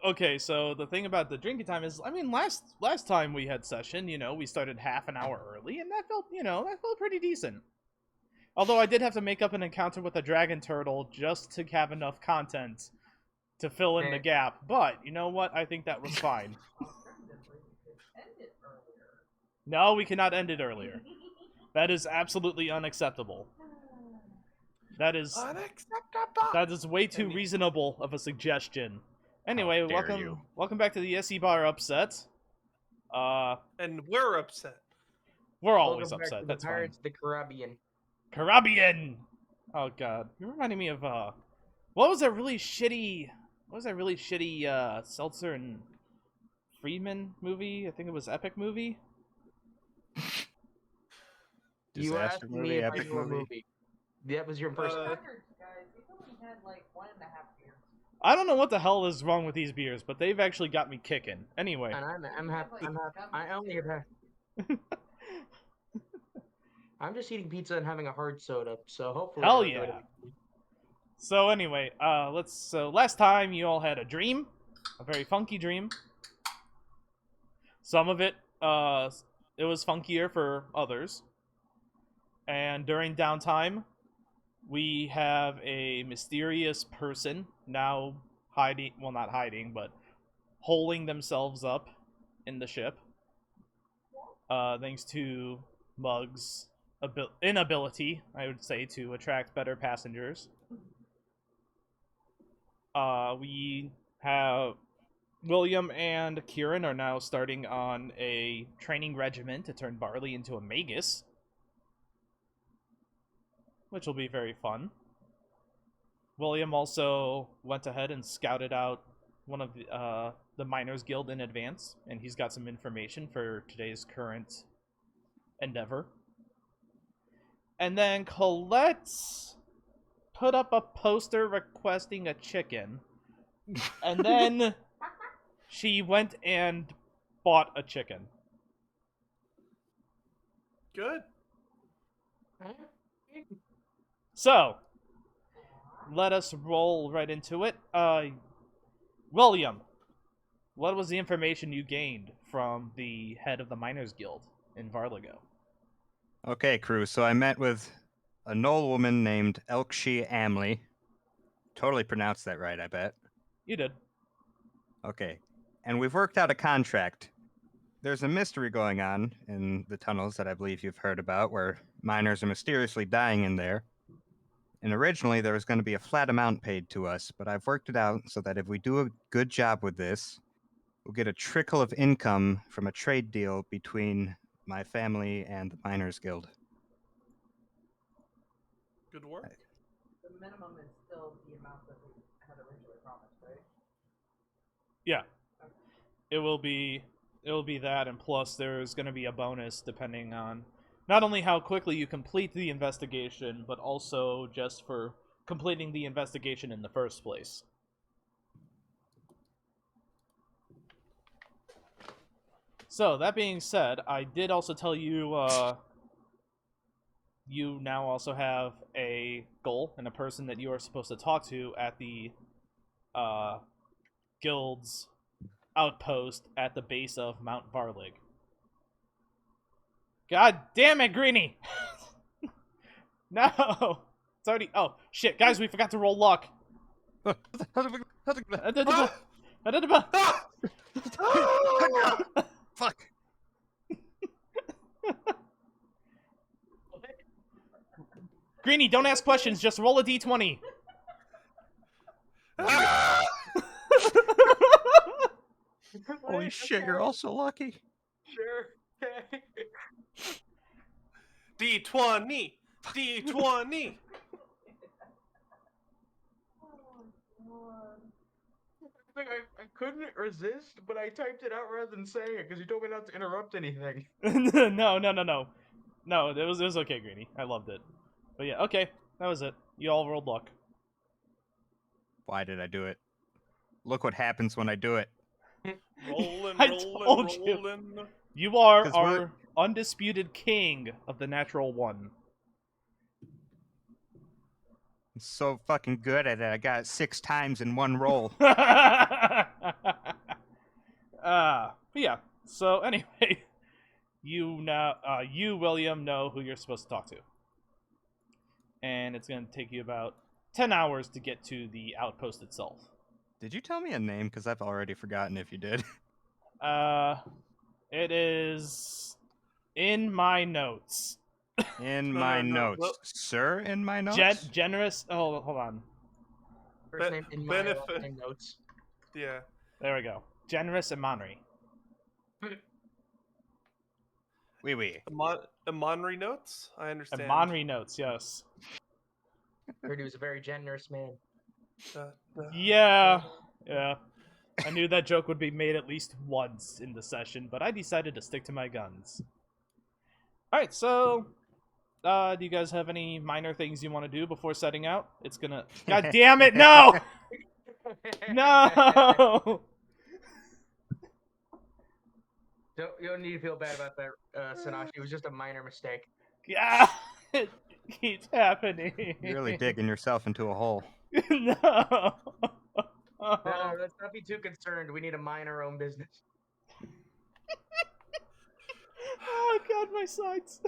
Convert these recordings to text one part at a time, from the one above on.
Okay, so the thing about the drinking time is, I mean, last time we had session, we started half an hour early, and that felt pretty decent. Although I did have to make up an encounter with a dragon turtle just to have enough content to fill in the gap. But you know what? I think that was fine. No, we cannot end it earlier. That is absolutely unacceptable. That is unacceptable. That is way too reasonable of a suggestion. Anyway, welcome back to the Isibar upset. And we're upset. We're always upset. That's fine. Pirates of the Caribbean. Caribbean. Oh god, you're reminding me of what was that really shitty Seltzer and Friedman movie? I think it was Epic movie. You asked me if I knew a movie. That was your first. I don't know what the hell is wrong with these beers, but they've actually got me kicking. Anyway. And I'm happy. I only have. I'm just eating pizza and having a hard soda, so hopefully. Hell yeah. So anyway, so last time you all had a dream, a very funky dream. Some of it, it was funkier for others. And during downtime, we have a mysterious person now hiding, well, not hiding, but holing themselves up in the ship. Thanks to Mug's inability, I would say, to attract better passengers. We have William and Kieran are now starting on a training regimen to turn Barley into a magus, which will be very fun. William also went ahead and scouted out one of the Miners Guild in advance, and he's got some information for today's current endeavor. And then Colette put up a poster requesting a chicken, and then she went and bought a chicken. Good. So, let us roll right into it. William, what was the information you gained from the head of the Miners Guild in Varligo? Okay, crew, so I met with a Knoll woman named Elkshi Amley. Totally pronounced that right, I bet. You did. Okay, and we've worked out a contract. There's a mystery going on in the tunnels that I believe you've heard about, where miners are mysteriously dying in there. And originally there was going to be a flat amount paid to us, but I've worked it out so that if we do a good job with this, we'll get a trickle of income from a trade deal between my family and the Miners Guild. Good work. The minimum is still the amount that we had originally promised, right? Yeah. It will be that, and plus there's going to be a bonus depending on not only how quickly you complete the investigation, but also just for completing the investigation in the first place. So, that being said, I did also tell you, you now also have a goal and a person that you are supposed to talk to at the, guild's outpost at the base of Mount Varligo. God damn it, Greenie! No! It's already... Oh, shit, guys, we forgot to roll luck. Fuck. Greenie, don't ask questions, just roll a d20. Holy shit, you're all so lucky. Sure. D20! D20! I couldn't resist, but I typed it out rather than saying it because you told me not to interrupt anything. No, it was okay, Greenie. I loved it. But yeah, okay, that was it. You all rolled luck. Why did I do it? Look what happens when I do it. I told you. You are our undisputed king of the natural one. I'm so fucking good at it. I got it 6 times in one roll. So anyway, you William know who you're supposed to talk to, and it's gonna take you about 10 hours to get to the outpost itself. Did you tell me a name? Because I've already forgotten if you did. It is in my notes. In No, my no, no, notes. no. Sir, in my notes? Generous. Oh, hold on. First name in my benefit- last name notes. Yeah. There we go. Generous Imanri. Oui. Amonri notes? I understand. Imanri notes. Yes. Heard he was a very generous man. Yeah. I knew that joke would be made at least once in the session, but I decided to stick to my guns. Alright, so do you guys have any minor things you want to do before setting out? It's gonna... God damn it, no! No! You don't need to feel bad about that, Synashi. It was just a minor mistake. Yeah, it keeps happening. You're really digging yourself into a hole. No! No, let's not be too concerned. We need to mind our own business. Oh god, my sides.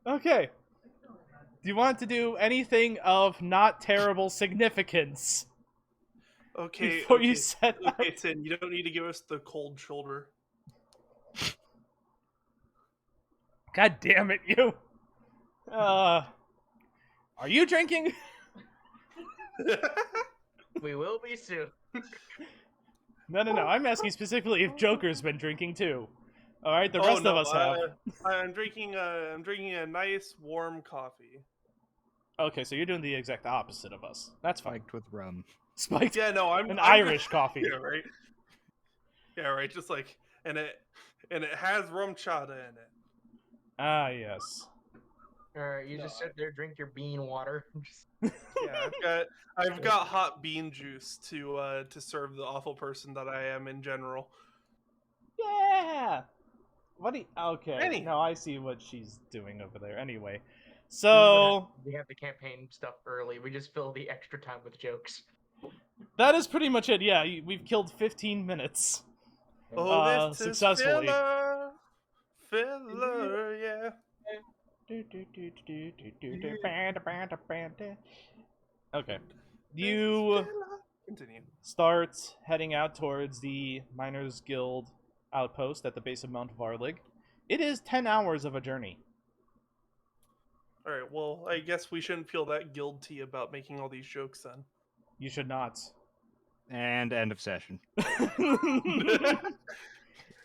Okay. Do you want to do anything of not terrible significance Okay. before okay. you set out? Okay, Tin, you don't need to give us the cold shoulder. God damn it, you. Are you drinking? We will be soon. No. I'm asking specifically if Joker's been drinking too. All right, the rest of us have. I'm drinking a nice warm coffee. Okay, so you're doing the exact opposite of us. That's fine. Spiked with rum. Spiked. Yeah, no, I'm Irish coffee. Yeah, right. Yeah, right. Just like and it has rum chata in it. Ah, yes. Alright, you just sit there, drink your bean water. Yeah, I've got hot bean juice to serve the awful person that I am in general. Yeah. What do you... Okay. Any- No, I see what she's doing over there. Anyway, so We have the campaign stuff early. We just fill the extra time with jokes. that is pretty much it. Yeah, we've killed 15 minutes. Oh, this successfully. is filler, yeah. Okay. You Continue. start heading out towards the Miners Guild outpost at the base of Mount Varligo. It is 10 hours of a journey. All right. Well, I guess we shouldn't feel that guilty about making all these jokes then. You should not. And end of session.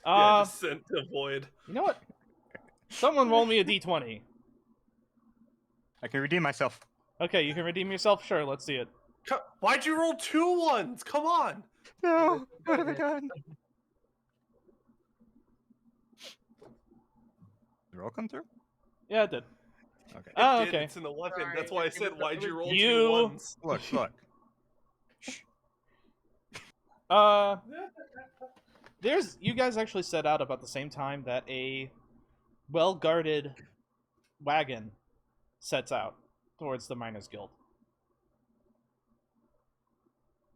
Yeah, just sent to void. You know what? Someone roll me a d20. I can redeem myself. Okay, you can redeem yourself? Sure, let's see it. Why'd you roll 2 ones? Come on. No, what have I done? The roll come through? Yeah, it did. Okay. Oh, It did, okay. It's an 11. Sorry, That's why I it said, was- why'd it you was- roll You- 2 ones? Look. You guys actually set out about the same time that a well-guarded wagon sets out towards the Miners Guild.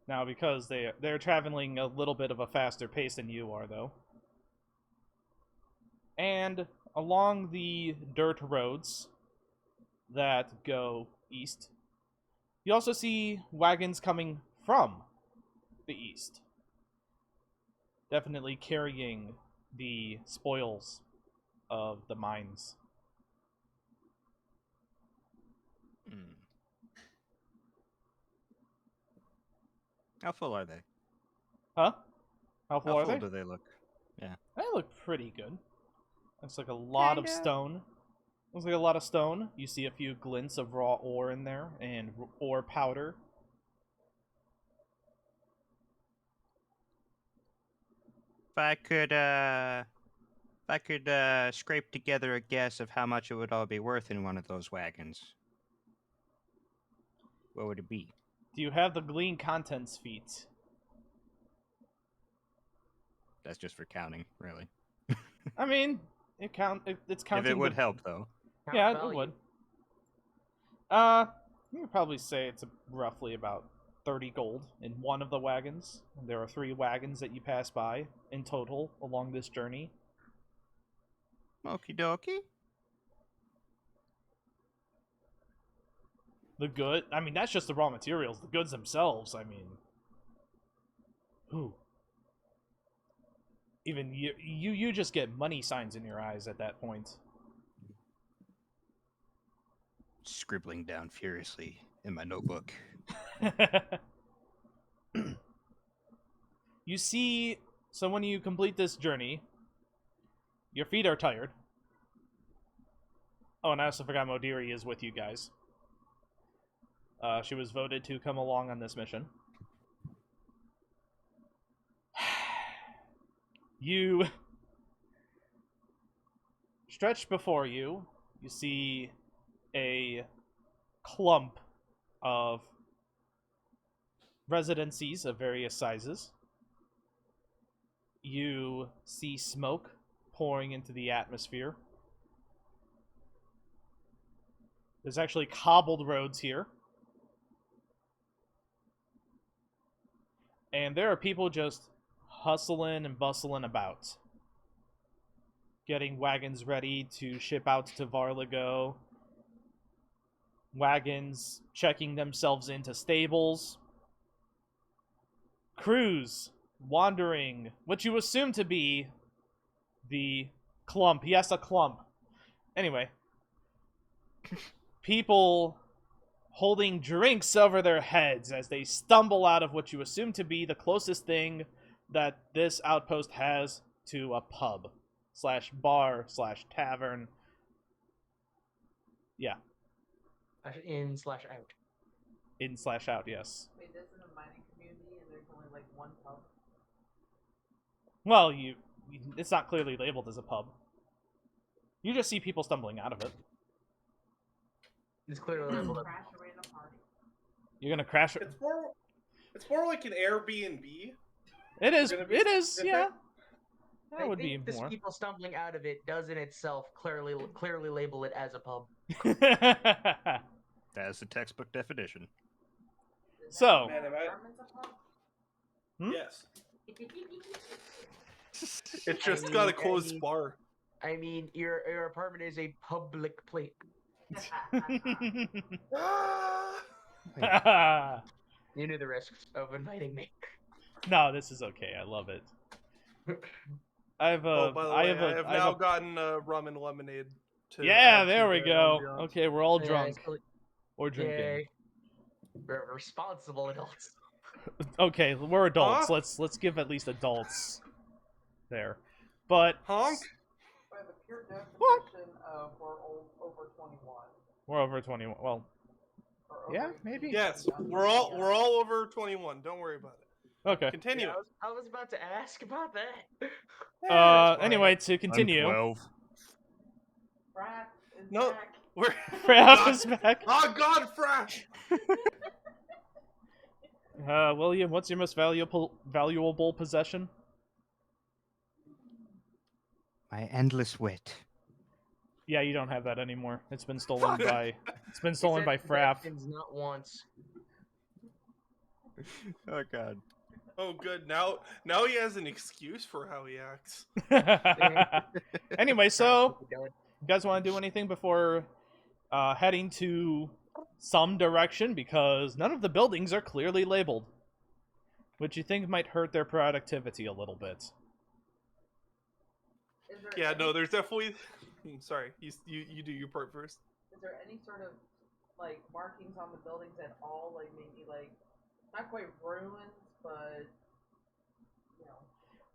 Now, because they're traveling a little bit of a faster pace than you are, though. And along the dirt roads that go east, you also see wagons coming from the east. Definitely carrying the spoils of the mines. How full are they? Huh? How full How are full they? do they look? They look pretty good. Looks like a lot of stone. Looks like a lot of stone. You see a few glints of raw ore in there and ore powder. If I could scrape together a guess of how much it would all be worth in one of those wagons, what would it be? Do you have the glean contents feat? That's just for counting, really. I mean, it's counting. If it would help, though. Count Yeah, it value. would. You could probably say it's roughly about 30 gold in one of the wagons. There are 3 wagons that you pass by in total along this journey. Okie dokie. I mean, that's just the raw materials. The goods themselves, I mean... Ooh. Even you just get money signs in your eyes at that point. Scribbling down furiously in my notebook. You see, so when you complete this journey, your feet are tired. Oh, and I also forgot Modiri is with you guys. She was voted to come along on this mission. You stretch before you. You see a clump of residencies of various sizes. You see smoke pouring into the atmosphere. There's actually cobbled roads here. And there are people just hustling and bustling about. Getting wagons ready to ship out to Varligo. Wagons checking themselves into stables. Crews wandering what you assume to be the clump. Yes, a clump. Anyway. People holding drinks over their heads as they stumble out of what you assume to be the closest thing that this outpost has to a pub / bar / tavern. Yeah. In/out. In/out, yes. Wait, this is a mining community and there's only like one pub. Well, it's not clearly labeled as a pub. You just see people stumbling out of it. It's clearly labeled. Crash a random party. You're gonna crash it. It's more like an Airbnb. It is. Gonna be It is. specific. Yeah. I That would be think this more. people stumbling out of it does in itself clearly label it as a pub. That's the textbook definition. Is So- that Man, am I- apartments a pub? Hmm? Yes. It's just got a closed bar. I mean, your apartment is a public place. You knew the risks of inviting me. No, this is okay. I love it. I have a. Oh, by the way, I have I now have a- gotten rum and lemonade. To Yeah, add to there we the go. ambiance. Okay, we're all Yeah, drunk it's- or drinking. Yay. We're responsible adults. Okay, we're adults. Huh? Let's give at least adults there. But Honk. By the pure What? definition of we're over 21. we're over 21. Well, Or over Yeah, 18. maybe. Yes, Yeah. we're all over 21. Don't worry about it. okay. Continue. Yeah, I was about to ask about that. Yeah, it's fine. Anyway, to I'm continue, 12. Frack is No. back. We're Fraff is back. Oh God, Frash! William, what's your most valuable possession? My endless wit. Yeah, you don't have that anymore. It's been stolen by. It's been He stolen said by Fraff. possessions not once. Oh god. Oh, good. Now he has an excuse for how he acts. Anyway, so Done. you guys want to do anything before heading to some direction? Because none of the buildings are clearly labeled, which you think might hurt their productivity a little bit. Is there Yeah, any, no, there's definitely. Sorry, you do your part first. Is there any sort of like markings on the buildings at all? Like maybe like not quite ruins, but you know.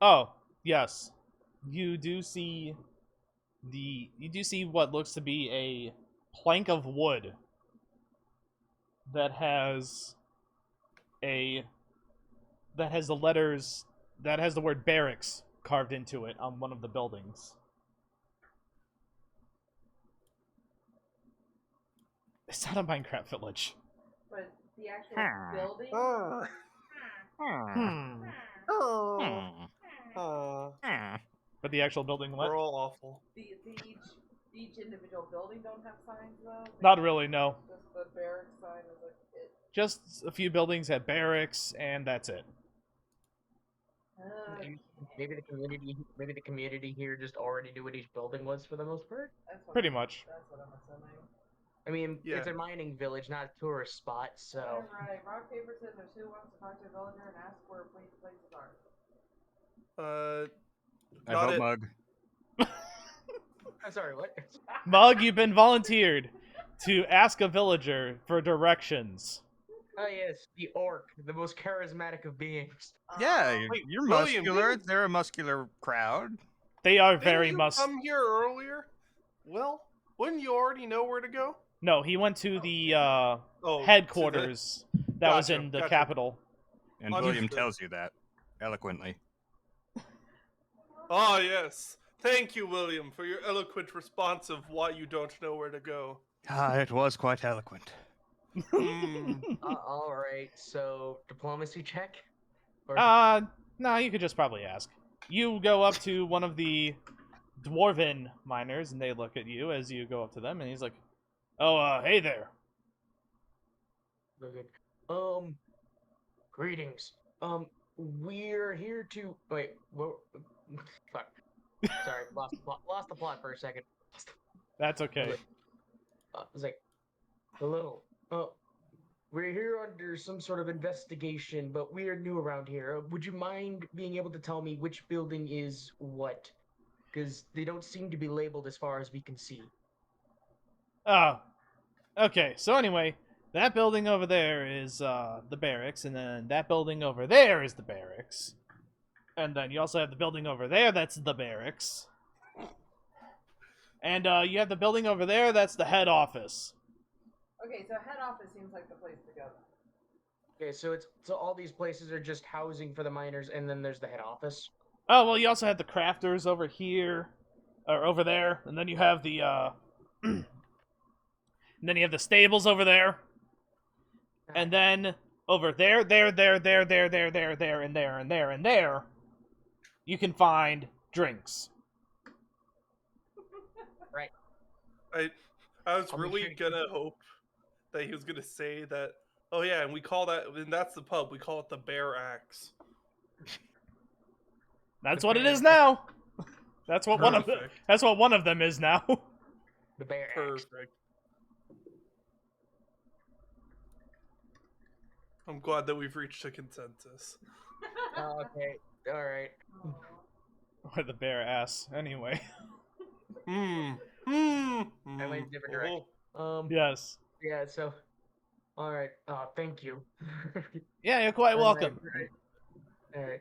Oh, yes. You do see what looks to be a plank of wood that has the letters that has the word barracks carved into it on one of the buildings. It's not a Minecraft village. But the actual Hmm. building. But the actual building what? We're all awful. Each individual building don't have signs though. Not really, no. Just the barracks sign is like it. Just a few buildings at barracks, and that's it. Maybe the community here just already knew what each building was for the most part. Pretty much. That's what I'm assuming. I mean, Yeah. it's a mining village, not a tourist spot, so. Right. Rock, paper, scissors. Who wants to talk to a villager and ask where places are? I Not vote it. Mug. I'm sorry, what? Mug, you've been volunteered to ask a villager for directions. Oh yes, the orc, the most charismatic of beings. Yeah, Wait, you're William, muscular. didn't- They're a muscular crowd. They are Didn't very you come here earlier? Well, wouldn't you already know where to go? No, he went to the Oh, headquarters that was Gotcha, in the gotcha. capital. And Understood. William tells you that eloquently. Ah, yes. Thank you, William, for your eloquent response of why you don't know where to go. Ah, it was quite eloquent. Hmm. All right, so diplomacy check. Or No, you could just probably ask. You go up to one of the dwarven miners, and they look at you as you go up to them, and he's like, "Oh, hey there." Very good. Greetings. We're here to wait. Fuck. Sorry, lost the plot for a second. That's okay. I was like, hello. We're here under some sort of investigation, but we are new around here. Would you mind being able to tell me which building is what? Because they don't seem to be labeled as far as we can see. Oh, okay. So anyway, that building over there is the barracks, and then that building over there is the barracks. And then you also have the building over there, that's the barracks. And you have the building over there, that's the head office. Okay, so head office seems like the place to go. Okay, so all these places are just housing for the miners, and then there's the head office. Oh, well, you also have the crafters over here, or over there, and then you have the, and then you have the stables over there. And then over there, and there, and there, you can find drinks. Right. I was I'll be really sure- gonna hope that he was gonna say that. Oh yeah, and we call that, and that's the pub. We call it the Bear Axe. That's what it is now. That's what one of them. Perfect. That's what one of them is now. The bear axe. Perfect. I'm glad that we've reached a consensus. Okay, all right. Or the bare ass. Anyway. I went a different direction. Yes. Yeah. So, all right. Thank you. Yeah, you're quite welcome. All right.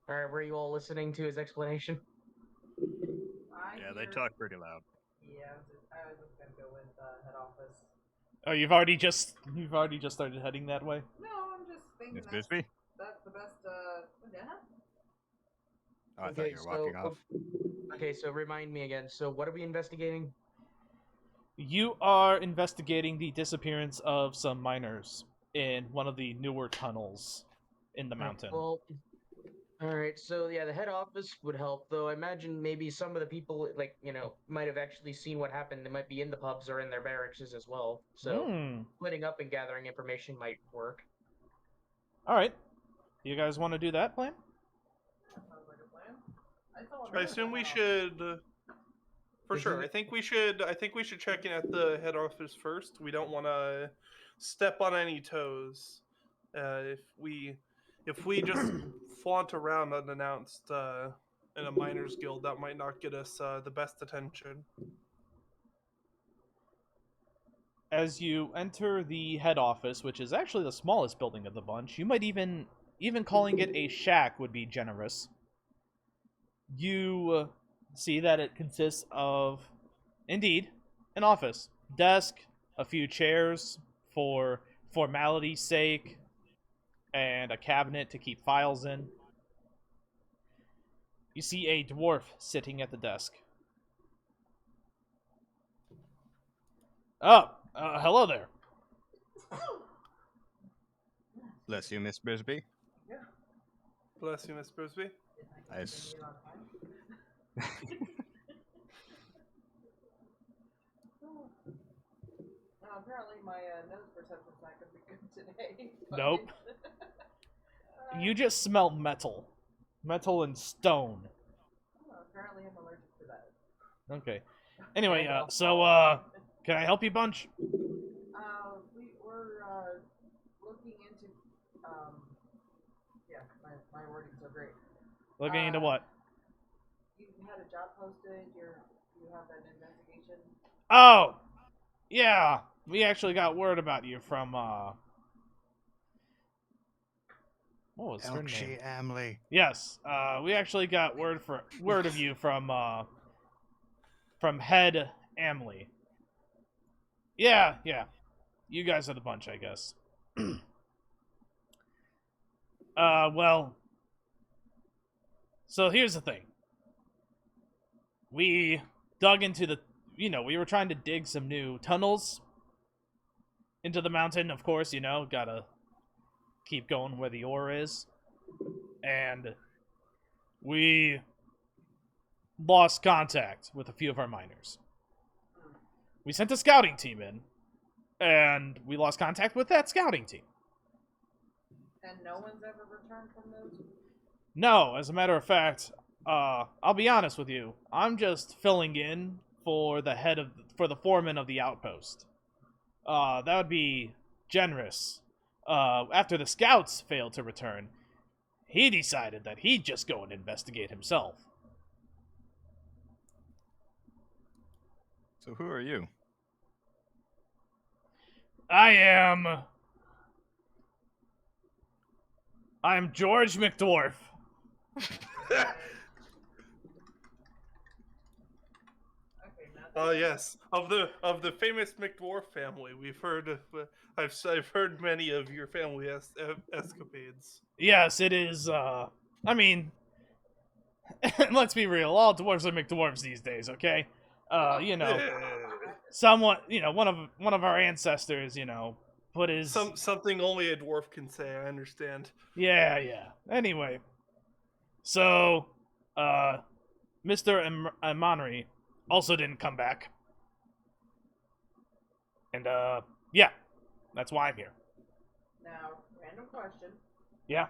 All right. Were you all listening to his explanation? Yeah, they talk pretty loud. Yeah, I was just gonna go with head office. Oh, you've already just started heading that way. No, I'm just thinking Miss that's, Brisby? that's the best. Yeah. Oh, I thought you were walking off. Okay, so remind me again. So, what are we investigating? You are investigating the disappearance of some miners in one of the newer tunnels in the mountain. Well, all right. So yeah, the head office would help, though. I imagine maybe some of the people, like might have actually seen what happened. They might be in the pubs or in their barracks as well. So splitting up and gathering information might work. All right. You guys want to do that plan? That sounds like a plan. I still want I assume we should. For sure, I think we should check in at the head office first. We don't want to step on any toes. If we just flaunt around unannounced in a miners guild, that might not get us the best attention. As you enter the head office, which is actually the smallest building of the bunch, you might even calling it a shack would be generous. You see that it consists of, indeed, an office, desk, a few chairs for formality's sake, and a cabinet to keep files in. You see a dwarf sitting at the desk. Oh, hello there. Bless you, Miss Brisby. Bless you, Miss Brisby. apparently my nose perception's not gonna be good today. but- Nope. You just smell metal. Metal and stone. Apparently I'm allergic to that. Okay. Anyway, Yeah, can I help you, Bunch? We're looking into, yeah, my wording's so great. Looking into what? You had a job posted, you have an investigation. Oh! Yeah! We actually got word about you from, what was her name? Emily. Yes, we actually got word of you from head Amley. Yeah. You guys are the bunch, I guess. Well, so here's the thing. We dug into we were trying to dig some new tunnels into the mountain, of course, gotta keep going where the ore is. And we lost contact with a few of our miners. We sent a scouting team in, and we lost contact with that scouting team. And no one's ever returned from those? No, as a matter of fact, I'll be honest with you. I'm just filling in for the foreman of the outpost. That would be generous. After the scouts failed to return, he decided that he'd just go and investigate himself. So who are you? I am George McDwarf. Okay, now Yes, of the famous McDwarf family. I've heard many of your family escapades. Yes, it is, I mean, let's be real, all dwarves are McDwarves these days, okay? Someone, one of our ancestors, put his... Something only a dwarf can say. I understand. Yeah. Anyway, so, Mr. Amonri also didn't come back. And, yeah, that's why I'm here. Now, random question. Yeah?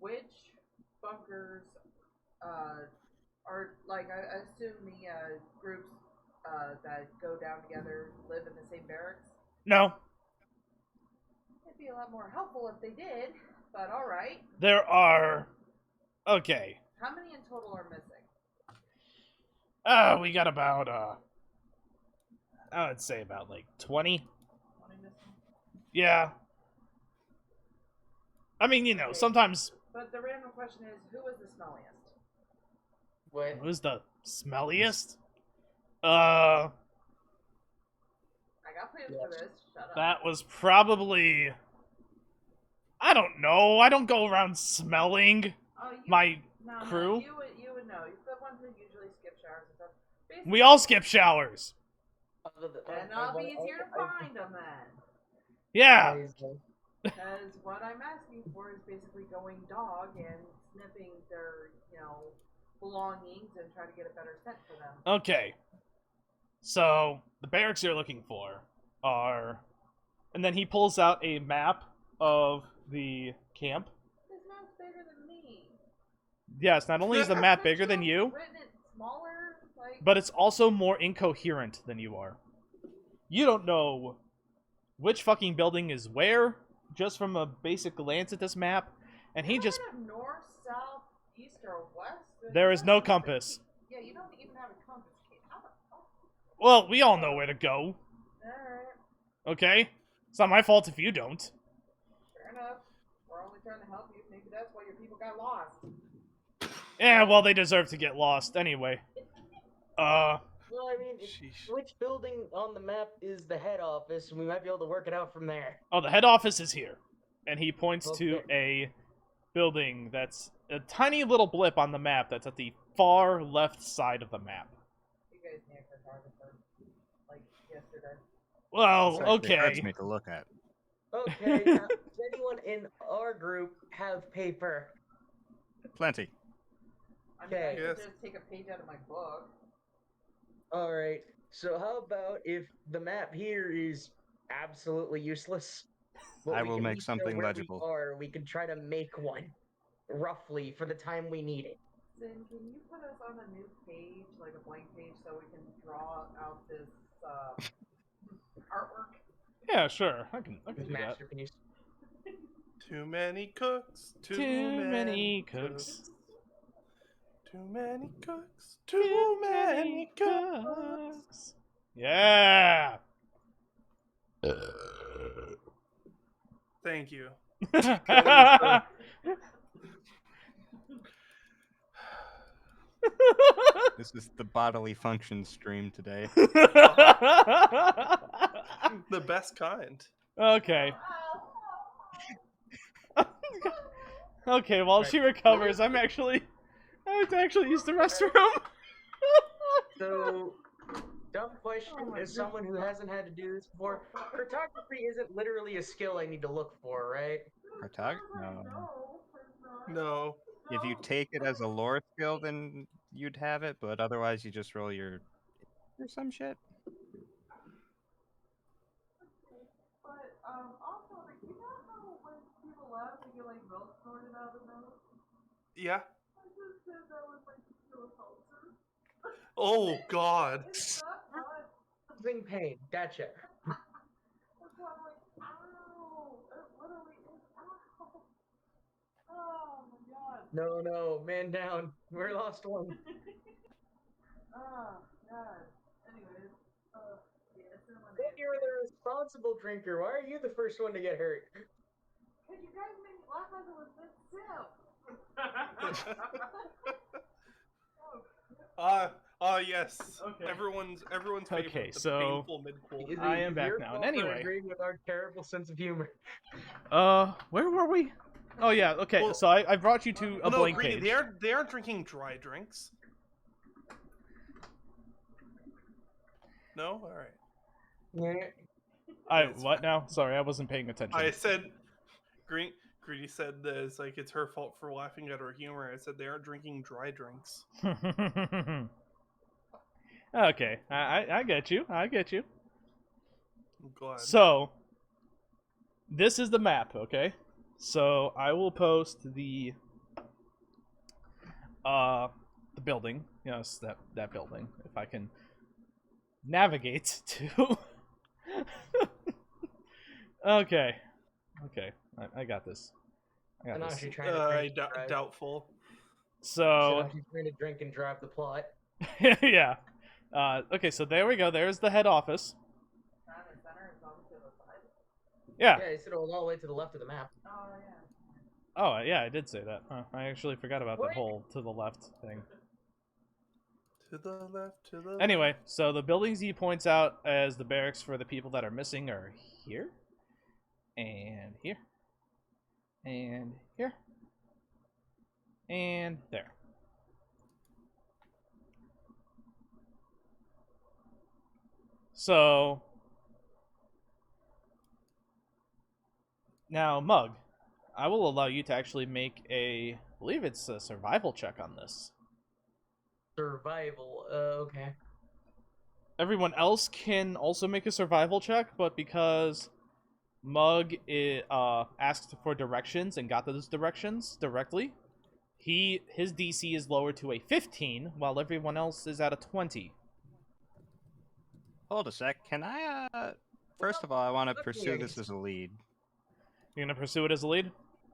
Which bunkers are, like, I assume the groups that go down together live in the same barracks? No, It'd be a lot more helpful if they did, but alright. there are... Okay. How many in total are missing? We got about, I would say about, 20? 20 missing? Yeah. I mean, sometimes... But the random question is, who was the smelliest? What? Who's the smelliest? I got plans for this. Shut up. That was probably... I don't know. I don't go around smelling Oh, you, my no, crew. No, you would know. You're the ones who usually skip showers and stuff. Basically, We all skip showers. then I'll be easier to find on that. Yeah. Because what I'm asking for is basically going dog and sniffing their, belongings and trying to get a better scent for them. Okay. So, the barracks you're looking for are... And then he pulls out a map of the camp. This map's bigger than me. Yes, not only is the map bigger than you, Written it smaller, like. but it's also more incoherent than you are. You don't know which fucking building is where, just from a basic glance at this map, and he You don't just... have north, south, east, or west. There You is don't no even- compass. Yeah, you don't even have a compass. How the fuck? Well, we all know where to go, Alright, okay? It's not my fault if you don't. fair enough. We're only trying to help you. Maybe that's why your people got lost. Yeah, well, they deserve to get lost anyway. Well, I mean, Sheesh. which building on the map is the head office? And we might be able to work it out from there. Oh, the head office is here. And he points to Okay. a building that's a tiny little blip on the map that's at the far left side of the map. You guys need a photographer. Like yesterday. Well, It's actually hard okay. for me to look at. Okay, now, does anyone in our group have paper? Plenty. I mean, I Okay. could Yes. just take a page out of my book. Alright. So how about if the map here is absolutely useless? I We will can make at least know something where legible. we are. We can try to make one, roughly, for the time we need it. Sin, can you put us on a new page, like a blank page, so we can draw out this artwork? Yeah, sure. I can This do that. masterpiece. Too many cooks. Too many cooks. Too many cooks. Too many cooks. cooks. Yeah. Thank you. This is the bodily function stream today. The best kind. Okay. Okay, while she recovers, I have to actually use the restroom. So, dumb question, as someone who hasn't had to do this before, cartography isn't literally a skill I need to look for, right? No. If you take it as a lore skill, then you'd have it, but otherwise you just roll your or some shit. But also, like, you know how when people laugh, they get like milk snorted out of their nose? Yeah. I just said that was like so wholesome. Oh God. It's not fun. Causing pain. Gotcha. That's why I'm like, ow! It literally is ow! Oh my god. No, man down. We lost one. Oh god. Anyways, yeah, it's in my But you're the responsible drinker. Why are you the first one to get hurt? Because you guys made me laugh as it was this sip. Yes. Okay. Everyone's favorite. Okay, the so painful mid-quote. Is it I am back your now. fault And for anyway. agreeing with our terrible sense of humor. Where were we? Oh yeah, okay. Well, so I brought you to a blank Greeny, page. they aren't drinking dry drinks. No, all right. Yeah. What now? Sorry, I wasn't paying attention. I said, Greeny said this like it's her fault for laughing at her humor. I said they aren't drinking dry drinks. Okay, I get you. I get you. I'm glad. So, this is the map, okay? So, I will post the building. Yes, that building. If I can navigate to... Okay. I got this. Synashi trying to drink and drive. Doubtful. So... Synashi trying to drink and drive the plot. yeah. Okay, so there we go. There's the head office. Yeah. Yeah, he said it was all the way to the left of the map. Oh, yeah. Oh, yeah, I did say that. Huh, I actually forgot about What? the whole to the left thing. To the left, to the Anyway, so the buildings he points out as the barracks for the people that are missing are here, and here, and here, and there. So, now, Mug, I will allow you to actually make I believe it's a survival check on this. Survival. Okay. Everyone else can also make a survival check, but because Mug asked for directions and got those directions directly, his DC is lowered to a 15, while everyone else is at a 20. Hold a sec. Can I, first of all, I want to pursue this as a lead. You're gonna pursue it as a lead?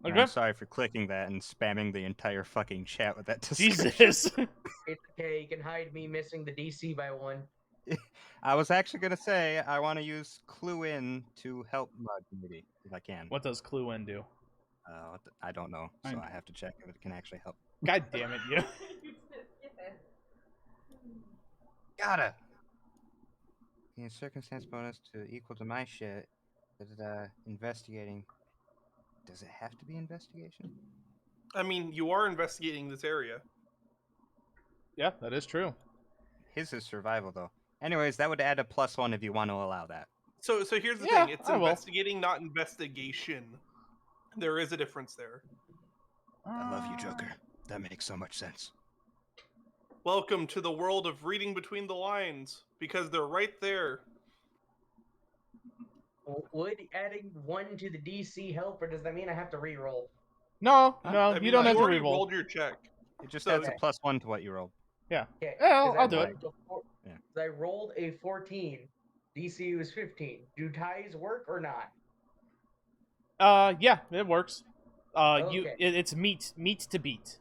Okay. I'm sorry for clicking that and spamming the entire fucking chat with that description. Jesus. It's okay, you can hide me missing the DC by 1. I was actually going to say, I want to use Clue In to help Mud, maybe, if I can. What does Clue In do? I don't know, so I have to check if it can actually help. God damn it, you. Gotta! Gain circumstance bonus to equal to my shit. Investigating. Does it have to be investigation? I mean, you are investigating this area. Yeah, that is true. His is survival, though. Anyways, that would add a +1 if you want to allow that. So here's the Yeah, thing. It's I will. investigating, not investigation. There is a difference there. I love you, Joker. That makes so much sense. welcome to the world of reading between the lines, because they're right there. Would adding 1 to the DC help, or does that mean I have to re-roll? No, Huh? no, I you mean, don't have to already reroll. rolled your check. It just So- adds a +1 to what you rolled. Yeah. Okay, Yeah, 'cause I'll do it. Yeah. I rolled a 14. DC was 15. Do ties work or not? Yeah, it works. Okay. It's meat to beat.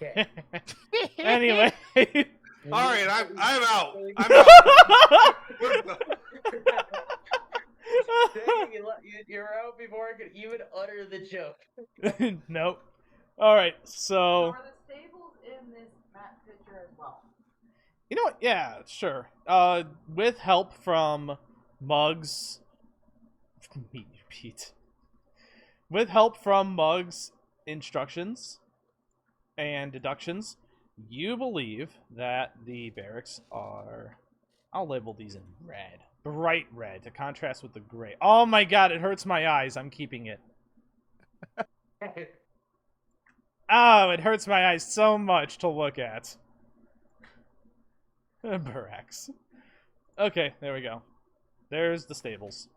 Okay. Anyway. All right, I'm out. I'm out. You're out before I could even utter the joke. Nope. All right, So so are the stables in this map picture as well? you know what? Yeah, sure. With help from Mug's, meat Pete. With help from Mug's instructions and deductions, you believe that the barracks are. I'll label these in red, bright red, to contrast with the gray. Oh my god, it hurts my eyes. I'm keeping it. Oh, it hurts my eyes so much to look at. Barracks. Okay, there we go. There's the stables.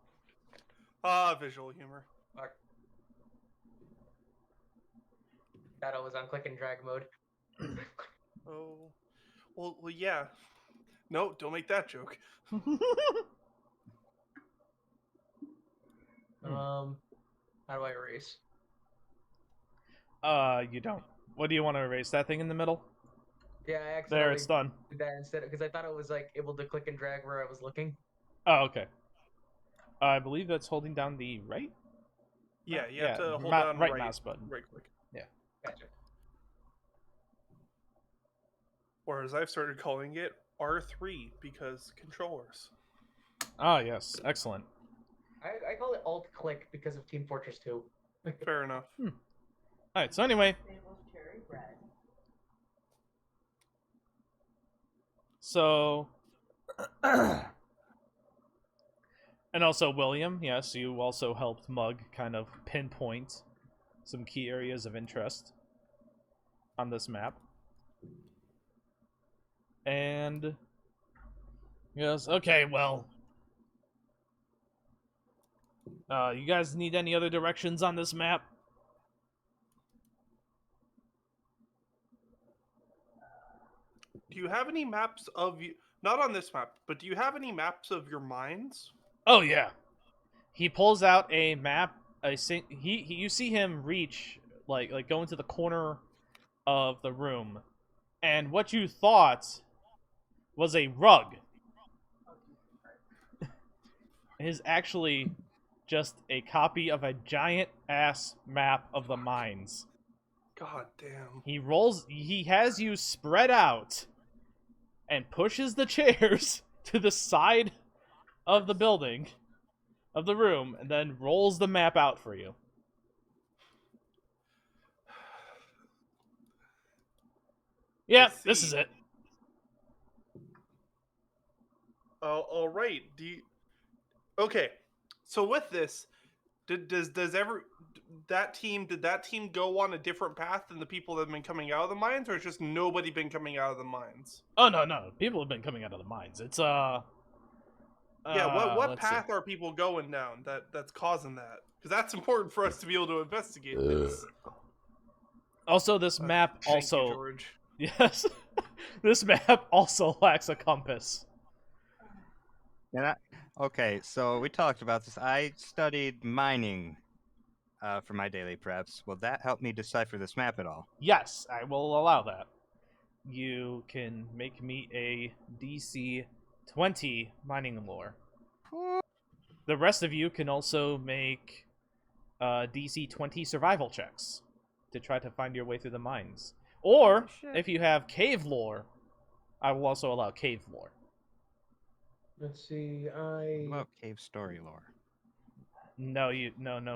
Visual humor. Shadow was on click and drag mode. Oh, well, yeah. No, don't make that joke. How do I erase? You don't. What do you want to erase? That thing in the middle? Yeah, I accidentally There, it's done. did that instead because I thought it was like able to click and drag where I was looking. Oh, okay. I believe that's holding down the right? Yeah, you have to hold ma- down right mouse button. right click. Gotcha. Or as I've started calling it, R3 because controllers. Ah, yes. Excellent. I call it alt click because of Team Fortress 2. Fair enough. Alright, so anyway, Stables cherry red. so... and also, William, yes, you also helped Mug kind of pinpoint some key areas of interest on this map. And... yes, okay, well... you guys need any other directions on this map? Do you have any maps of you? Not on this map, but do you have any maps of your mines? Oh yeah. He pulls out a map. You see him reach like go into the corner of the room, and what you thought was a rug is actually just a copy of a giant ass map of the mines. God damn. He has you spread out and pushes the chairs to the side of the building, of the room, and then rolls the map out for you. Yeah, this is it. All right. Okay. So with this, did that team go on a different path than the people that have been coming out of the mines, or it's just nobody been coming out of the mines? Oh no, people have been coming out of the mines. It's Yeah, what let's path see. are people going down that's causing that? Because that's important for us to be able to investigate this. Also, this map Thank you, also George. yes, this map also lacks a compass. Okay, so we talked about this. I studied mining for my daily preps. Will that help me decipher this map at all? Yes, I will allow that. You can make me a DC 20 mining lore. The rest of you can also make DC 20 survival checks to try to find your way through the mines. Or, if you have cave lore, I will also allow cave lore. Let's see. What about cave story lore? No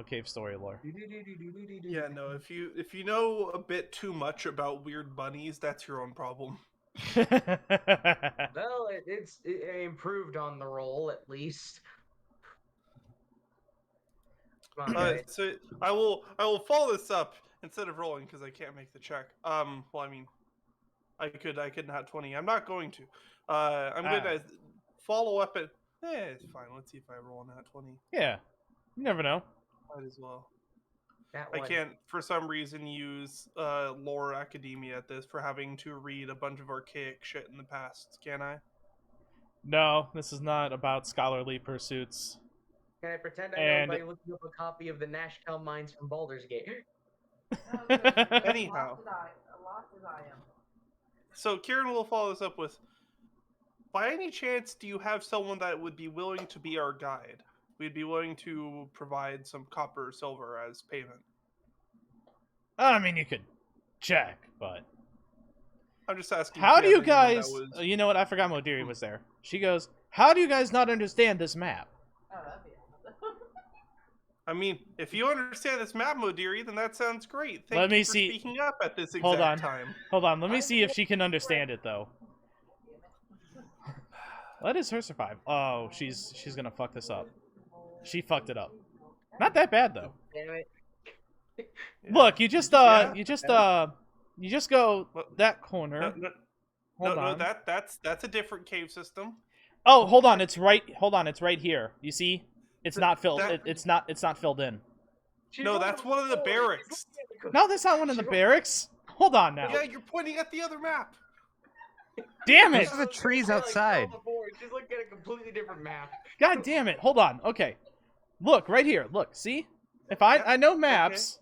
cave story lore. Yeah, no. If you know a bit too much about weird bunnies, that's your own problem. Well, it improved on the roll at least. Come on, guys. So I will follow this up instead of rolling because I can't make the check. Well, I mean, I could not 20. I'm not going to. I'm Ah. gonna follow up at. It's fine. Let's see if I roll nat 20. Yeah. You never know. Might as well. That I one. can't, for some reason, use lore academia at this for having to read a bunch of archaic shit in the past. Can I? No, this is not about scholarly pursuits. Can I pretend I And- know by looking up a copy of the Nashtown Mines from Baldur's Gate? Anyhow. Lost as I am. So Kieran will follow this up with, by any chance, do you have someone that would be willing to be our guide? We'd be willing to provide some copper or silver as payment. I mean, you could check, but I'm just asking. how if do you have anyone guys? that was- You know what? I forgot Modiri was there. She goes, "How do you guys not understand this map?" Oh, that'd be awesome. I mean, if you understand this map, Modiri, then that sounds great. Thank Let you me for see- speaking up at this exact Hold on. time. Hold on, let me see if she can understand it though. Let is her survive. Oh, she's gonna fuck this up. She fucked it up. Not that bad though. Damn it. Look, you just Yeah. you just go What? that corner. No, Hold on. that's a different cave system. Oh, hold on. It's right. Hold on. It's right here. You see? It's Th- not filled. that- It's not filled in. She No, rolled that's a one of the 4. barracks. No, that's not one of the barracks. Hold on now. Yeah, you're pointing at the other map. Damn it! Those are the trees outside. She's looking at a completely different map. God damn it! Hold on. Okay. Look right here. Look. See? If I know maps,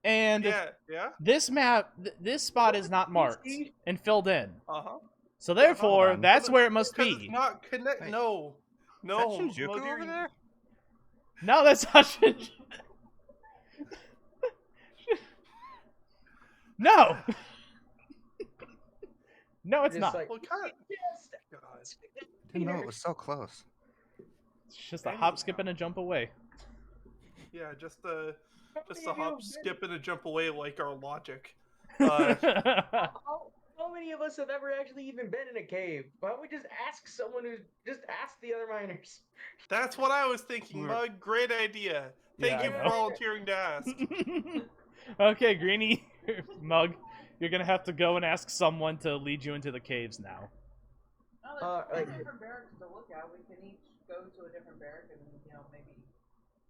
and Yeah. this map, this spot is not marked and filled in. Uh-huh. So therefore, on. that's where it must Because be. it's not connect. Wait. No. Is that No. Shinjuku Modiri- over there? No, that's not. No. No, it's Just not. like- Well, kind of. Yes. God. Didn't know it was so close. It's just a hop, skip, and a jump away. Yeah, just a How hop, many of you- skip, and a jump away like our logic. How many of us have ever actually even been in a cave? Why don't we just ask someone who's just ask the other miners? That's what I was thinking, We're- Mug. Great idea. Thank Yeah, you I for know. volunteering to ask. Okay, Greenie, Mug, you're gonna have to go and ask someone to lead you into the caves now. Oh, there's like- different barracks to look at. We can each go to a different barrack and, maybe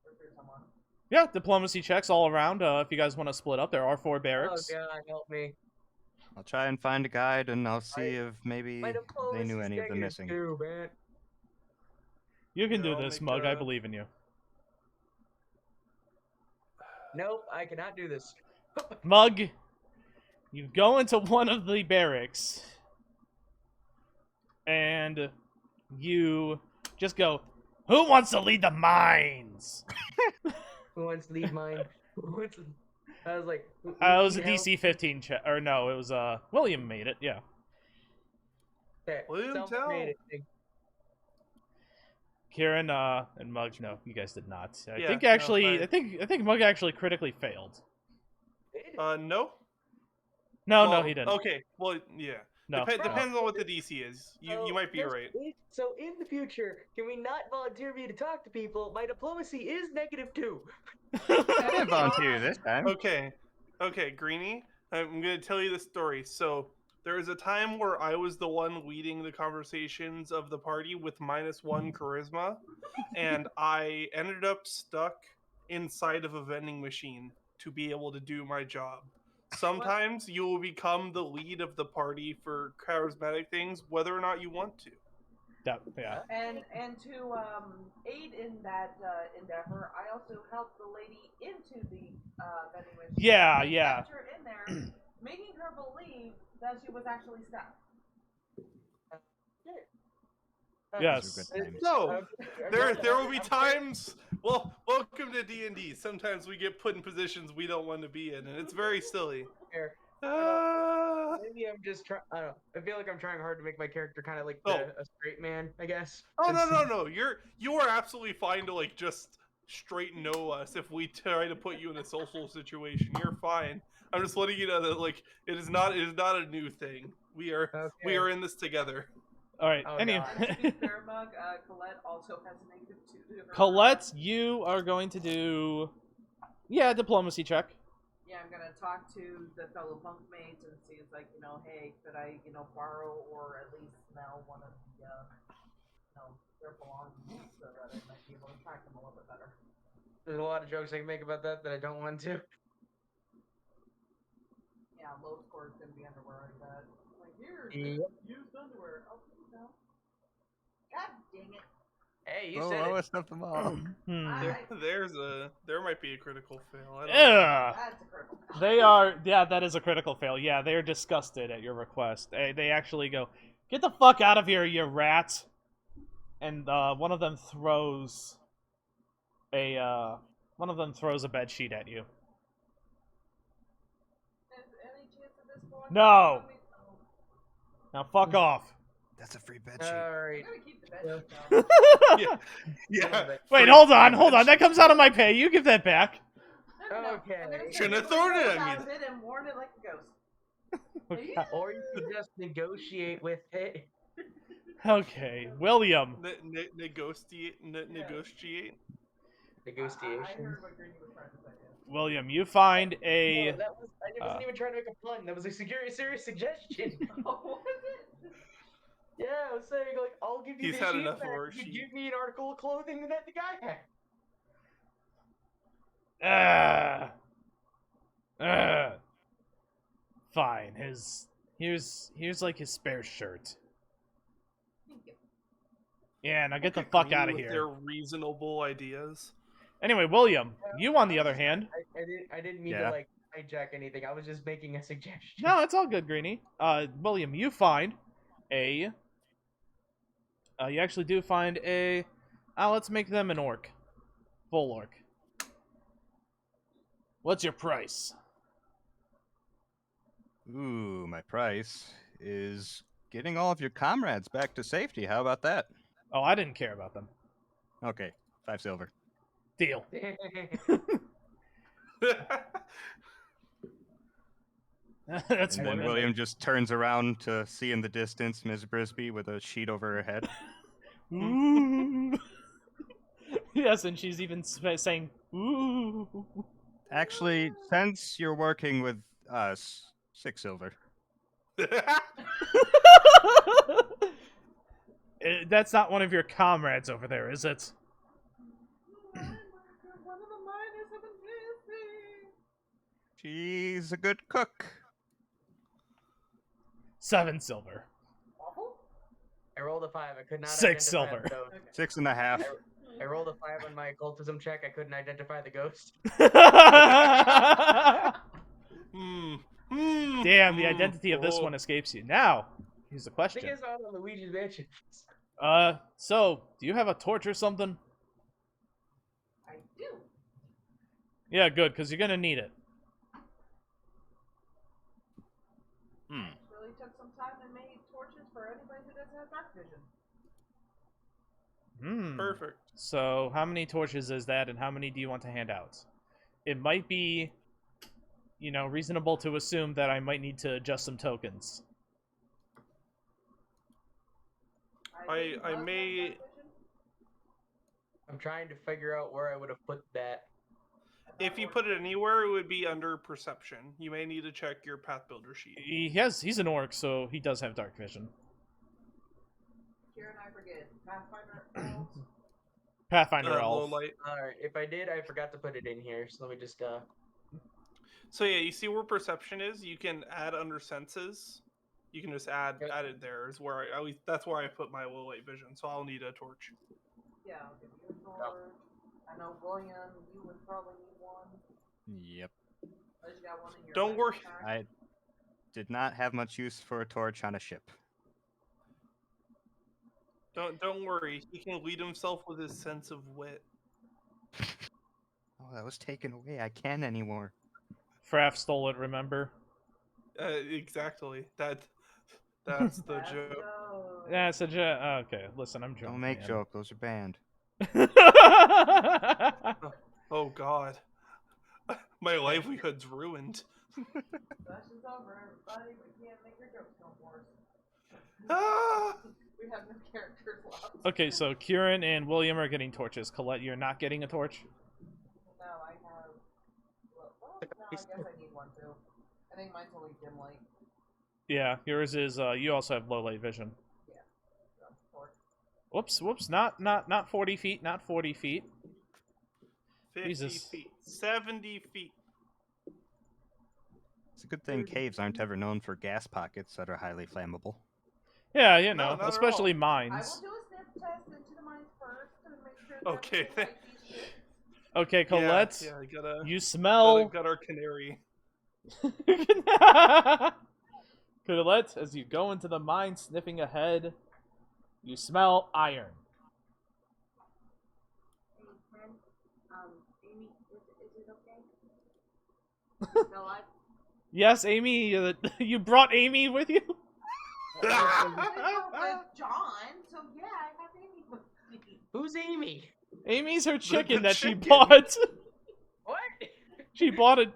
recruit someone. Yeah, diplomacy checks all around. If you guys want to split up, there are 4 barracks. Oh God, help me! I'll try and find a guide, and I'll see if maybe My they diplomacy's knew any of the negative missing. too, man. You can Yeah, do I'll this, make Mug. I a- believe in you. Nope, I cannot do this. Mug, you go into one of the barracks, and you just go, "Who wants to lead the mines?" Who wants to leave mine? Who wants to... I was like, It was a need help? DC 15 check, or no, it was William made it. Yeah, Okay, William someone Tell. made it. Kieran and Mug. No, you guys did not. I Yeah, think no, actually, I- I think Mug actually critically failed. No. No, Well, no, he didn't. Okay. Well, yeah. No. Depends on what the DC is. You might be right. So in the future, can we not volunteer me to talk to people? My diplomacy is negative too. I didn't volunteer this time. Okay, Greenie, I'm gonna tell you the story. So there was a time where I was the one leading the conversations of the party with -1 charisma, and I ended up stuck inside of a vending machine to be able to do my job. Sometimes you will become the lead of the party for charismatic things, whether or not you want to. Yeah. And to aid in that endeavor, I also helped the lady into the vending machine. Yeah, and yeah. kept her in there, making her believe that she was actually stuck. Yes. Those are good times. So there will be times. Well, welcome to D&D. Sometimes we get put in positions we don't want to be in, and it's very silly. Maybe I'm just trying. I don't know. I feel like I'm trying hard to make my character kind of like a straight man, I guess. Oh no! You are absolutely fine to like just straight know us if we try to put you in a social situation. You're fine. I'm just letting you know that like it is not a new thing. We are in this together. All right. Oh, Anyway, God. To be fair, Mug, Colette also has a negative 2 to her. Colette, you are going to do, diplomacy check. Yeah, I'm gonna talk to the fellow bunkmates and see, it's like, hey, could I, borrow or at least smell one of the, their belongings so that I might be able to track them a little bit better. There's a lot of jokes I can make about that I don't want to. Yeah, low score is gonna be underwear like that. Like, here, Yep. used underwear. Oh, no. God dang it. Hey, you The said it. lowest of them all. There might be a critical fail. I don't know. Ugh. That's a critical. They are, yeah, that is a critical fail. Yeah, they are disgusted at your request. They actually go, "Get the fuck out of here, you rat!" And one of them throws a bed sheet at you. Is any chance of this going? No. Oh. Now fuck off. That's a free bed sheet. All I'm right. gonna keep the bed sheet though. Yeah. Wait, hold on. That comes out of my pay. You give that back. No. Okay. I'm gonna Shouldn't have take thrown it the at me. out of it and warn it like a ghost. Okay. Or you could just negotiate with it. Okay, William. Negotiate. Negotiate. I Negotiation. heard what Greeny was trying to say. William, you find a. No, I wasn't even trying to make a pun. That was a serious suggestion. Oh, was it? Yeah, I was saying, like, I'll give you He's the had sheet enough back of our if you sheet. give me an article of clothing that the guy had. Fine. Here's like his spare shirt. Yeah, now get the fuck out of With here. their reasonable ideas. Anyway, William, you on the other hand. I didn't mean to, like, hijack anything. I was just making a suggestion. No, it's all good, Greeny. William, you find a. You actually do find a. Let's make them an orc. Full orc. What's your price? Ooh, my price is getting all of your comrades back to safety. How about that? Oh, I didn't care about them. Okay, 5 silver. Deal. That's And more then than William just turns around to see in the distance Ms. Brisby with a sheet over her head. Ooh. Yes, and she's even saying, ooh. Actually, since you're working with us, 6 silver. That's not one of your comrades over there, is it? One of the miners have been missing. She's a good cook. 7 silver. Awful? I rolled a 5. I could not 6 identify silver. the ghost. 6.5. I rolled a 5 on my occultism check. I couldn't identify the ghost. Damn, the identity of this one escapes you. Now, here's the I question. think it's on Luigi's Mansion. So, do you have a torch or something? I do. Yeah, good, because you're gonna need it. Really took some time and made torches for anybody who doesn't have dark vision. Perfect. So, how many torches is that, and how many do you want to hand out? It might be, reasonable to assume that I might need to adjust some tokens. I may. I'm trying to figure out where I would have put that. If you put it anywhere, it would be under perception. You may need to check your path builder sheet. He's an orc, so he does have dark vision. Kieran, I forget. Pathfinder elves. Pathfinder Low elf. light. Alright, if I did, I forgot to put it in here. So let me just, So yeah, you see where perception is. You can add under senses. You can just add it there. Is where that's where I put my low light vision. So I'll need a torch. Yeah, I'll give you a torch. I know William, you would probably need one. Yep. At least you got one in your Don't worry. backpack. I did not have much use for a torch on a ship. Don't worry. He can lead himself with his sense of wit. Oh, that was taken away. I can't anymore. Fraff stole it, remember? Exactly. That's the Let's joke. go. Yeah, it's a okay, listen, I'm drunk. Don't make man. joke. Those are banned. Oh God. My livelihood's ruined. Session's over, everybody. We can't make your jokes no more. Ah! We have no characters left. Okay, so Kieran and William are getting torches. Colette, you're not getting a torch? No, I have. What? no, I guess I need one too. I think mine's only dim light. Yeah, yours is. You also have low light vision. Yeah. So, or- Whoops. Not 40 feet. Not 40 feet. 50 Jesus. feet. 70 feet. It's a good thing caves aren't ever known for gas pockets that are highly flammable. Yeah, you No, know, not at especially all. I mines. will do a sniff test into the mines first to make sure that Okay, everything like these shit. Okay, Colette, Yeah, I gotta. you smell. Got our canary. Colette, as you go into the mine sniffing ahead, you smell iron. Hey, Ken, Amy, is it okay? Still alive? Yes, Amy, you brought Amy with you? I went with John, so yeah, I have Amy with me. Who's Amy? Amy's her chicken the that she chicken. bought. What? She bought it.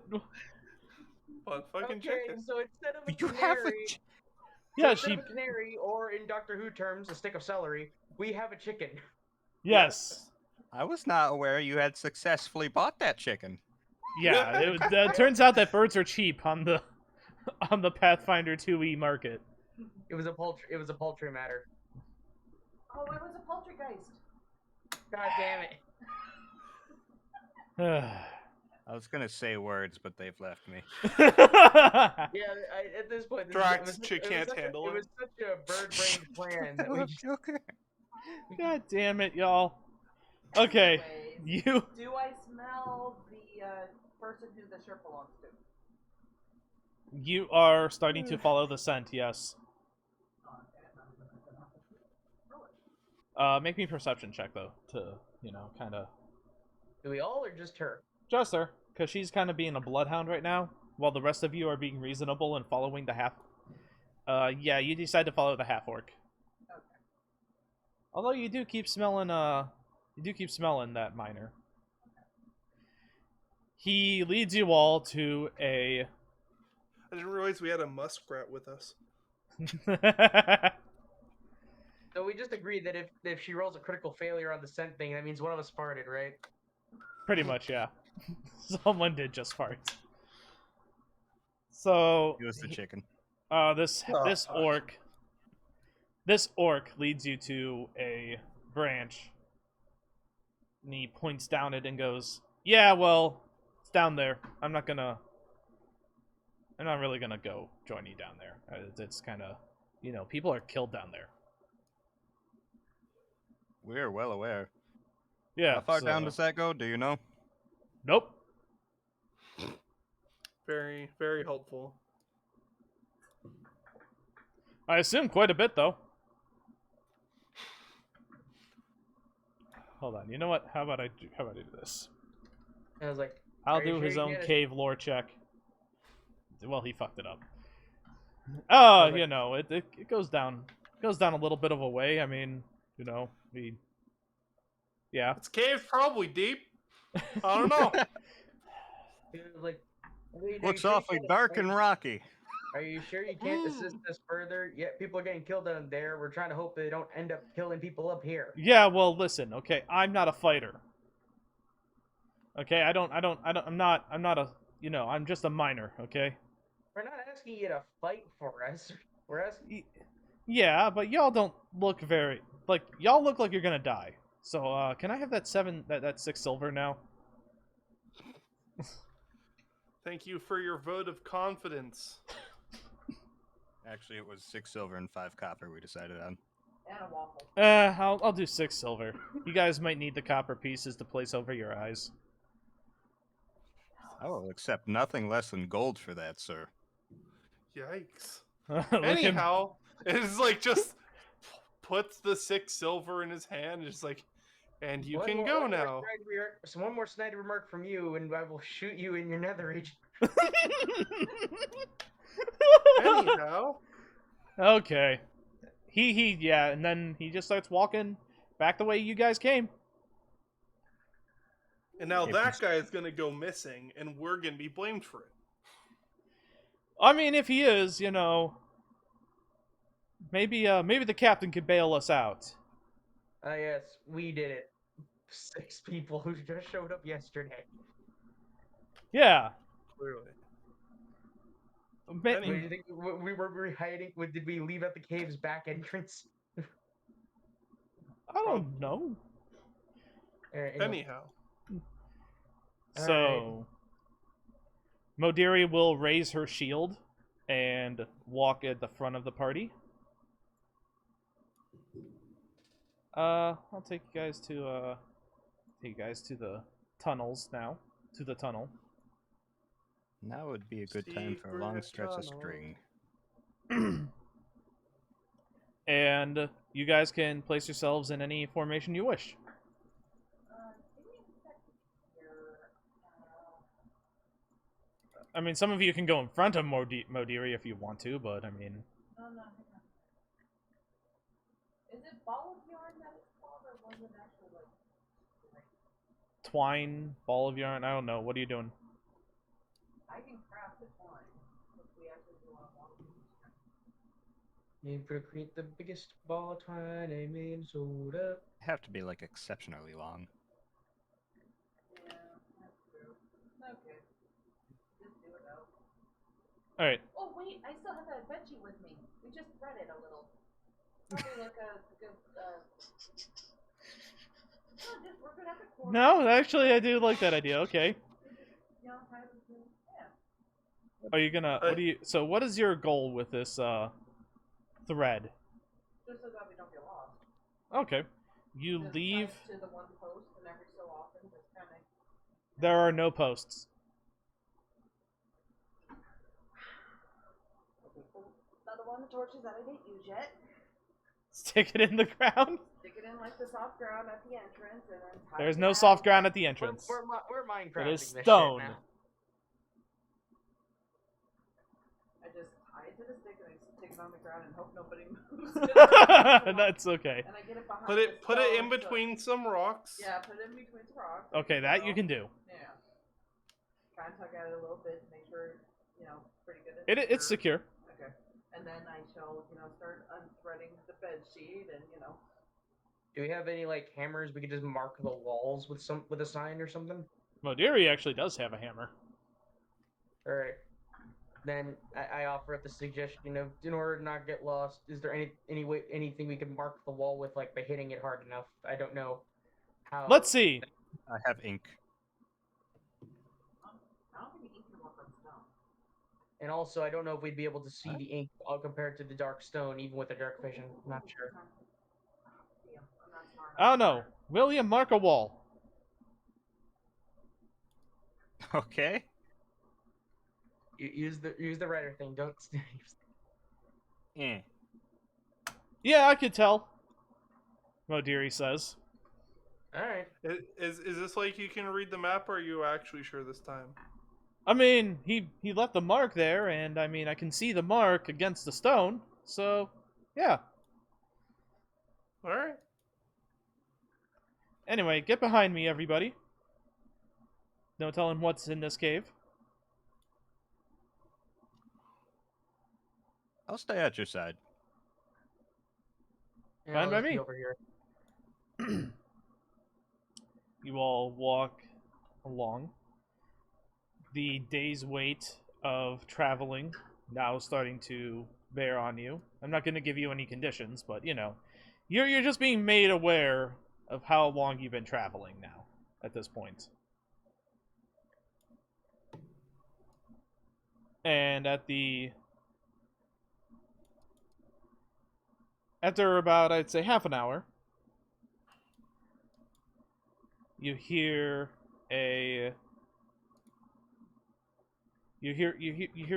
What fucking Okay, chicken? so instead of a You have a canary, Yeah, instead she. of a canary, or in Doctor Who terms, a stick of celery, we have a chicken. Yes. I was not aware you had successfully bought that chicken. Yeah, it turns out that birds are cheap on the Pathfinder 2e market. It was a poultry matter. Oh, it was a poltergeist. God damn it. I was gonna say words, but they've left me. Yeah, at this point, Can't handle it was such a bird-brained plan that I we love Joker. God damn it, y'all. Okay, Anyways, you. do I smell the person who the shirt belongs to? You are starting to follow the scent, yes. Oh, okay, I'm not gonna roll it. Make me a perception check, though, to, kind of... Do we all or just her? Just her, because she's kind of being a bloodhound right now, while the rest of you are being reasonable and following the half... yeah, you decide to follow the half-orc. Okay. Although you do keep smelling, that miner. He leads you all to a... I didn't realize we had a muskrat with us. So we just agreed that if she rolls a critical failure on the scent thing, that means one of us farted, right? Pretty much, yeah. Someone did just fart. So It was the chicken. this orc leads you to a branch. And he points down it and goes, "Yeah, well, it's down there. I'm not really gonna go join you down there. It's kind of, people are killed down there." We're well aware. Yeah. How far down does that go? Do you know? Nope. Very, very helpful. I assume quite a bit, though. Hold on. You know what? How about I do this? And I was like, I'll Are you do sure his you own get it? cave lore check. Well, he fucked it up. Oh, Okay. it goes down. Goes down a little bit of a way. I mean, yeah. This cave's probably deep. I don't know. he was like, "Are you Looks sure you awfully can't- dark are and you- rocky. Are you sure you can't assist us further? Yeah, people are getting killed down there. We're trying to hope they don't end up killing people up here." Yeah, well, listen, okay, I'm not a fighter. Okay, I'm not a, I'm just a miner, okay? We're not asking you to fight for us. We're asking. Yeah, but y'all don't look y'all look like you're gonna die. So, can I have that 6 silver now? Thank you for your vote of confidence. Actually, it was 6 silver and 5 copper we decided on. And a waffle. I'll do 6 silver. You guys might need the copper pieces to place over your eyes. I will accept nothing less than gold for that, sir. Yikes. Look at- Anyhow, it's like just puts the 6 silver in his hand and just like, and you can go now. One more snide remark from you, and I will shoot you in your nether region. Anyhow, Okay. Yeah, and then he just starts walking back the way you guys came. and now If that it's- guy is gonna go missing, and we're gonna be blamed for it. I mean, if he is, maybe the captain could bail us out. Yes, we did it. 6 people who just showed up yesterday. Yeah. Clearly. Ma- What Any- do you think? We were hiding. Did we leave at the cave's back entrance? I don't know. Anyhow. So, Modiri will raise her shield and walk at the front of the party. I'll take you guys to the tunnels now. To the tunnel. Now would be a good time for a long Secret stretch of tunnel. string. And you guys can place yourselves in any formation you wish. Give me a second here. I mean, some of you can go in front of Modiri if you want to, but I mean... No, hang on. Is it ball of yarn that it's called, or was it actually like Twine, ball of yarn, I don't know. What are you doing? I can craft the twine, if we actually do want to Need to create the biggest ball of twine I made soda. Have to be like exceptionally long. Yeah, that's true. Okay. Just do it out. Alright. Oh wait, I still have that veggie with me. We just thread it a little. Probably like a good no, just work it at the corner. No, actually, I do like that idea. Okay. You know, kind of, yeah. Are you gonna... What do you... So, what is your goal with this, thread? Just so that we don't get lost. Okay. You Just leave... tie it to the one post, and every so often just kind of. There are no posts. Okay, pull another one of the torches that I didn't use yet. Stick it in the ground. Stick it in like the soft ground at the entrance, and then tie There's it no back. soft ground at the entrance. We're Minecrafting It is this shit stone. now. I just tie it to the stick and I stick it on the ground and hope nobody moves it. That's okay. And I get it behind Put the it in stone, so- between some rocks. Yeah, put it in between some rocks. Okay, that you So, can do. Yeah. Try and tug at it a little bit to make sure, pretty good. It's secure. Okay. And then I shall, start unthreading the bed sheet and, Do we have any like hammers we could just mark the walls with a sign or something? Modiri actually does have a hammer. All right. Then I offer up the suggestion of, in order to not get lost, is there anything we can mark the wall with, like by hitting it hard enough? I don't know how. Let's see. I have ink. I don't think you can work on stone. And also, I don't know if we'd be able to see the ink compared to the dark stone, even with a dark vision. I'm not sure. Yeah, I'm not smart I don't know. William, mark a wall. Okay. Use the writer thing. Don't. Eh. Yeah, I could tell. Modiri says. All right. Is this like you can read the map, or are you actually sure this time? I mean, he left the mark there, and I mean, I can see the mark against the stone. So, yeah. All right. Anyway, get behind me, everybody. No telling what's in this cave. I'll stay at your side. Yeah, Fine I'll by just be me. Over here. You all walk along. The day's wait of traveling now starting to bear on you. I'm not going to give you any conditions, but you're just being made aware of how long you've been traveling now at this point. And after about, I'd say, half an hour, you hear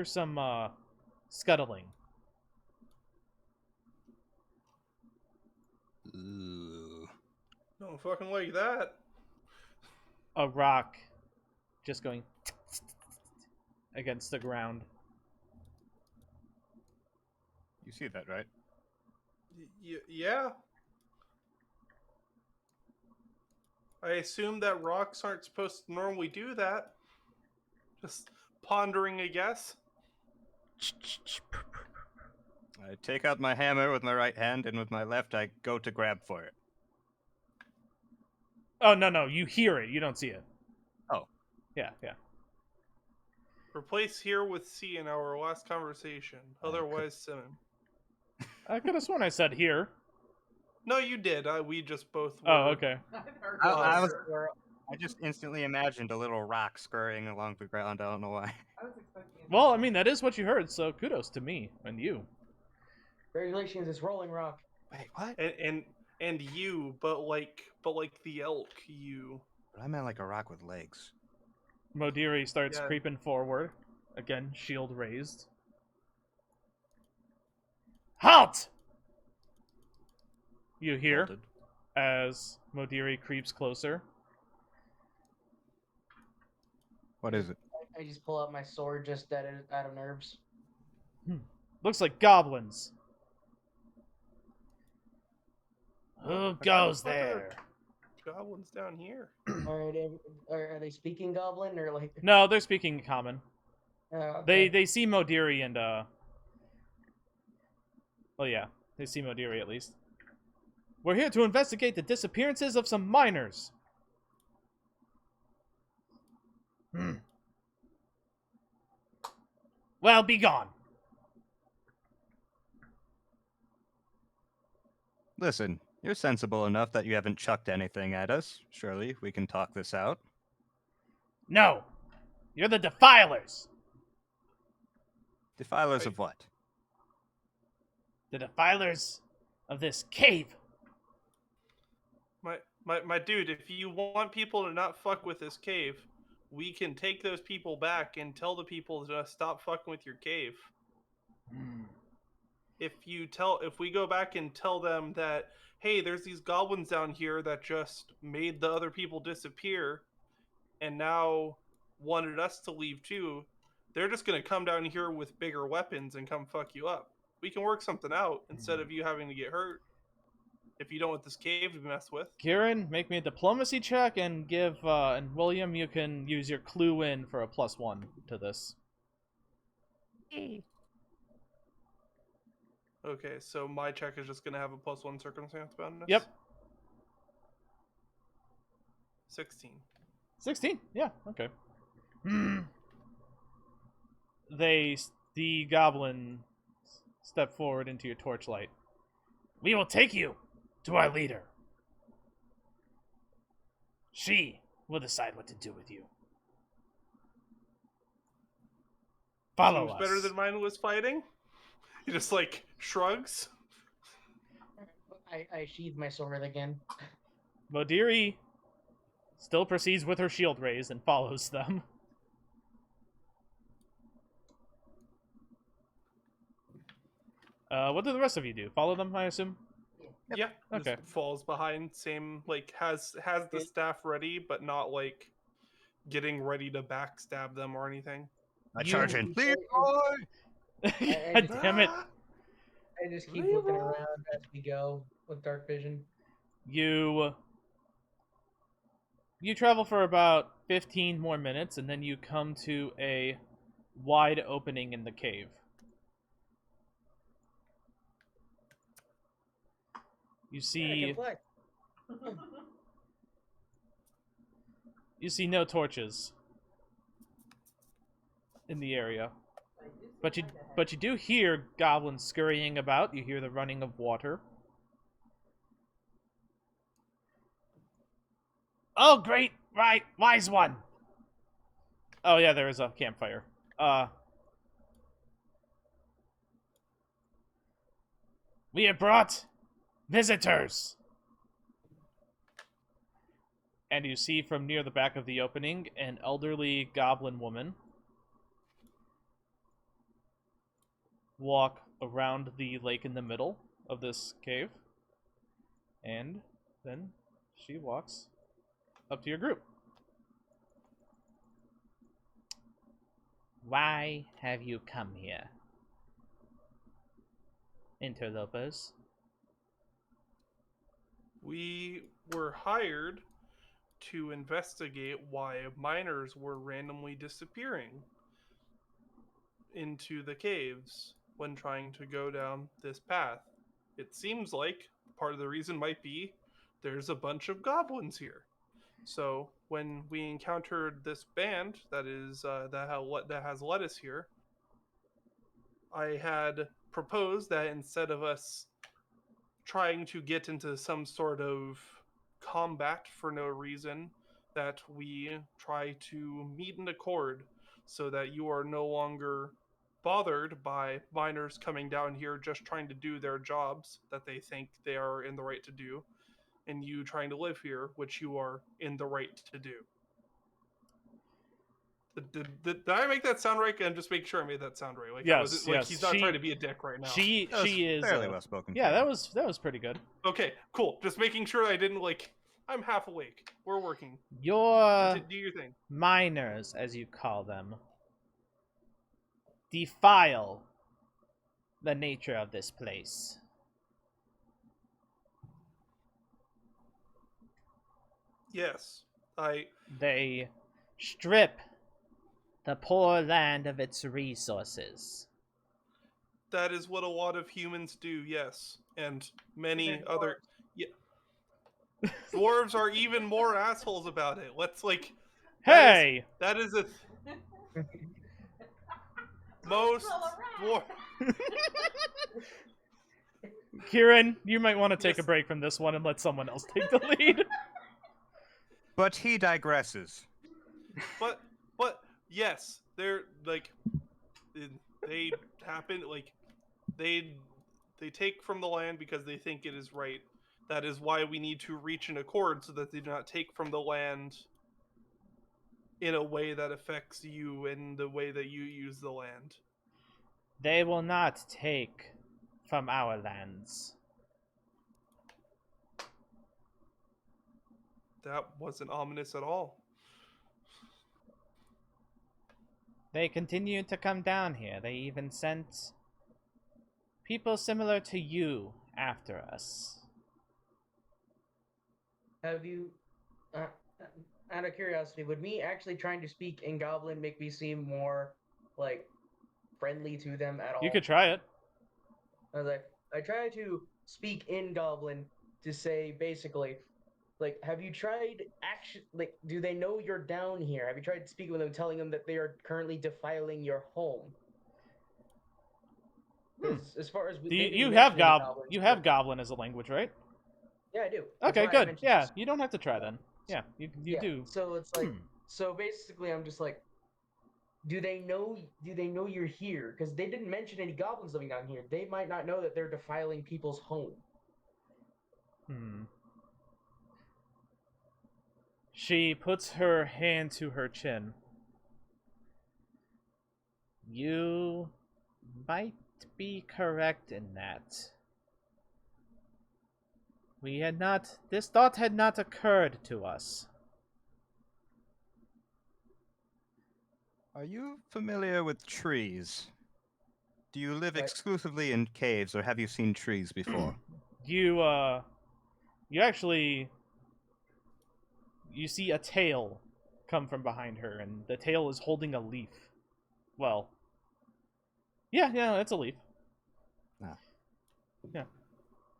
some scuttling. Ooh. Don't fucking like that. A rock just going against the ground. You see that, right? Yeah. I assume that rocks aren't supposed to normally do that. Just pondering a guess. I take out my hammer with my right hand, and with my left, I go to grab for it. Oh, no, you hear it. You don't see it. Oh. Yeah. Replace here with C in our last conversation. Otherwise, Simon. I could have sworn I said here. No, you did. We just both were. Oh, okay. I've heard I that. just instantly imagined a little rock scurrying along the ground. I don't know why. I was expecting. Well, I mean, that is what you heard, so kudos to me and you. Congratulations, it's Rolling Rock. Wait, what? And you, but like the elk, you. But I meant like a rock with legs. Modiri starts Yeah. creeping forward. Again, shield raised. Halt! You hear Bolted. as Modiri creeps closer. What is it? I just pull out my sword just out of nerves. Looks like goblins. Who goes there? Goblins down here. All right, are they speaking Goblin or like? No, they're speaking common. Okay. They see Modiri and well, yeah, they see Modiri at least. We're here to investigate the disappearances of some miners. Well, be gone. Listen, you're sensible enough that you haven't chucked anything at us. Surely we can talk this out. No, you're the Defilers. Defilers of what? The Defilers of this cave. My dude, if you want people to not fuck with this cave, we can take those people back and tell the people to stop fucking with your cave. If we go back and tell them that, hey, there's these goblins down here that just made the other people disappear and now wanted us to leave too, they're just going to come down here with bigger weapons and come fuck you up. We can work something out instead of you having to get hurt if you don't want this cave to mess with. Kieran, make me a diplomacy check and and William, you can use your clue in for a +1 to this. Okay, so my check is just going to have a +1 circumstance boundness? Yep. 16. 16? Yeah, okay. The goblin step forward into your torchlight. We will take you to our leader. She will decide what to do with you. Follow Seems us. better than mine was fighting. He just like shrugs. I sheathe my sword again. Modiri still proceeds with her shield raised and follows them. What do the rest of you do? Follow them, I assume? Yeah. Okay. Just falls behind. Same like has the staff ready, but not like getting ready to backstab them or anything. I You- charge in. Leroy! God damn it. I just keep looking around as we go with dark vision. You travel for about 15 more minutes, and then you come to a wide opening in the cave. You see no torches in the area. But you do hear goblins scurrying about. You hear the running of water. Oh, great! Right, wise one. Oh yeah, there is a campfire. We have brought visitors. And you see from near the back of the opening an elderly goblin woman walk around the lake in the middle of this cave. And then she walks up to your group. Why have you come here, interlopers? We were hired to investigate why miners were randomly disappearing into the caves when trying to go down this path. It seems like part of the reason might be there's a bunch of goblins here. So when we encountered this band that has led us here, I had proposed that instead of us trying to get into some sort of combat for no reason, that we try to meet in accord so that you are no longer bothered by miners coming down here just trying to do their jobs that they think they are in the right to do, and you trying to live here, which you are in the right to do. Did I make that sound right? And just make sure I made that sound right. Like I Yes, wasn't like yes. he's not trying to be a dick right now. She That was is fairly well spoken. Yeah, Kieran. that was pretty good. Okay, cool. Just making sure I didn't like. I'm half awake. We're working. Your Do your thing. miners, as you call them, defile the nature of this place. Yes, They strip the poor land of its resources. that is what a lot of humans do. Yes, and many Even other. Yeah. Dwarves are even more assholes about it. Let's like. Hey! That is a. Most Well, dwarf. Kieran, you might want to take a Yes. break from this one and let someone else take the lead. But he digresses. But yes, they're like they happen like they take from the land because they think it is right. That is why we need to reach an accord so that they do not take from the land in a way that affects you and the way that you use the land. They will not take from our lands. That wasn't ominous at all. They continue to come down here. They even sent people similar to you after us. Have you, out of curiosity, would me actually trying to speak in Goblin make me seem more, like, friendly to them at all? You could try it. I was like, I try to speak in Goblin to say, basically, like, have you tried like, do they know you're down here? Have you tried speaking with them, telling them that they are currently defiling your home? 'Cause as far as Do they didn't you mention have any Goblin? You have but- Goblin as a language, right? Yeah, I do. That's Okay, why I good. mentioned Yeah, this. you don't have to try then. Yeah, you Yeah, do. So it's like, Hmm. so basically, I'm just like, do they know you're here? Because they didn't mention any goblins living down here. They might not know that they're defiling people's home. Hmm. She puts her hand to her chin. You might be correct in that. This thought had not occurred to us. Are you familiar with trees? Do you live Right. exclusively in caves, or have you seen trees before? You actually, you see a tail come from behind her, and the tail is holding a leaf. Well, yeah, it's a leaf. Ah. Yeah.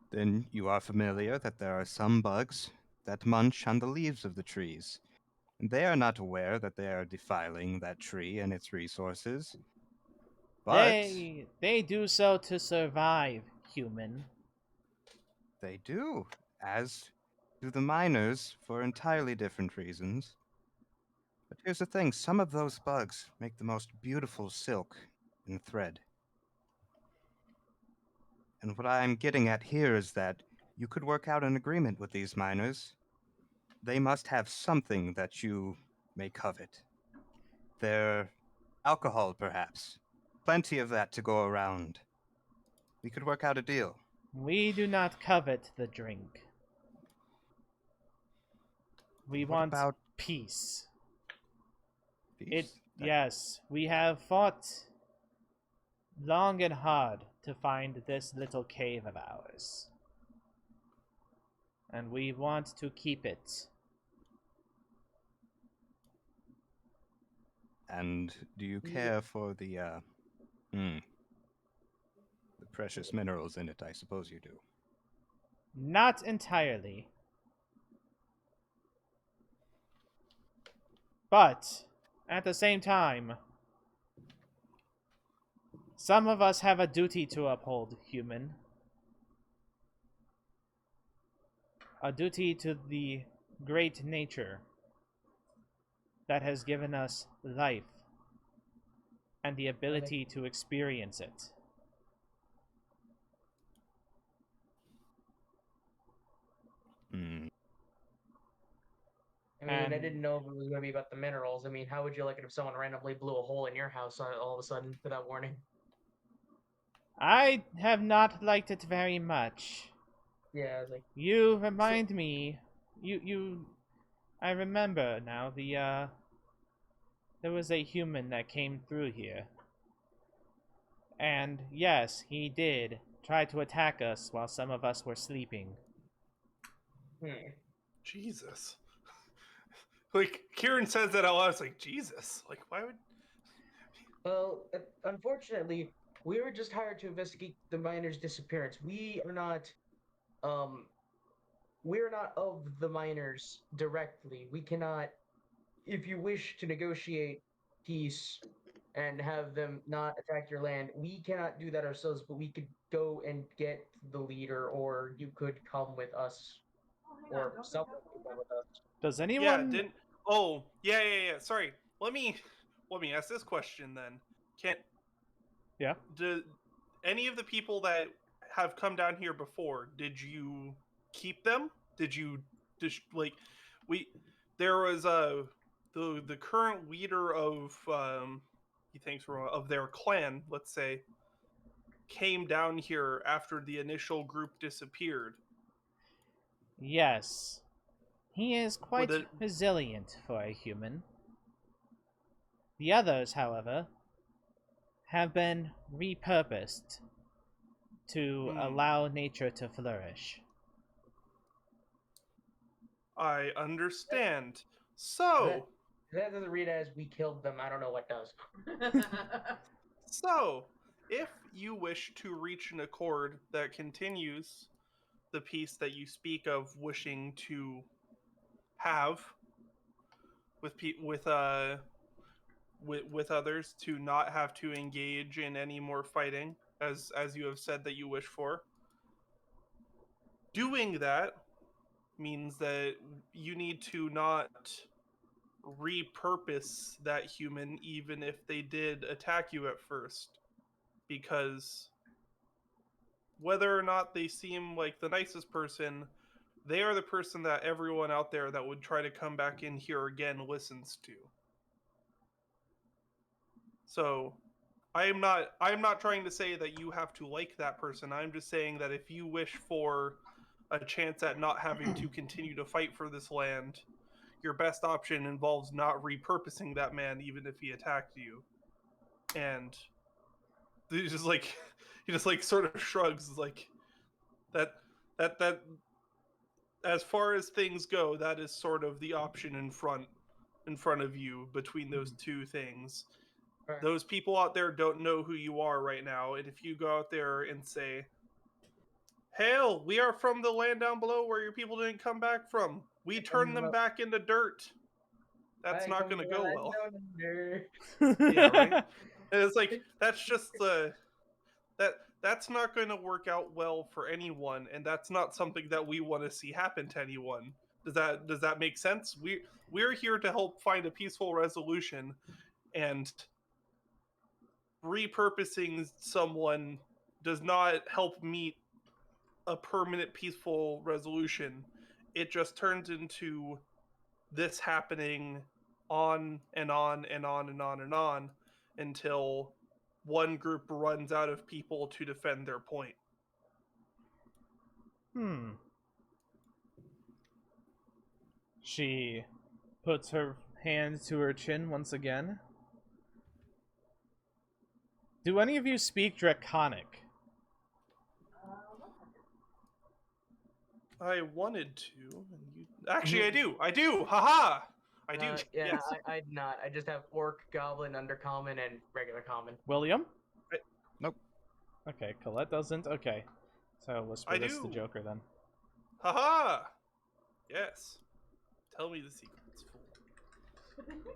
Then you are familiar that there are some bugs that munch on the leaves of the trees. And they are not aware that they are defiling that tree and its resources. But They do so to survive, human. they do, as do the miners for entirely different reasons. But here's the thing, some of those bugs make the most beautiful silk and thread. And what I'm getting at here is that you could work out an agreement with these miners. They must have something that you may covet. Their alcohol, perhaps. Plenty of that to go around. We could work out a deal. We do not covet the drink. We What want about peace. peace? Yes, we have fought long and hard to find this little cave of ours. And we want to keep it. And do you care for the precious minerals in it? I suppose you do. Not entirely. But at the same time, some of us have a duty to uphold, human. A duty to the great nature that has given us life and the ability to experience it. Hmm. I mean, I And- didn't know if it was going to be about the minerals. I mean, how would you like it if someone randomly blew a hole in your house all of a sudden without warning? I have not liked it very much. Yeah, I was like, You remind me. I remember now. There was a human that came through here. And yes, he did try to attack us while some of us were sleeping. Jesus. Like, Kieran says that out loud. It's like, Jesus. Like, why would... Well, unfortunately, we were just hired to investigate the miner's disappearance. We're not of the miners directly. We cannot, if you wish to negotiate peace and have them not attack your land, we cannot do that ourselves, but we could go and get the leader, or you could come with us, Oh, hang on, or don't someone could come with us. Does Yeah, anyone... Oh, yeah. Sorry. Let me ask this question then. Yeah? Do any of the people that have come down here before, did you keep them? Did you just there was the current leader of he thinks of their clan, let's say, came down here after the initial group disappeared. Yes. He is quite it- resilient for a human. The others, however, have been repurposed to allow nature to flourish. I understand. So, That doesn't read as we killed them. I don't know what does. So, if you wish to reach an accord that continues the peace that you speak of wishing to have with others, to not have to engage in any more fighting, as you have said that you wish for, doing that means that you need to not repurpose that human even if they did attack you at first, because whether or not they seem like the nicest person, they are the person that everyone out there that would try to come back in here again listens to. So I'm not trying to say that you have to like that person. I'm just saying that if you wish for a chance at not having to continue to fight for this land, your best option involves not repurposing that man even if he attacked you. And he just sort of shrugs, like that as far as things go, that is sort of the option in front of you between those two things. Right. Those people out there don't know who you are right now, and if you go out there and say, "Hail, we are from the land down below where your people didn't come back from. We turned them back into dirt," that's not going to go well. Yeah, right. And it's like, that's just that's not going to work out well for anyone, and that's not something that we want to see happen to anyone. Does that make sense? We're here to help find a peaceful resolution, and repurposing someone does not help meet a permanent peaceful resolution. It just turns into this happening on and on and on and on and on until one group runs out of people to defend their point. She puts her hand to her chin once again. Do any of you speak Draconic? I wanted to. Actually, I do. Haha. I do. Yeah, Yes. I'd not. I just have Orc, Goblin, Undercommon, and regular common. William? Nope. Okay, Colette doesn't. Okay. So whisper I this to do. Joker then. Haha. Yes. Tell me the secrets, fool.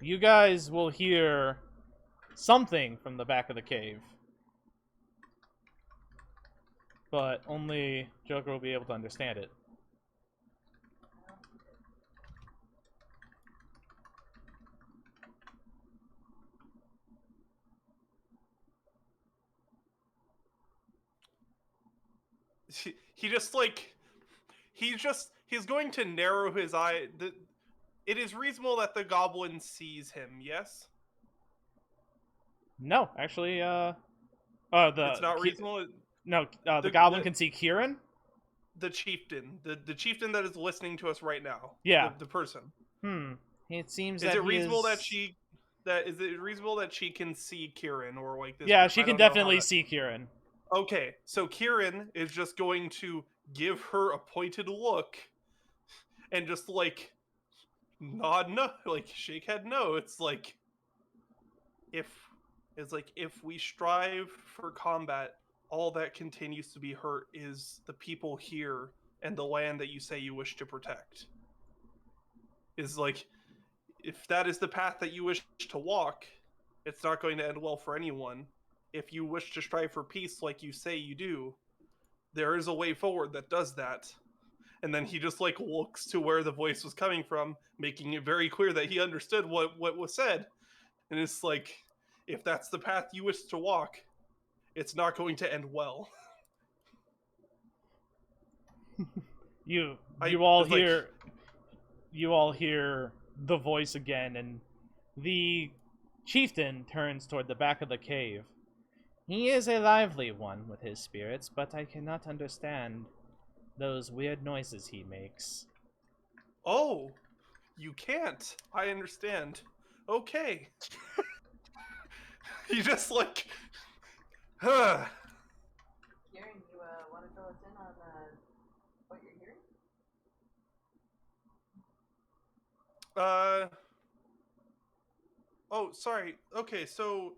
you guys will hear something from the back of the cave. But only Joker will be able to understand it. He just like he's going to narrow his eye. It is reasonable that the goblin sees him. Yes. No, actually, It's not reasonable. No, the The- goblin the- can see Kieran. The chieftain, the chieftain that is listening to us right now. Yeah. The person. It seems Is that it he reasonable is... is it reasonable that she can see Kieran or like this? Yeah, she I can don't know how definitely that- see Kieran. Okay, so Kieran is just going to give her a pointed look and just like nod no, like shake head no. It's like if we strive for combat, all that continues to be hurt is the people here and the land that you say you wish to protect. Is like if that is the path that you wish to walk, it's not going to end well for anyone. If you wish to strive for peace like you say you do, there is a way forward that does that. And then he just like looks to where the voice was coming from, making it very clear that he understood what was said. And it's like, if that's the path you wish to walk, it's not going to end well. You I- all it's like- hear you all hear the voice again, and the chieftain turns toward the back of the cave. He is a lively one with his spirits, but I cannot understand those weird noises he makes. Oh, you can't. I understand. Okay. He just like, huh. Kieran, you want to fill us in on what you're hearing? Oh, sorry. Okay, so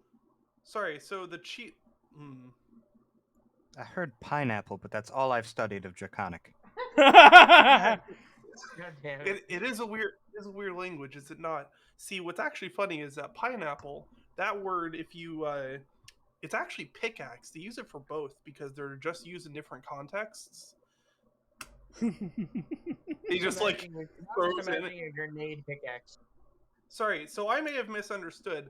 the cheat. I heard pineapple, but that's all I've studied of Draconic. God damn it. It is a weird language, is it not? See, what's actually funny is that pineapple, that word, if you it's actually pickaxe. They use it for both because they're just used in different contexts. They just like throws in. Imagining a grenade pickaxe. Sorry, so I may have misunderstood.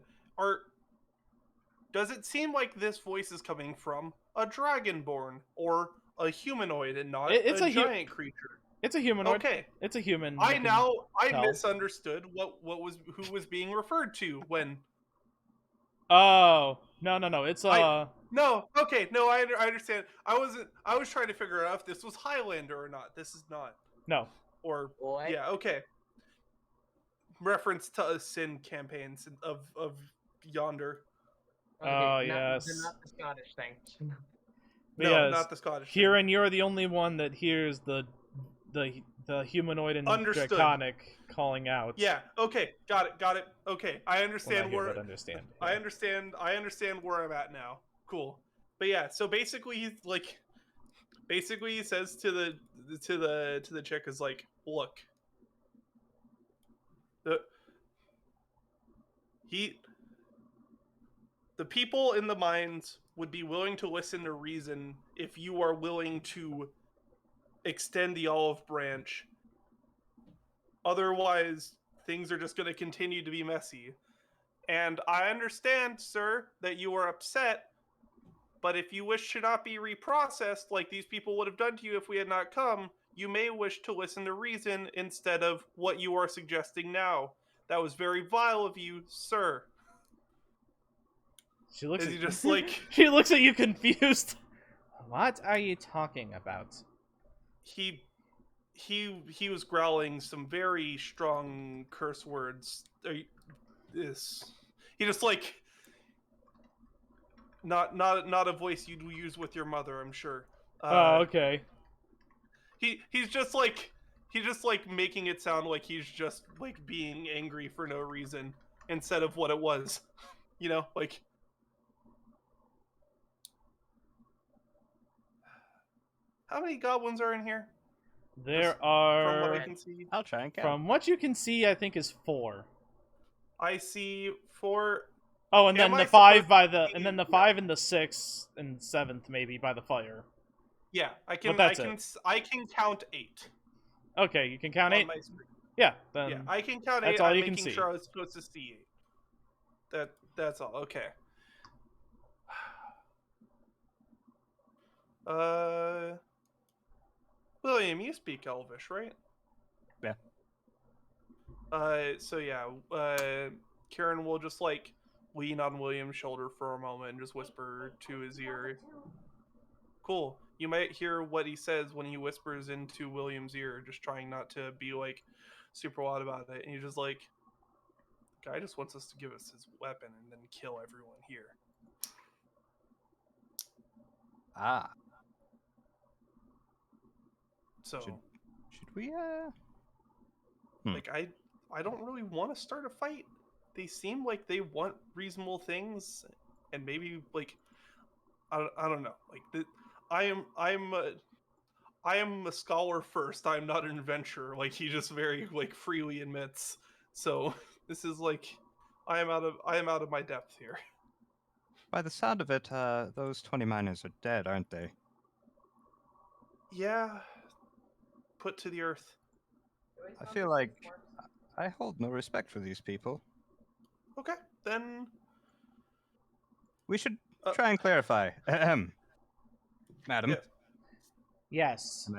Does it seem like this voice is coming from a dragonborn or a humanoid and not It's a a giant creature? It's a humanoid. Okay, It's a human. I you can I tell. misunderstood who was being referred to when. Oh, no. It's No, okay, no, I understand. I was trying to figure out if this was Highlander or not. This is not. no. Or What? yeah, okay. Reference to Sin campaigns of Yonder. Oh, not, yes. Not the Scottish thing. But No, yes, not the Scottish. thing. Kieran, you're the only one that hears the humanoid and Understood. draconic calling out. Yeah. Okay. Got it. Okay. I Well, understand not here, where. but understand. I understand where I'm at now. Cool. But yeah. So basically, he's like, he says to the chick is like, look. The people in the mines would be willing to listen to reason if you are willing to extend the olive branch. Otherwise, things are just going to continue to be messy. And I understand, sir, that you are upset, but if you wish to not be reprocessed like these people would have done to you if we had not come, you may wish to listen to reason instead of what you are suggesting now. That was very vile of you, sir. She looks Is at he just like... She looks at you confused. What are you talking about? He was growling some very strong curse words. He just like not a voice you'd use with your mother, I'm sure. Oh, okay. He's just like making it sound like he's just like being angry for no reason instead of what it was. You know, like how many goblins are in here? There From what I are, can see. I'll try and count. from what you can see, I think is 4. I see 4. Oh, and then Am the I 5 supposed by to the, see- and then the yeah. 5 and the 6 and 7th maybe by the fire. Yeah, But that's I can count 8 Okay, you can count on 8. my screen. Yeah, then Yeah, I can count 8. that's all I'm you can making see. sure I was supposed to see 8. That's all. Okay. William, you speak Elvish, right? Yeah. So yeah, Kieran will just like lean on William's shoulder for a moment and just whisper to his ear. Cool. You might hear what he says when he whispers into William's ear, just trying not to be like super loud about it. And he's just like, the guy just wants us to give us his weapon and then kill everyone here. Ah, So should we? like I don't really want to start a fight. They seem like they want reasonable things, and maybe like I don't know. Like I am a scholar first. I'm not an adventurer. Like he just very like freely admits. So this is like I am out of my depth here. By the sound of it, those 20 miners are dead, aren't they? Yeah, put to the earth. I feel like I hold no respect for these people. Okay, then We should try and clarify. Ahem. Madam, yes. Yes.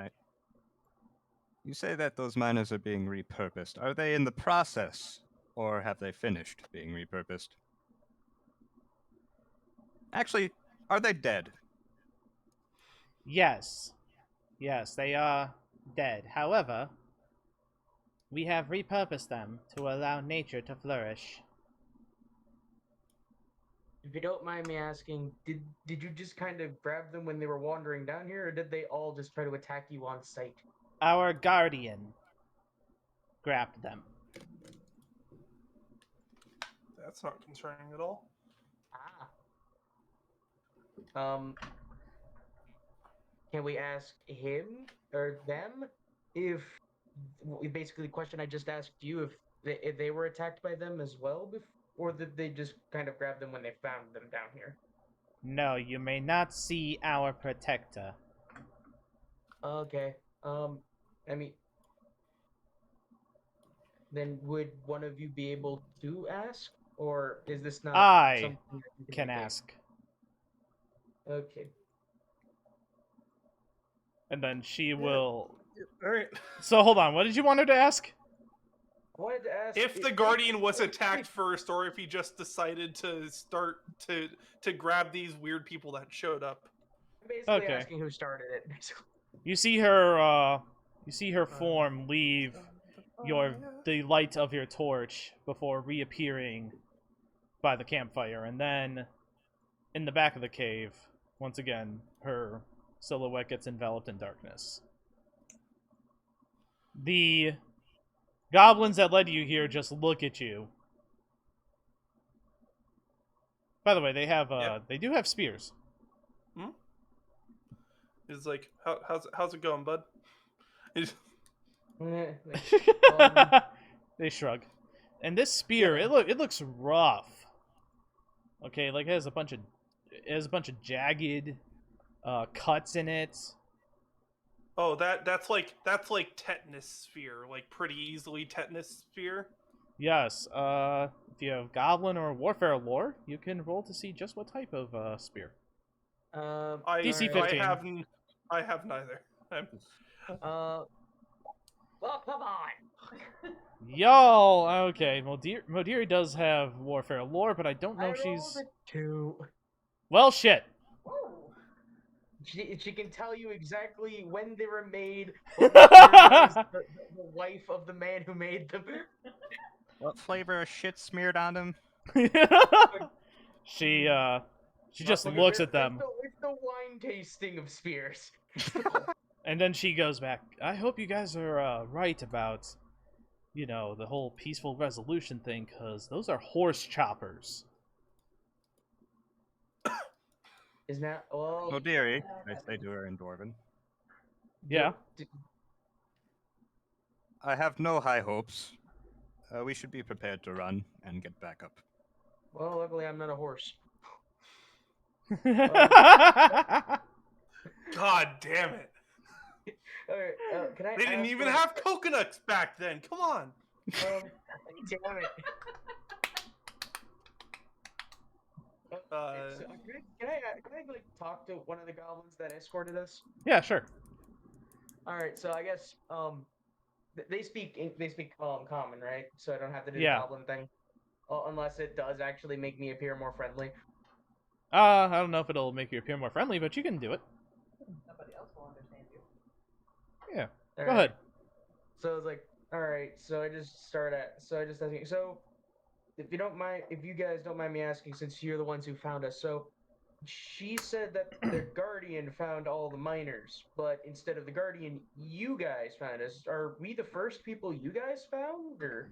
You say that those miners are being repurposed. Are they in the process, or have they finished being repurposed? Actually, are they dead? Yes. Yes, they are dead. However, we have repurposed them to allow nature to flourish. If you don't mind me asking, did you just kind of grab them when they were wandering down here, or did they all just try to attack you on sight? Our guardian grabbed them. That's not concerning at all. Can we ask him or them if basically the question I just asked you if they were attacked by them as well, or did they just kind of grab them when they found them down here? No, you may not see our protector. Okay. I mean, then would one of you be able to ask, or is this not I something that you can make? ask. Okay. And then she will... All right. So hold on, what did you want her to ask? I wanted to ask If the Guardian was attacked first, or if he just decided to start to grab these weird people that showed up. basically Okay. asking who started it. Basically. You see her form leave the light of your torch before reappearing by the campfire, and then in the back of the cave, once again, her silhouette gets enveloped in darkness. The goblins that led you here just look at you. By the way, they have they do have spears. It's like, how's it going, bud? They shrug. And this spear, it looks rough. Okay, like it has a bunch of jagged cuts in it. Oh, that's like tetanus spear, like pretty easily tetanus spear. Yes. If you have goblin or warfare lore, you can roll to see just what type of spear. DC 15. I have neither. Well, come on. Y'all, okay. Modiri does have warfare lore, but I don't know if she's. rolled a 2. Well, shit. She can tell you exactly when they were made. What was the wife of the man who made them. What flavor of shit smeared on them? She just looks at them. It's the wine tasting of spears. And then she goes back. I hope you guys are right about, the whole peaceful resolution thing, because those are horse choppers. Isn't that well? Modiri, I say to her in Dwarven. Yeah. I have no high hopes. we should be prepared to run and get back up. Well, luckily I'm not a horse. God damn it! All right, can I? They didn't ask even what- have coconuts back then. Come on. Damn it. So, can I like talk to one of the goblins that escorted us? Yeah, sure. All right, so I guess they speak common, right? So I don't have to do Yeah. the goblin thing, unless it does actually make me appear more friendly. I don't know if it'll make you appear more friendly, but you can do it. Nobody else will understand you. Yeah. All Go right. ahead. So I was like, all right. So I just asking. So if you guys don't mind me asking, since you're the ones who found us, so she said that the Guardian found all the miners, but instead of the Guardian, you guys found us. Are we the first people you guys found, or?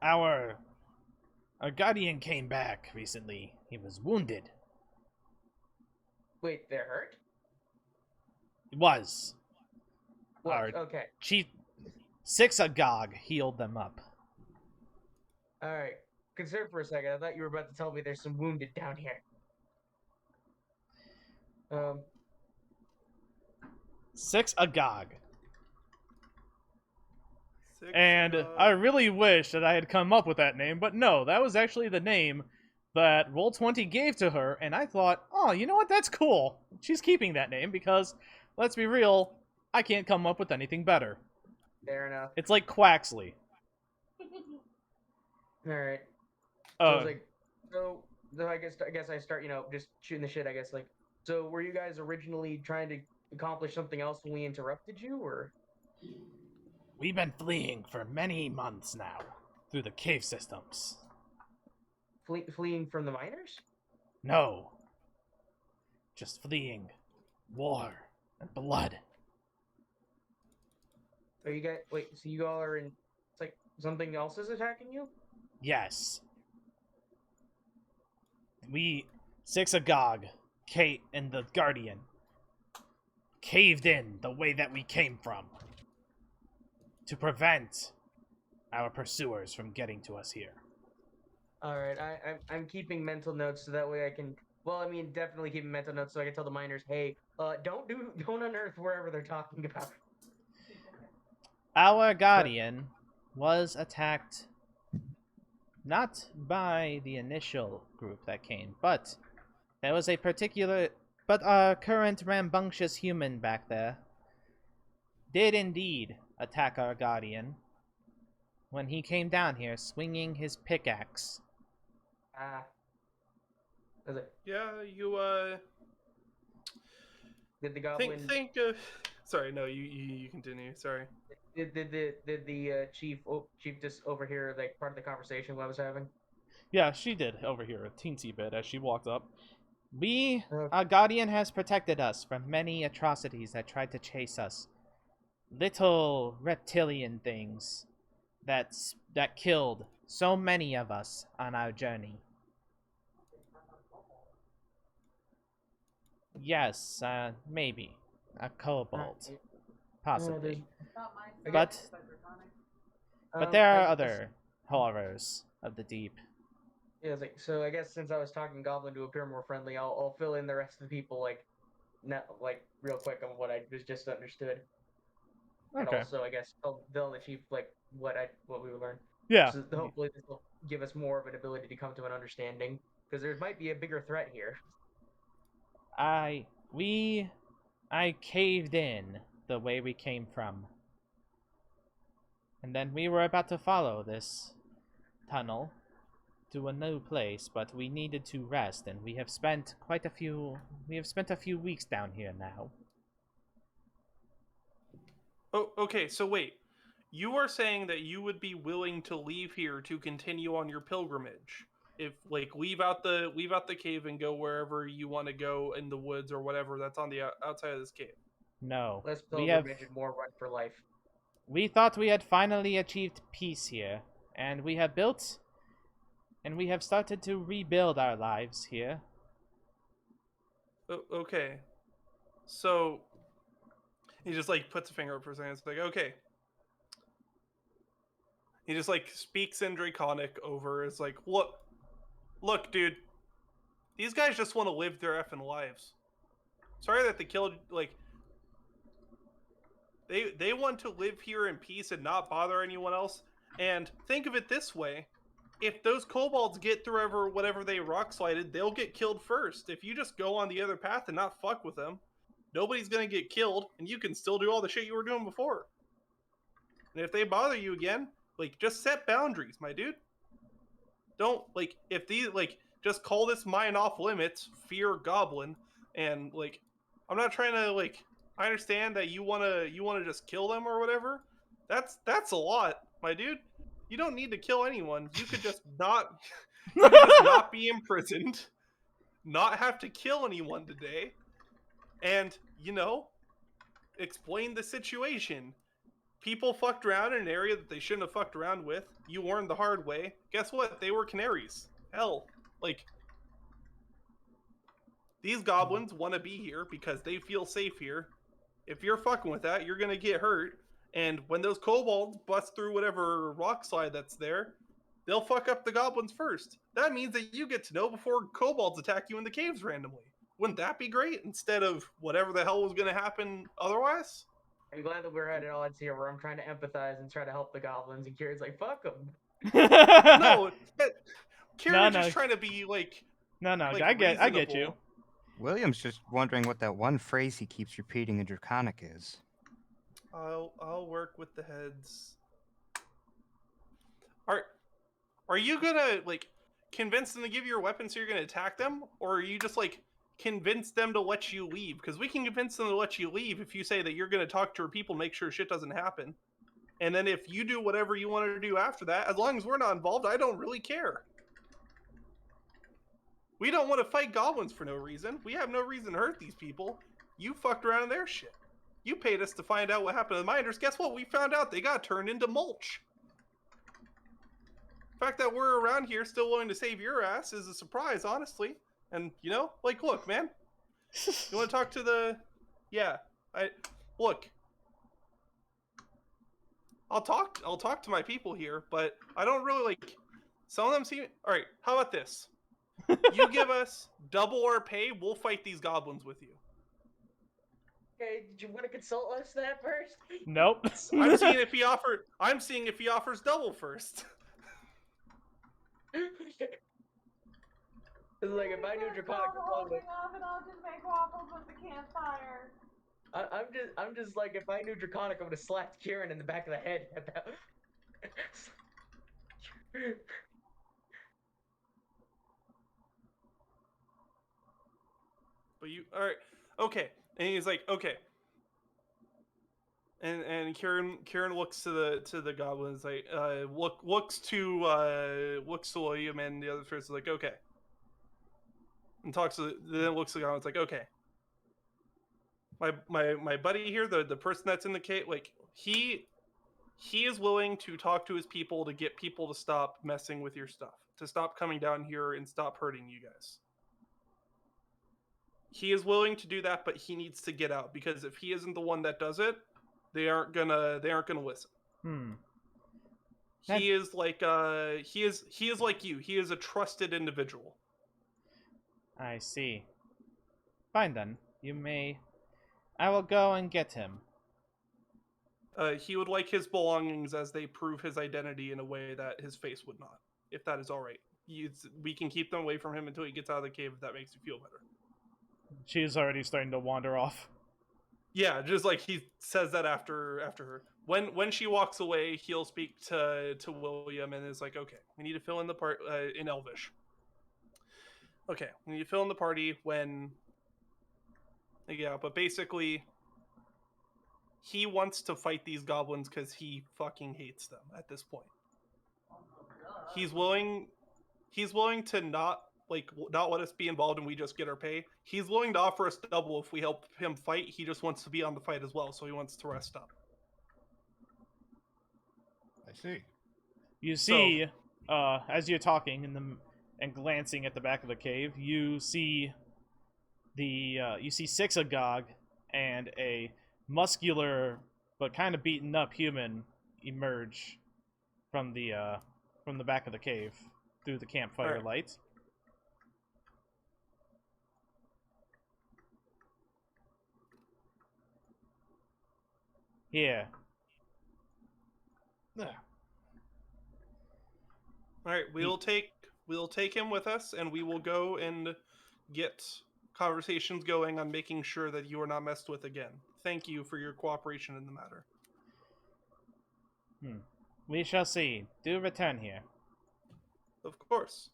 Our guardian came back recently. He was wounded. Wait, they're hurt? It was. What? Our Okay. chief Sixagog healed them up. All right. Consider for a second. I thought you were about to tell me there's some wounded down here. Sixagog. Six, And I really wish that I had come up with that name, but no, that was actually the name that Roll20 gave to her, and I thought, oh, you know what, that's cool. She's keeping that name because, let's be real, I can't come up with anything better. Fair enough. It's like Quaxley. All right. So, I was like, so I guess I start, just shooting the shit. I guess so. Were you guys originally trying to accomplish something else when we interrupted you, or? We've been fleeing for many months now through the cave systems. Fleeing from the miners? No. Just fleeing war and blood. Are you guys? Wait, so you all are in? It's like something else is attacking you? Yes. We, Sixagog, Kate, and the Guardian, caved in the way that we came from to prevent our pursuers from getting to us here. All right, I'm keeping mental notes so that way I can. Well, I mean, definitely keeping mental notes so I can tell the miners, hey, don't unearth wherever they're talking about. Our Guardian was attacked not by the initial group that came, but there was a current rambunctious human back there did indeed attack our Guardian when he came down here swinging his pickaxe. Was it? Yeah, you Did the goblin? think. Sorry, no, you continue. Sorry. Did the chief just overhear like part of the conversation I was having? Yeah, she did overhear a teensy bit as she walked up. Okay. Our Guardian has protected us from many atrocities that tried to chase us. Little reptilian things that killed so many of us on our journey. Yes, maybe. A kobold. Possibly. Not mine. But- Cybertronic. But there are other horrors of the deep. Yeah, so I guess since I was talking Goblin to appear more friendly, I'll fill in the rest of the people real quick on what I was just understood. And Okay. also, I guess I'll tell the chief what we learned. Yeah. So hopefully this will give us more of an ability to come to an understanding, because there might be a bigger threat here. I caved in the way we came from. And then we were about to follow this tunnel to a new place, but we needed to rest, and we have spent a few weeks down here now. Oh, okay. So wait, you are saying that you would be willing to leave here to continue on your pilgrimage? If leave out the cave and go wherever you want to go in the woods or whatever that's on the outside of this cave. No. Less We have pilgrimage and more run for life. We thought we had finally achieved peace here, and we have started to rebuild our lives here. Okay. So he just puts a finger up for a second. It's like, okay. He just like speaks in Draconic over. It's like, look, dude. These guys just want to live their effing lives. Sorry that they killed. Like, they want to live here in peace and not bother anyone else. And think of it this way: if those kobolds get through whatever they rock slided, they'll get killed first. If you just go on the other path and not fuck with them, nobody's gonna get killed, and you can still do all the shit you were doing before. And if they bother you again, like, just set boundaries, my dude. Don't, like, if these, like, just call this mine off limits, fear goblin, and, like, I'm not trying to, like, I understand that you wanna just kill them or whatever. That's a lot, my dude. You don't need to kill anyone. You could just not be imprisoned, not have to kill anyone today, and, explain the situation. People fucked around in an area that they shouldn't have fucked around with. You learned the hard way. Guess what? They were canaries. Hell, like, these goblins want to be here because they feel safe here. If you're fucking with that, you're going to get hurt. And when those kobolds bust through whatever rock slide that's there, they'll fuck up the goblins first. That means that you get to know before kobolds attack you in the caves randomly. Wouldn't that be great? Instead of whatever the hell was going to happen otherwise? I'm glad that we're at an odds here where I'm trying to empathize and try to help the goblins, and Kieran's like, fuck them. No, Kieran's No. just trying to be, like... No, like, I get you. reasonable. William's just wondering what that one phrase he keeps repeating in Draconic is. I'll work with the heads. Are you gonna, like, convince them to give you your weapon so you're gonna attack them? Or are you just, like, convince them to let you leave? Because we can convince them to let you leave if you say that you're gonna talk to our people, make sure shit doesn't happen. And then if you do whatever you want to do after that, as long as we're not involved, I don't really care. We don't want to fight goblins for no reason. We have no reason to hurt these people. You fucked around in their shit. You paid us to find out what happened to the miners. Guess what? We found out they got turned into mulch. The fact that we're around here still willing to save your ass is a surprise, honestly. And, like, look, man. You want to talk to the... Yeah. Look. I'll talk to my people here, but I don't really, like... Some of them seem... Alright, how about this? You give us double our pay, we'll fight these goblins with you. Okay, did you want to consult us that first? Nope. I'm seeing if he offers double first. It's like, if I knew Draconic Stop holding off and I'll just make waffles with the campfire. I'm just like, if I knew Draconic, I would have slapped Kieran in the back of the head at that. But alright, okay. And he's like, okay. And Kieran looks to the goblins, like, looks to William, and the other person's like, okay. And then looks to the goblins, like, okay. My buddy here, the person that's in the cave, like, he is willing to talk to his people to get people to stop messing with your stuff, to stop coming down here and stop hurting you guys. He is willing to do that, but he needs to get out, because if he isn't the one that does it, they aren't gonna listen. He is like like you. He is a trusted individual. I see. Fine then. I will go and get him. He would like his belongings as they prove his identity in a way that his face would not, if that is all right. We can keep them away from him until he gets out of the cave, if that makes you feel better. She's already starting to wander off. Yeah, just like he says that after her. When she walks away, he'll speak to William and is like, okay, we need to fill in the part in Elvish. Okay, we need to fill in the party when... Yeah, but basically, he wants to fight these goblins because he fucking hates them at this point. He's willing to not let us be involved and we just get our pay. He's willing to offer us double if we help him fight. He just wants to be on the fight as well, so he wants to rest up. I see. You see, as you're talking and glancing at the back of the cave, you see six Agog and a muscular but kind of beaten up human emerge from the back of the cave through the campfire Alright. light. Here. Ugh. All right, we'll take him with us, and we will go and get conversations going on making sure that you are not messed with again. Thank you for your cooperation in the matter. We shall see. Do return here. Of course.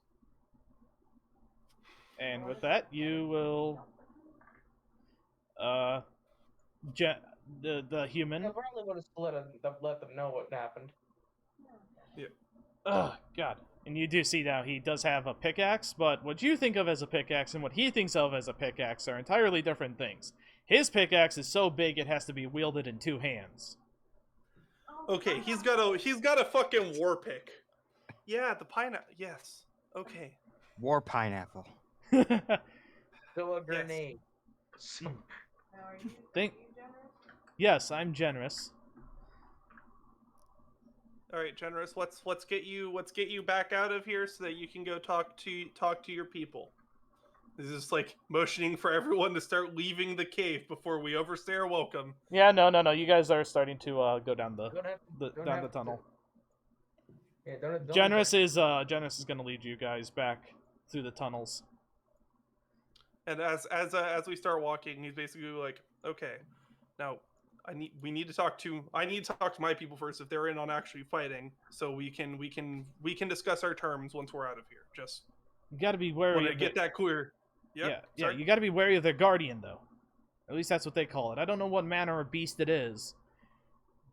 And with that, you will the human. I probably would have let them know what happened. Oh, God. And you do see now he does have a pickaxe, but what you think of as a pickaxe and what he thinks of as a pickaxe are entirely different things. His pickaxe is so big it has to be wielded in 2 hands. Okay, he's got a fucking war pick. Yeah, the pineapple. Yes. Okay. War pineapple. Still a grenade. Now, are you Think- generous? Yes, I'm generous. All right, generous. Let's get you back out of here so that you can go talk to your people. This is like motioning for everyone to start leaving the cave before we overstay our welcome. Yeah, no. You guys are starting to go down the Don't have, don't down have the to- tunnel. Yeah, don't Generous is going to lead you guys back through the tunnels. And as we start walking, he's basically like, "Okay, now I need to talk to my people first if they're in on actually fighting, so we can discuss our terms once we're out of here. Just You got to be wary. want to of get their- that clear." Yep, Yeah. sorry. You got to be wary of their guardian, though. At least that's what they call it. I don't know what manner of beast it is,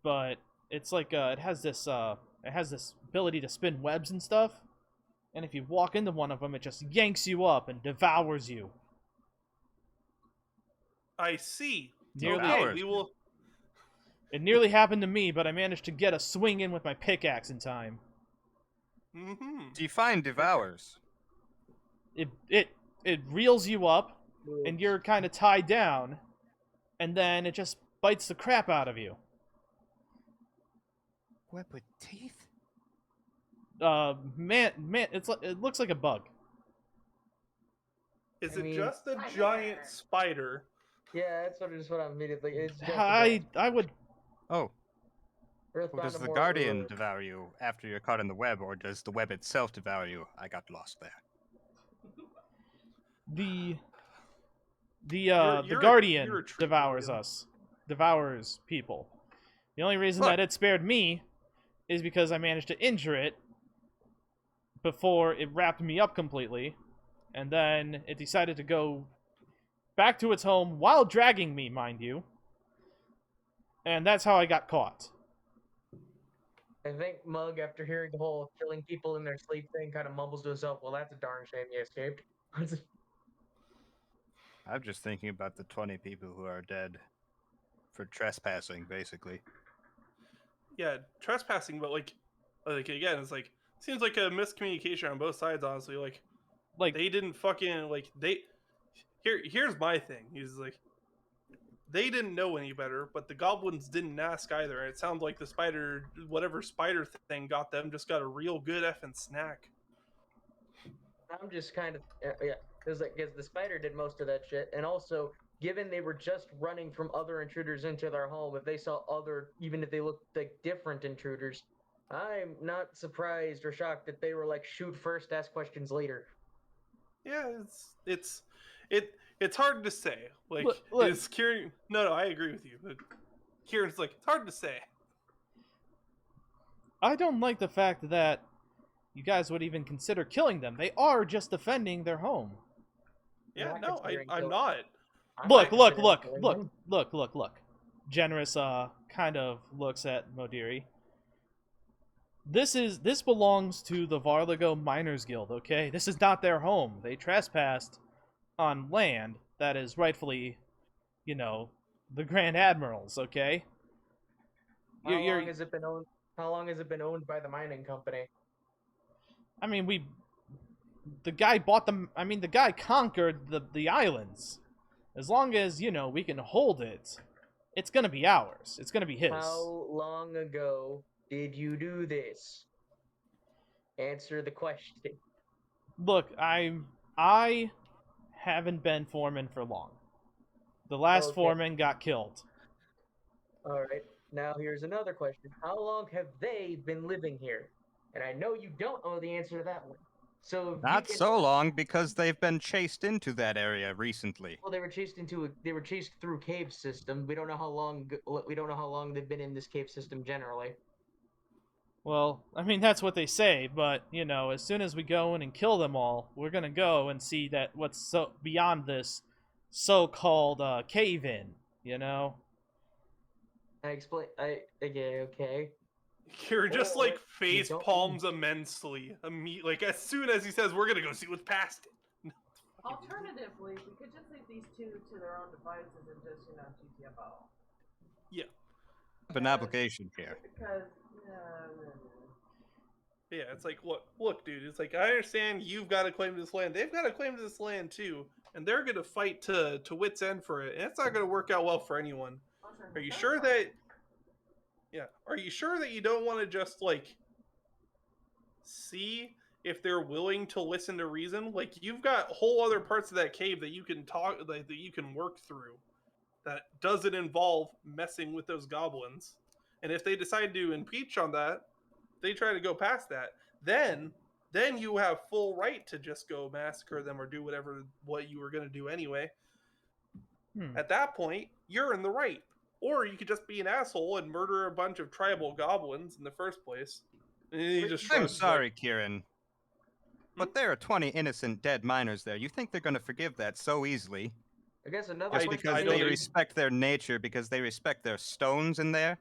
but it's like it has this ability to spin webs and stuff. And if you walk into one of them, it just yanks you up and devours you. I see. Nearly, Okay, we will. it nearly happened to me, but I managed to get a swing in with my pickaxe in time. Mm-hmm. Define devours. It reels you up, and you're kind of tied down, and then it just bites the crap out of you. Web with teeth? Man, it looks like a bug. Is I it mean- just a Spider. giant spider? Yeah, that's what I'm immediately. It's just I would. Oh, Earth well, does found a the more guardian ruler. devour you after you're caught in the web, or does the web itself devour you? I got lost there. The you're guardian a tree devours guardian. us, devours people. The only reason Look. that it spared me is because I managed to injure it before it wrapped me up completely, and then it decided to go back to its home while dragging me, mind you. And that's how I got caught. I think Mug, after hearing the whole killing people in their sleep thing, kind of mumbles to himself, "Well, that's a darn shame you escaped." I'm just thinking about the 20 people who are dead for trespassing, basically. Yeah, trespassing, but like again, it's like seems like a miscommunication on both sides. Honestly, like they didn't fucking like they. Here's my thing. He's like, they didn't know any better, but the goblins didn't ask either. And it sounds like the spider, whatever spider thing got them, just got a real good effing snack. I'm just kind of yeah, because the spider did most of that shit, and also given they were just running from other intruders into their home, if they saw even if they looked like different intruders, I'm not surprised or shocked that they were like shoot first, ask questions later. Yeah, it's hard to say. Like, Look. is Kieran? No, I agree with you. But Kieran's like, it's hard to say. I don't like the fact that you guys would even consider killing them. They are just defending their home. Yeah, Not no, considering I'm killing- not. I'm Look, not look, considering look, killing look, them. look. Generous kind of looks at Modiri. This belongs to the Varligo Miners Guild, okay? This is not their home. They trespassed on land that is rightfully, the Grand Admiral's, okay? How long has it been owned? How long has it been owned by the mining company? I mean, the guy bought them. I mean, the guy conquered the islands. As long as we can hold it, it's gonna be ours. It's gonna be his. How long ago did you do this? Answer the question. Look, I haven't been foreman for long. The last Okay. foreman got killed. All right. Now here's another question. How long have they been living here? And I know you don't know the answer to that one. So if you Not can, so long because they've been chased into that area recently. well, they were chased through cave system. We don't know how long they've been in this cave system generally. Well, I mean that's what they say, but you know, as soon as we go in and kill them all, we're gonna go and see that what's so beyond this so-called cave-in. You know. Okay. You're just like Or face don't palms immensely. Like as soon as he says, "We're gonna go see what's past it." Alternatively, we could just leave these two to their own devices and just, GTFO. Yeah. Have an obligation here. Because, Yeah, it's like, look, dude. It's like I understand you've got a claim to this land. They've got a claim to this land too, and they're gonna fight to wit's end for it. And it's not gonna work out well for anyone. Are you sure that? Yeah. Are you sure that you don't want to just like see if they're willing to listen to reason? Like you've got whole other parts of that cave that you can that you can work through. That doesn't involve messing with those goblins. And if they decide to impeach on that, they try to go past that, then you have full right to just go massacre them or do what you were going to do anyway. At that point, you're in the right. Or you could just be an asshole and murder a bunch of tribal goblins in the first place. And he just I'm shrugs sorry, like, Kieran. But there are 20 innocent dead miners there. You think they're going to forgive that so easily? I guess another Just question because I they don't- respect their nature, because they respect their stones in there?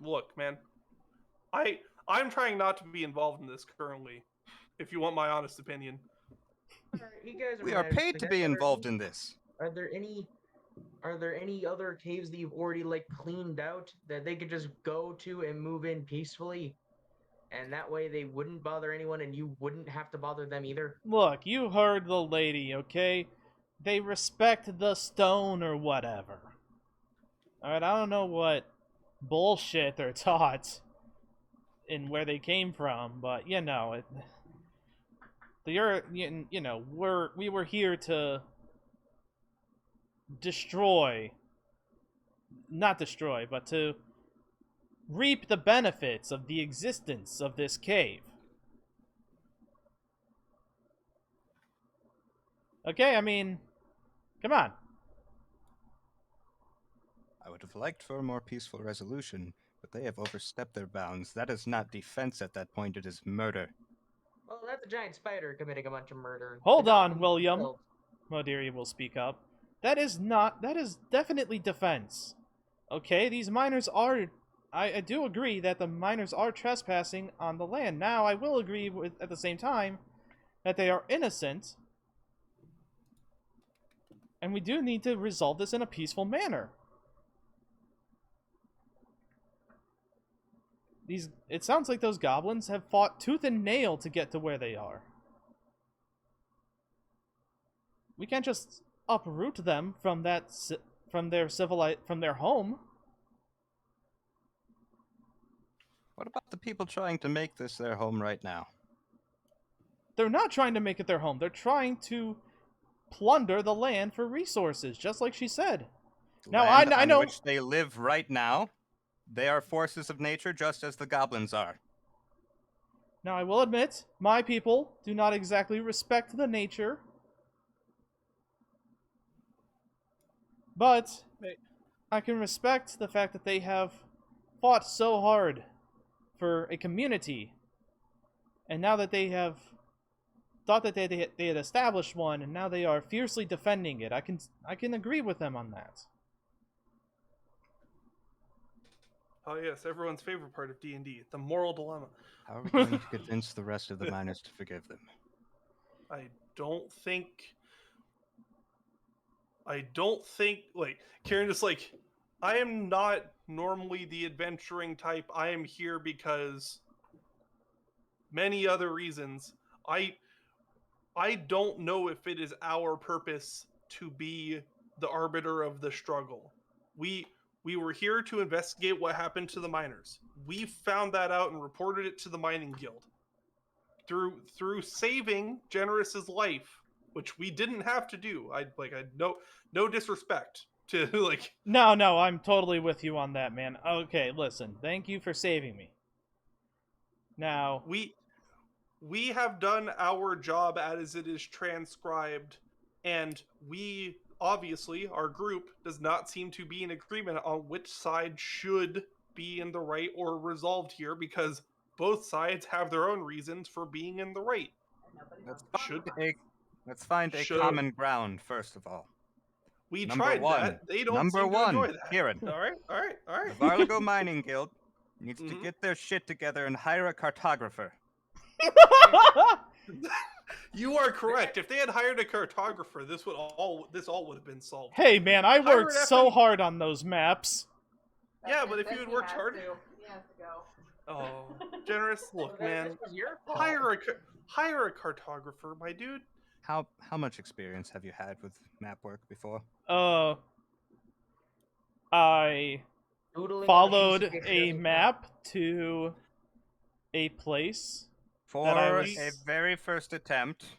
Look, man. I'm trying not to be involved in this currently, if you want my honest opinion. You guys We are miners, paid to be involved in this. Are there any other caves that you've already like cleaned out that they could just go to and move in peacefully? And that way they wouldn't bother anyone and you wouldn't have to bother them either. Look, you heard the lady, okay? They respect the stone or whatever. Alright, I don't know what bullshit they're taught and where they came from, but you know, we were here to not destroy, but to reap the benefits of the existence of this cave. Okay, I mean, come on. I would have liked for a more peaceful resolution, but they have overstepped their bounds. That is not defense at that point, it is murder. Well, that's a giant spider committing a bunch of murder. Hold The on, goblins William. themselves- Modiri will speak up. That is definitely defense. Okay, these miners are... I do agree that the miners are trespassing on the land. Now, I will agree with, at the same time, that they are innocent. And we do need to resolve this in a peaceful manner. It sounds like those goblins have fought tooth and nail to get to where they are. We can't just uproot them from their home. What about the people trying to make this their home right now? They're not trying to make it their home. They're trying to plunder the land for resources, just like she said. Now, Land I know... on which they live right now? They are forces of nature just as the goblins are. Now, I will admit, my people do not exactly respect the nature. But I can respect the fact that they have fought so hard for a community. And now that they have thought that they had established one, and now they are fiercely defending it, I can agree with them on that. Oh yes, everyone's favorite part of D&D, the moral dilemma. How are we going to convince the rest of the miners to forgive them? I don't think, like, Kieran just like, I am not normally the adventuring type. I am here because many other reasons. I don't know if it is our purpose to be the arbiter of the struggle. We were here to investigate what happened to the miners. We found that out and reported it to the mining guild. through saving Generous's life, which we didn't have to do. I no disrespect to like. No, I'm totally with you on that, man. Okay, listen. Thank you for saving me. Now, we have done our job as it is transcribed, and we obviously, our group does not seem to be in agreement on which side should be in the right or resolved here, because both sides have their own reasons for being in the right. And nobody Let's wants to Should- talk about it. let's find a Should- common ground first of all. We Number tried one. that. They don't Number seem to one, enjoy that. Kieran. All right. The Varligo Mining Guild needs to Mhm. get their shit together and hire a cartographer. You are correct. If they had hired a cartographer, this all would have been solved. hey, man, I worked Hire an so effing- hard on those maps. Yeah, but if Then you had he worked has harder- to. He has to go. Oh, Generous, look, man. This was your fault. Hire a cartographer, my dude. How much experience have you had with map work before? I Doodling on followed piece of paper a doesn't map to a place. For That I a was- very first attempt,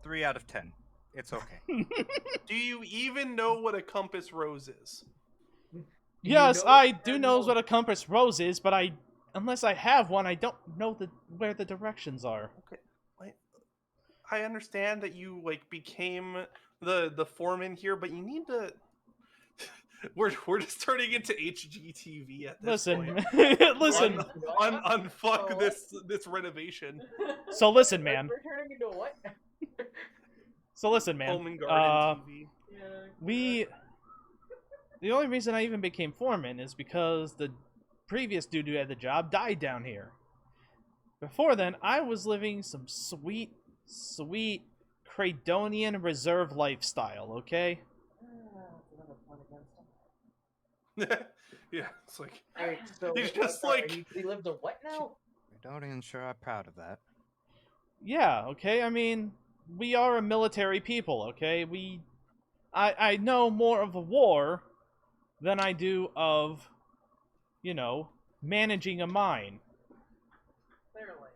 3 out of 10. It's okay. Do you even know what a compass rose is? you Yes, know I that do they're know no- what a compass rose is, but unless I have one, I don't know where the directions are. I understand that you became the foreman here, but you need to. We're just turning into HGTV at this Listen, point. listen. Unfuck Oh. this renovation. So listen, man. We're turning into what? So listen, man. Home and garden TV. Yeah. The only reason I even became foreman is because the previous dude who had the job died down here. Before then, I was living some sweet Cradonian reserve lifestyle, okay? That's another point against him. Yeah, it's like Alright, so He's what, just like- he lived a what now? Redonians sure are proud of that. Yeah, okay? I mean, we are a military people, okay? I know more of a war than I do of, managing a mine. Clearly.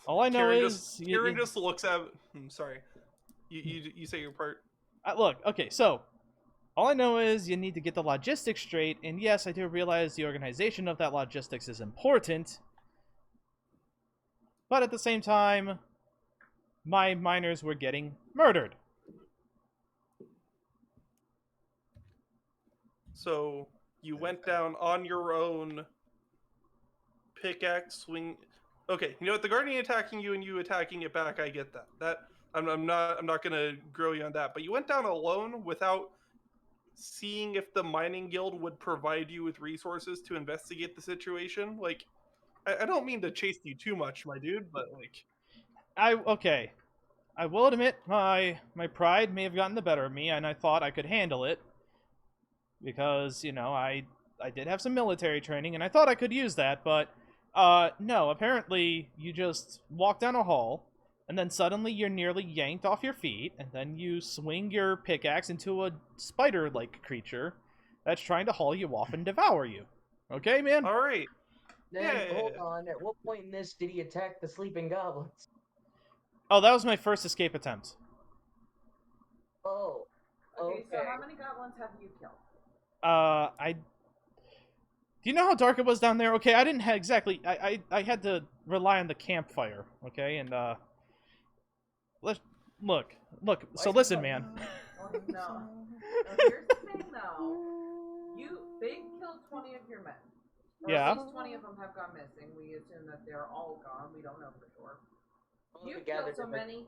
All I know Kieran is... Kieran just looks at. Sorry, you say your part. Look, okay, so all I know is you need to get the logistics straight, and yes, I do realize the organization of that logistics is important, but at the same time, my miners were getting murdered. So you went down on your own. Pickaxe swing. Okay, you know what? The guardian attacking you and you attacking it back. I get that. I'm not gonna grill you on that. But you went down alone without seeing if the mining guild would provide you with resources to investigate the situation. Like, I don't mean to chase you too much, my dude, but like, Okay, I will admit my pride may have gotten the better of me, and I thought I could handle it because I did have some military training, and I thought I could use that, but no. Apparently, you just walk down a hall, and then suddenly you're nearly yanked off your feet, and then you swing your pickaxe into a spider-like creature that's trying to haul you off and devour you. Okay, man? all right. Then Yeah. hold on. At what point in this did he attack the sleeping goblins? Oh, that was my first escape attempt. Oh. Okay, so Okay. how many goblins have you killed? Do you know how dark it was down there? Okay, I didn't have exactly... I had to rely on the campfire, okay? And, Look. So listen, man. Oh, no. Here's the thing, though. They killed 20 of your men. Or Yeah. At least 20 of them have gone missing. We assume that they're all gone. We don't know for sure. Well, You we gathered killed so different- many.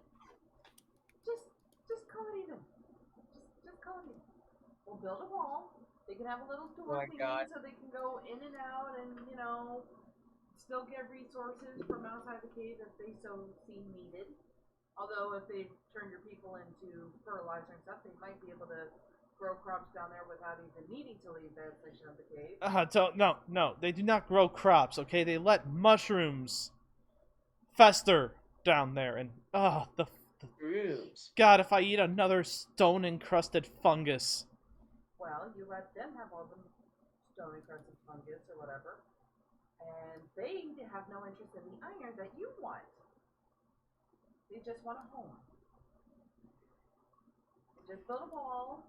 Just call it even. Just call it even. We'll build a wall. They can have a little door my thingy God. so they can go in and out and, still get resources from outside the cave if they so see needed. Although if they turn your people into fertilizer and stuff, they might be able to grow crops down there without even needing to leave that section of the cave. No, they do not grow crops, okay? They let mushrooms fester down there, and, the Rooms. God, if I eat another stone-encrusted fungus. Well, you let them have all the stone encrusted fungus or whatever, and they have no interest in the iron that you want. They just want a home. You just build a wall.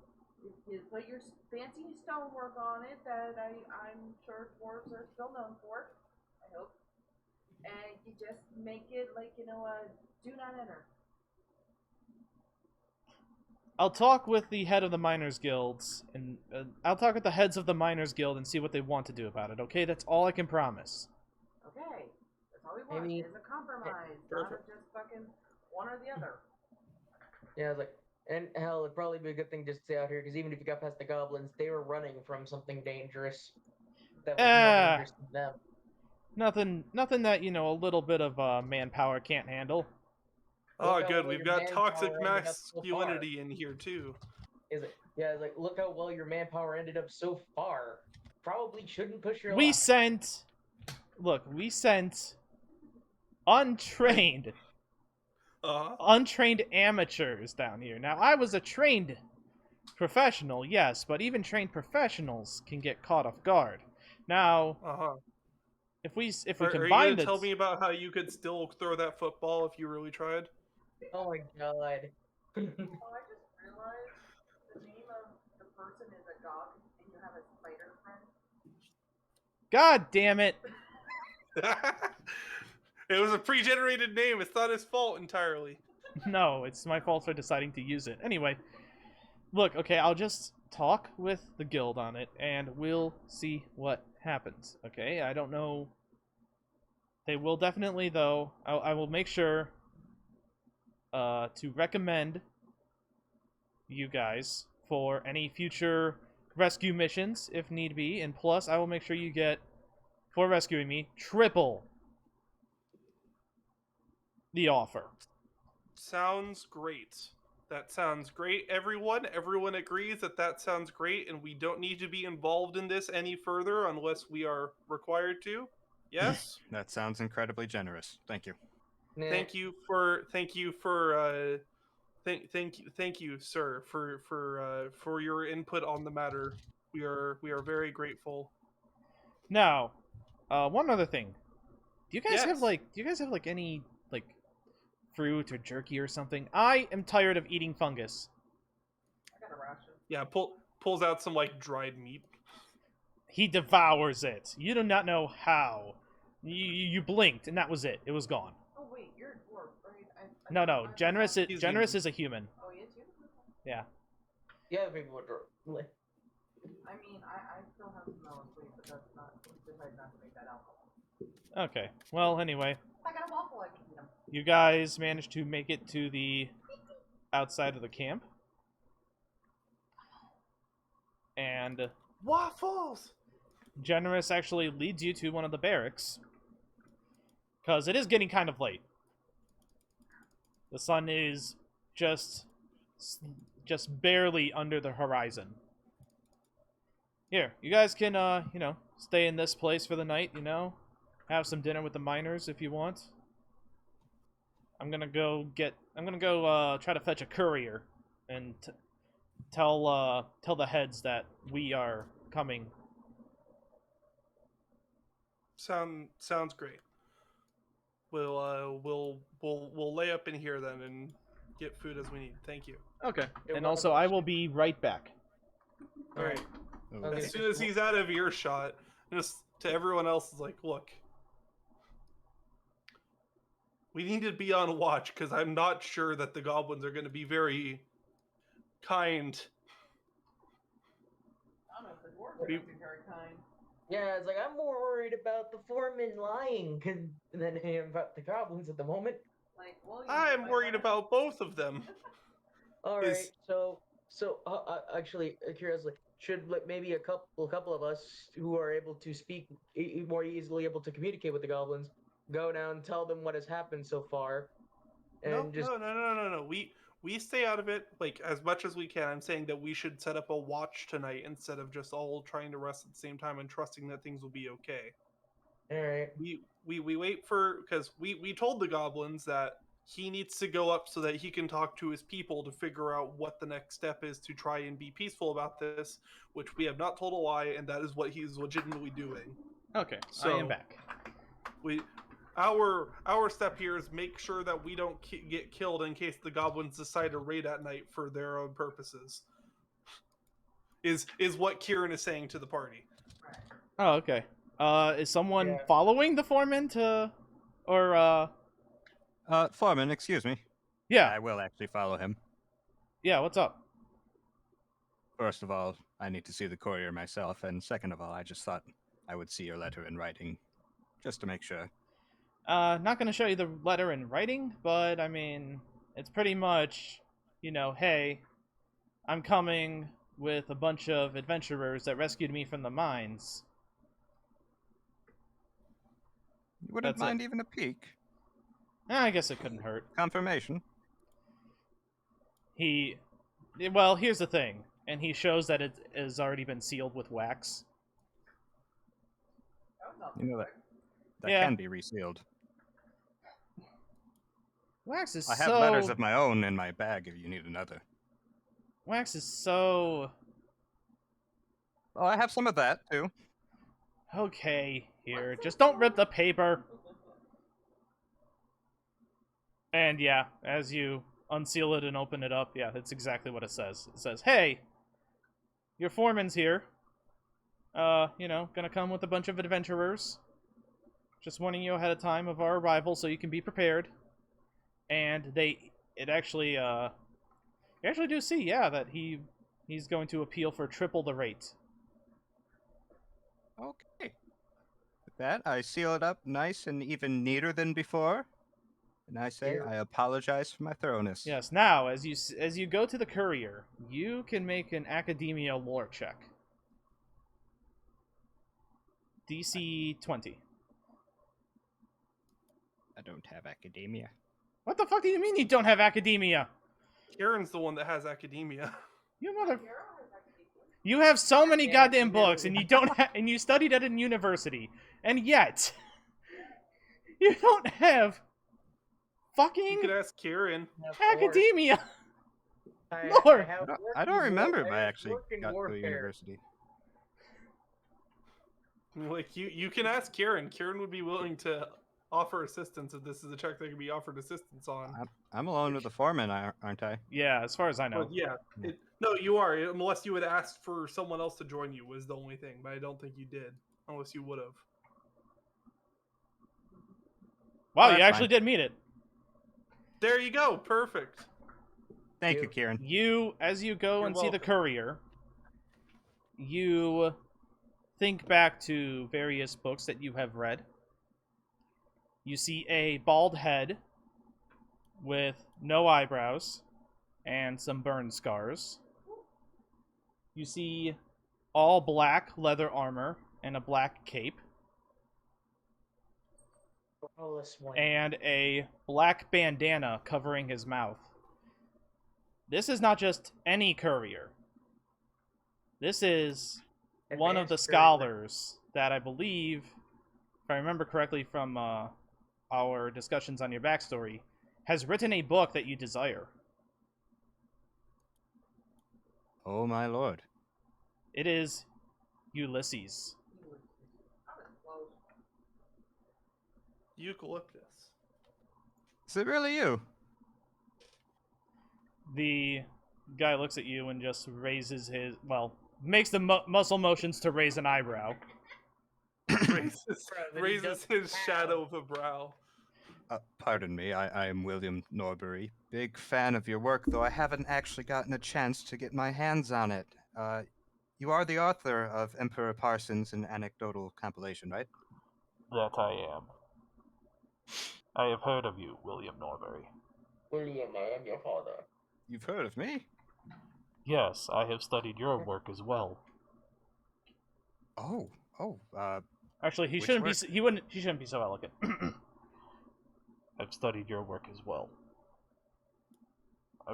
You put your fancy stonework on it that I'm sure dwarves are still known for. I hope. And you just make it like, a do not enter. I'll talk with the head of the Miners Guilds, and I'll talk with the heads of the Miners Guild and see what they want to do about it. Okay, that's all I can promise. Okay, that's all we want. Maybe- Is a compromise, not a just fucking one or the other. Yeah, I was like, and hell, it'd probably be a good thing just to stay out here, because even if you got past the goblins, they were running from something dangerous that was more dangerous than them. Nothing that, a little bit of manpower can't handle. Oh, Look how good. well We've your got manpower toxic ended up so masculinity in here too. Is it? Yeah, it's like, look how well your manpower ended up so far. Probably shouldn't push your We luck. sent untrained amateurs down here. Now, I was a trained professional, yes, but even trained professionals can get caught off guard. Now, if we Are you combine gonna tell me about how you could still throw that football if you really tried? Oh my god. Oh, I just realized the name of the person is a dog, and you have a spider friend. God damn it! It was a pre-generated name. It's not his fault entirely. No, it's my fault for deciding to use it. Anyway, look, okay, I'll just talk with the guild on it, and we'll see what happens. Okay, I don't know. They will definitely, though. I will make sure to recommend you guys for any future rescue missions, if need be, and plus, I will make sure you get, for rescuing me, triple the offer. Sounds great. That sounds great, everyone. Everyone agrees that that sounds great, and we don't need to be involved in this any further unless we are required to. Yes. That sounds incredibly generous. Thank you. Nah. Thank you, sir, for your input on the matter. We are very grateful. Now, one other thing. Do you guys have Yes. any fruit or jerky or something? I am tired of eating fungus. I got a ration. Yeah, pulls out some dried meat. He devours it. You do not know how. You blinked and that was it. It was gone. Oh wait, you're a dwarf, right? No. Generous He's Generous human. is a human. Oh, he is you? Yeah. Yeah, people would. I mean, I still have some melon sweet, but that's not. Decided not to make that alcohol. Okay. Well, anyway, If I got a waffle, I can eat them. you guys managed to make it to the outside of the camp. And Waffles. Generous actually leads you to one of the barracks. Because it is getting kind of late. The sun is just barely under the horizon. Here, you guys can, stay in this place for the night, have some dinner with the miners if you want. I'm gonna go try to fetch a courier and tell the heads that we are coming. Sounds great. We'll lay up in here then and get food as we need. Thank you. Okay. You're And also, I will be right back. All right. Okay. As soon as he's out of earshot, just to everyone else, is like, look, we need to be on watch because I'm not sure that the goblins are going to be very kind. I don't know if the dwarves are We- going to be very kind. Yeah, it's like, I'm more worried about the foreman lying than I am about the goblins at the moment. Like, well, you I'm might worried wanna- about both of them. All Is- right, so actually, curiously, should maybe a couple of us who are able to speak more easily able to communicate with the goblins go down and tell them what has happened so far, and No, just no. We stay out of it as much as we can. I'm saying that we should set up a watch tonight instead of just all trying to rest at the same time and trusting that things will be okay. all right. We wait for because we told the goblins that he needs to go up so that he can talk to his people to figure out what the next step is to try and be peaceful about this, which we have not told a lie, and that is what he's legitimately doing. Okay, I So- am back. Our step here is make sure that we don't get killed in case the goblins decide to raid at night for their own purposes. Is what Kieran is saying to the party. Oh, okay. Is someone Yeah. following the foreman to, or Foreman, excuse me. yeah, I will actually follow him. yeah. What's up? First of all, I need to see the courier myself, and second of all, I just thought I would see your letter in writing, just to make sure. Not gonna show you the letter in writing, but I mean, it's pretty much, hey, I'm coming with a bunch of adventurers that rescued me from the mines. You wouldn't That's it. mind even a peek. I guess it couldn't hurt. Confirmation. Well, here's the thing, and he shows that it has already been sealed with wax. That was not You know that Yeah. can be resealed. Wax is I have letters of my own in my bag if you need another. Wax is so... Oh, I have some of that too. Okay, here, just don't rip the paper. And yeah, as you unseal it and open it up, yeah, that's exactly what it says. It says, hey, your foreman's here. Gonna come with a bunch of adventurers. Just warning you ahead of time of our arrival so you can be prepared. And you actually do see, yeah, that he's going to appeal for triple the rate. Okay. With that, I seal it up nice and even neater than before. And I say, Here. I apologize for my thoroughness. Yes, now, as you go to the courier, you can make an academia lore check. DC 20. I don't have academia. What the fuck do you mean you don't have academia? Kieran's the one that has academia. You mother... You have so many Yeah, goddamn you books, really- and you don't and you studied at a university, and yet you don't have You fucking could ask Kieran. academia. I Lord. have I don't worked in remember war- if I have actually worked in got to a warfare. university. Like you can ask Kieran. Kieran would be willing to offer assistance if this is a check that can be offered assistance on. I'm alone with the foreman, aren't I? Yeah, as far as I know. But yeah, no, you are. Unless you had asked for someone else to join you was the only thing. But I don't think you did, unless you would have. Wow, that's you actually fine. did meet it. There you go. Perfect. Thank you, You- Kieran. As you go You're and see the welcome. courier, you think back to various books that you have read. You see a bald head with no eyebrows and some burn scars. You see all black leather armor and a black cape Oh, this one. and a black bandana covering his mouth. This is not just any courier. This is one of the Advanced courier. scholars that I believe, if I remember correctly from our discussions on your backstory, has written a book that you desire. Oh my lord. It is Ulysses. Eucalyptus. Is it really you? The guy looks at you and just raises makes the muscle motions to raise an eyebrow. Raises, But he raises doesn't his have- shadow of a brow. Pardon me, I am William Norbury. Big fan of your work, though I haven't actually gotten a chance to get my hands on it. You are the author of Emperor Parsons, an anecdotal compilation, right? That I am. I have heard of you, William Norbury. William, I am your father. You've heard of me? Yes, I have studied your work as well. Oh, Actually, he Which shouldn't work? be. He shouldn't be so elegant. I've studied your work as well. I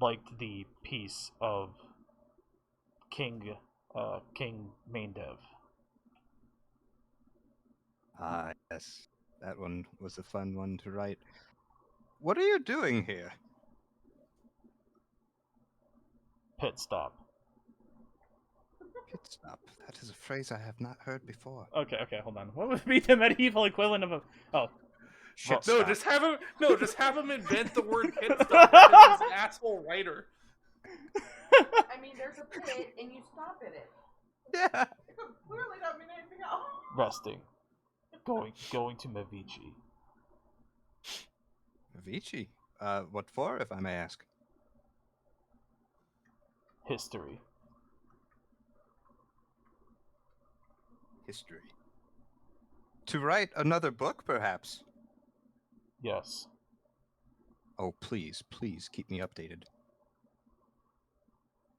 liked the piece of King Maindev. yes. That one was a fun one to write. What are you doing here? Pit stop. Pit stop. That is a phrase I have not heard before. Okay, hold on. What would be the medieval equivalent of a... Oh, Shit No, stop. just have him invent the word pit stop because he's an asshole writer. I mean, there's a pit, and you stop in it. Yeah. It could clearly not mean anything else. resting. Going to Mavici. Avicii. What for, if I may ask? History. History. To write another book, perhaps? Yes. Oh, please keep me updated.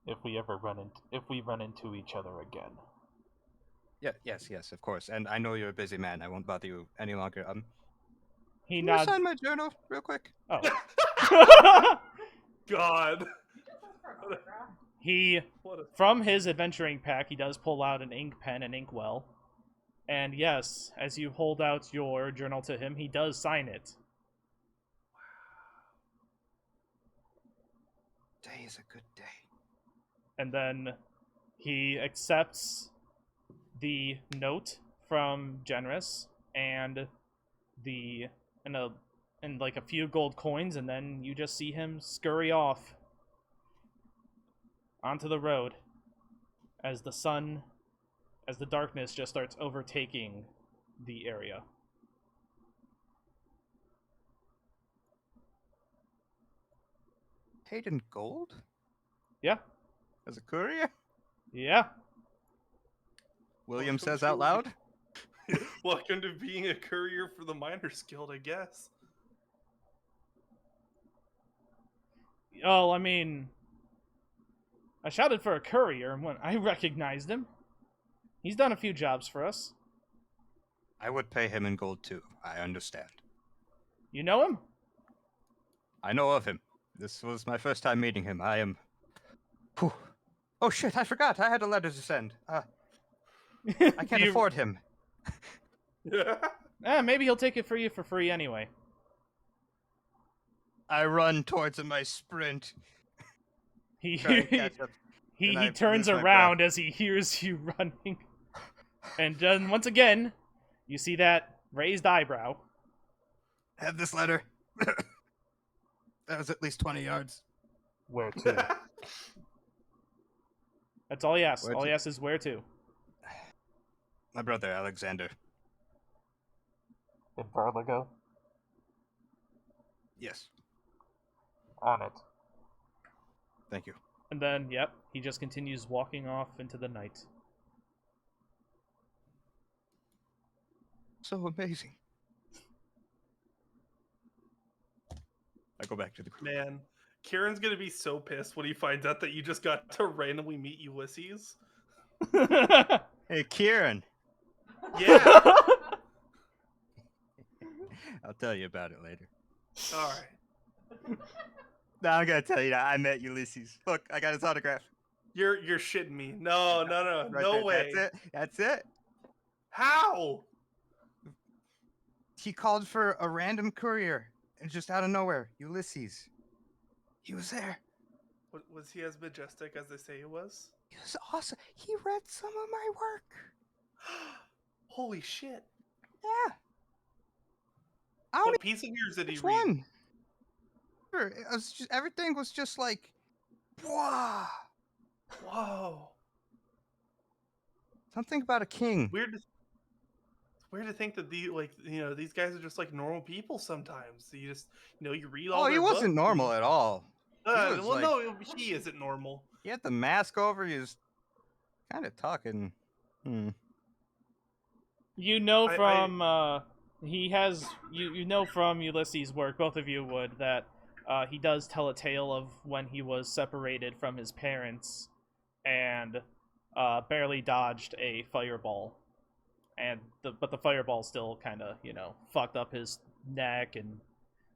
If we run into each other again. Yeah, yes, of course. And I know you're a busy man. I won't bother you any longer. He Can you nods. sign my journal real quick? Oh. God. He, What a... from his adventuring pack, he does pull out an ink pen and inkwell. And yes, as you hold out your journal to him, he does sign it. Day is a good day. And then he accepts the note from Generous and like a few gold coins, and then you just see him scurry off onto the road as the darkness just starts overtaking the area. Paid in gold? Yeah. As a courier? Yeah. William Welcome says to out loud. Welcome to being a courier for the Miners Guild, I guess. Oh, I mean, I shouted for a courier when I recognized him. He's done a few jobs for us. I would pay him in gold too. I understand. You know him? I know of him. This was my first time meeting him. I am... Whew. Oh shit, I forgot. I had a letter to send. I can't afford him. Maybe he'll take it for you for free anyway. I run towards him, I sprint. He Try and catch up. Then I he turns lose my around as he hears you running. And then once again, you see that raised eyebrow. Have this letter. That was at least 20 yards. Where to? That's all he asks. Where All he to? asks is where to. My brother, Alexander. In Varligo? Yes. On it. Thank you. And then, yep, he just continues walking off into the night. So amazing. I go back to the crew. Man, Kieran's gonna be so pissed when he finds out that you just got to randomly meet Ulysses. Hey, Kieran. Yeah. I'll tell you about it later. All right. No, I'm gonna tell you that I met Ulysses. Look, I got his autograph. You're shitting me. No, Right no there. way. That's it. How? He called for a random courier, and just out of nowhere, Ulysses. He was there. Was he as majestic as they say he was? He was awesome. He read some of my work. Holy shit. Yeah. I don't What piece of yours did he Which read? one? It was just, everything was just like, wow. Whoa. Something about a king. It's weird to think that these guys are just like normal people sometimes. So you just you read all. Oh, he their wasn't books normal at all. and- was well, like- no, he isn't normal. He had the mask over. He was kind of talking. You know I- from he has you know from Ulysses' work, both of you would, that he does tell a tale of when he was separated from his parents and barely dodged a fireball, but the fireball still kind of fucked up his neck and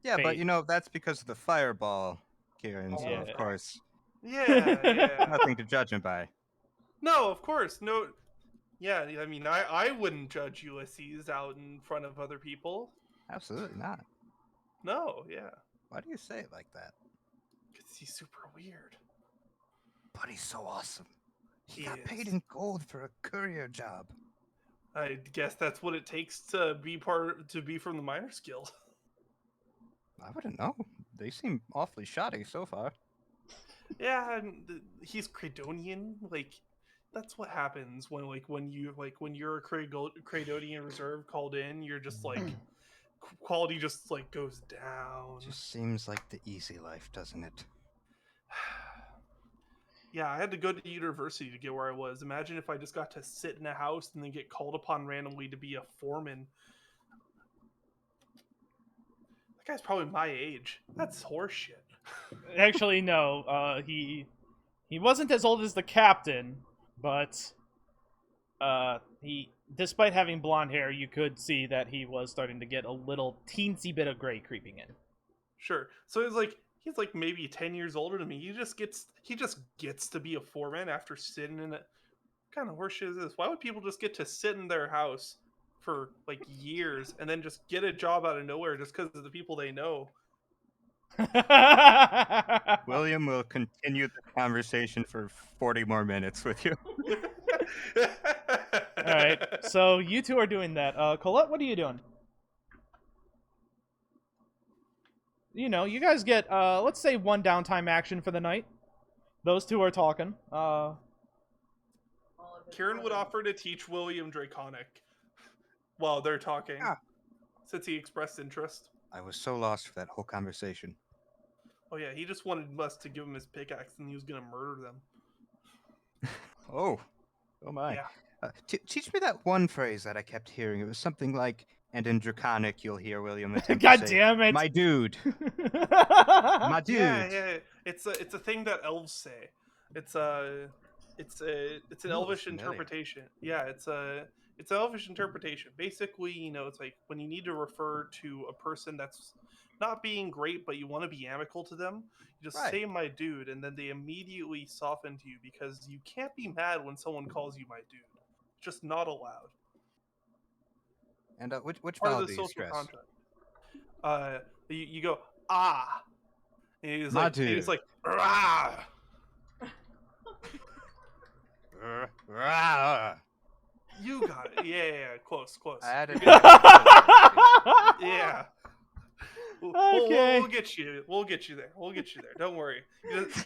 Yeah, but Fate. that's because of the fireball, Kieran. So Yeah. of course, Yeah. nothing to judge him by. No, of course. No. Yeah, I mean, I wouldn't judge Ulysses out in front of other people. Absolutely not. No, yeah. Why do you say it like that? Because he's super weird. But he's so awesome. He got paid is. in gold for a courier job. I guess that's what it takes to be from the Miners Guild. I wouldn't know. They seem awfully shoddy so far. Yeah, and he's Credonian. Like, that's what happens when you're a Credonian reserve called in. You're just like quality just like goes down. Just seems like the easy life, doesn't it? Yeah, I had to go to university to get where I was. Imagine if I just got to sit in a house and then get called upon randomly to be a foreman. That guy's probably my age. That's horseshit. Actually, no. He wasn't as old as the captain, but he, despite having blonde hair, you could see that he was starting to get a little teensy bit of gray creeping in. Sure. So he's like maybe 10 years older than me. He just gets to be a foreman after sitting in it. What kind of horseshit is this? Why would people just get to sit in their house for like years and then just get a job out of nowhere just because of the people they know? William will continue the conversation for 40 more minutes with you. All right, so you two are doing that. Colette, what are you doing? You know, you guys get, let's say 1 downtime action for the night. Those two are talking. Kieran would offer to teach William Draconic while they're talking, since he expressed interest. I was so lost for that whole conversation. Oh yeah, he just wanted us to give him his pickaxe and he was gonna murder them. Oh my. Yeah. Teach me that one phrase that I kept hearing. It was something like, and in Draconic you'll hear William attempt God to say, damn it! my dude. My dude. Yeah. It's a thing that elves say. It's an elvish familiar. interpretation. Yeah, it's an elvish interpretation. Basically, you know, it's like when you need to refer to a person that's not being great, but you want to be amicable to them, you just say my dude, and then they immediately soften to you because you can't be mad when someone calls you my dude. It's just not allowed. And which Part of vowel the do you social stress? contract. You go ah, and he's My like, dude. and he's like rah. You got it. Yeah, close. I added Yeah. Okay. We'll get you. We'll get you there. Don't worry.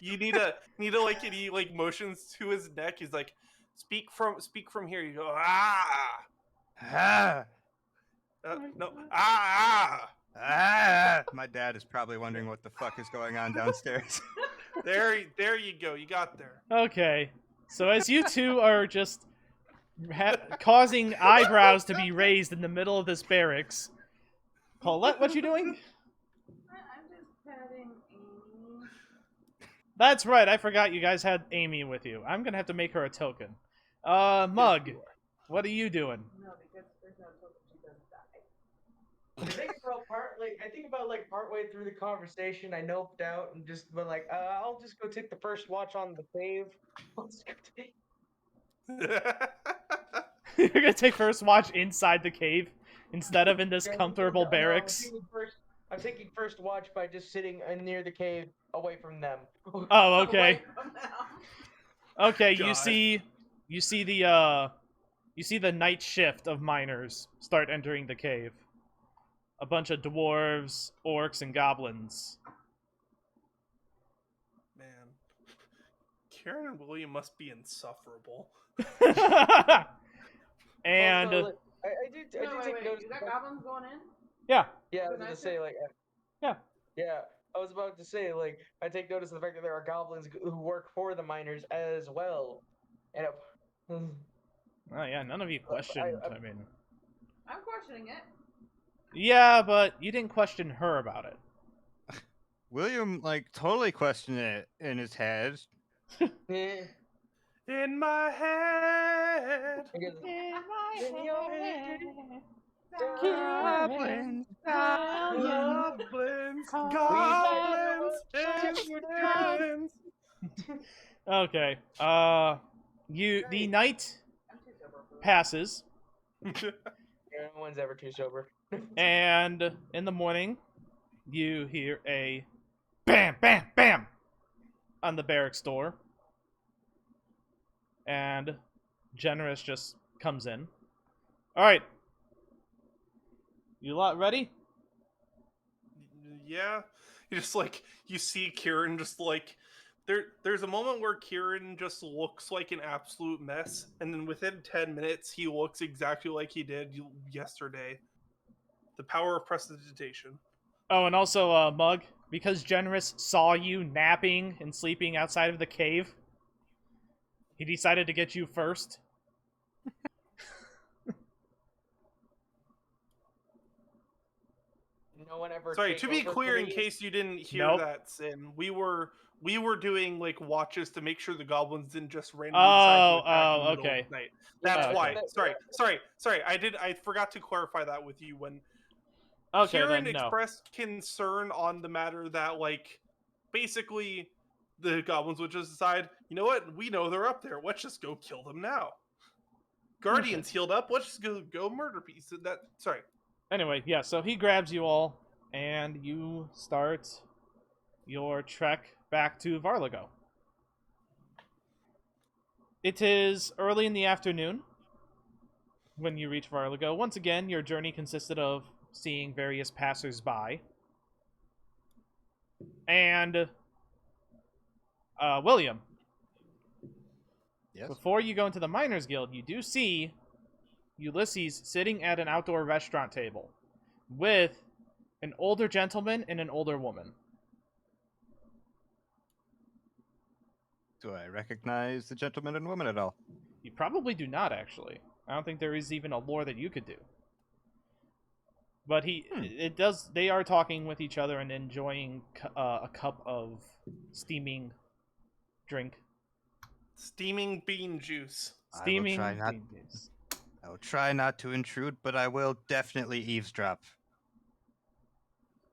You need to like, and he like motions to his neck. He's like, speak from here. You go no My dad is probably wondering what the fuck is going on downstairs. There you go. You got there. Okay, so as you two are just causing eyebrows to be raised in the middle of this barracks, Colette, what you doing? I'm just petting Amy. That's right, I forgot you guys had Amy with you. I'm gonna have to make her a token. Mug, what are you doing? No, because there's no token she doesn't die. I think about partway through the conversation, I noped out and just been like, I'll just go take the first watch on the cave. You're gonna take first watch inside the cave instead of in this comfortable barracks. I'm taking first watch by just sitting near the cave, away from them. Oh, okay. Away from them. Okay, God. you see the night shift of miners start entering the cave. A bunch of dwarves, orcs, and goblins. Man, Kieran and William must be insufferable. And Also, I did take Wait. notice. You got goblins going in? yeah, Yeah, I was Good gonna night, say yeah. Yeah, I was about to say I take notice of the fact that there are goblins who work for the miners as well, and Oh yeah, none of you questioned. I mean, I'm questioning it. yeah, but you didn't question her about it. William, totally questioned it in his head. eh, In my head. I guess- Goblins, Goblins, goblins. Okay. The night I'm too sober for passes, Yeah, no one's ever too sober. and in the morning, you hear a bam, bam, bam on the barracks door. and Generous just comes in. All right, you lot ready? Yeah, you see Kieran just like there's a moment where Kieran just looks like an absolute mess, and then within 10 minutes he looks exactly like he did yesterday. The power of prestidigitation. Oh, and also, Mug, because Generous saw you napping and sleeping outside of the cave, he decided to get you first. No one ever. Sorry, take to be over clear, for in me? case you didn't hear Nope. that, Sin, we were doing like watches to make sure the goblins didn't just randomly decide to attack in the middle okay. of the night. That's Yeah, why. okay. Sorry. I forgot to clarify that with you when Okay, Kieran then no. expressed concern on the matter that like basically the goblins would just decide, you know what, we know they're up there. Let's just go kill them now. Guardians healed up. Let's just go murder piece. Sorry. Anyway, yeah, so he grabs you all, and you start your trek back to Varligo. It is early in the afternoon when you reach Varligo. Once again, your journey consisted of seeing various passers-by. And, William, Yes. before you go into the Miners Guild, you do see Ulysses sitting at an outdoor restaurant table with an older gentleman and an older woman. Do I recognize the gentleman and woman at all? You probably do not, actually. I don't think there is even a lore that you could do. But they are talking with each other and enjoying a cup of steaming drink. Steaming bean juice. Steaming I will try not to intrude, but I will definitely eavesdrop.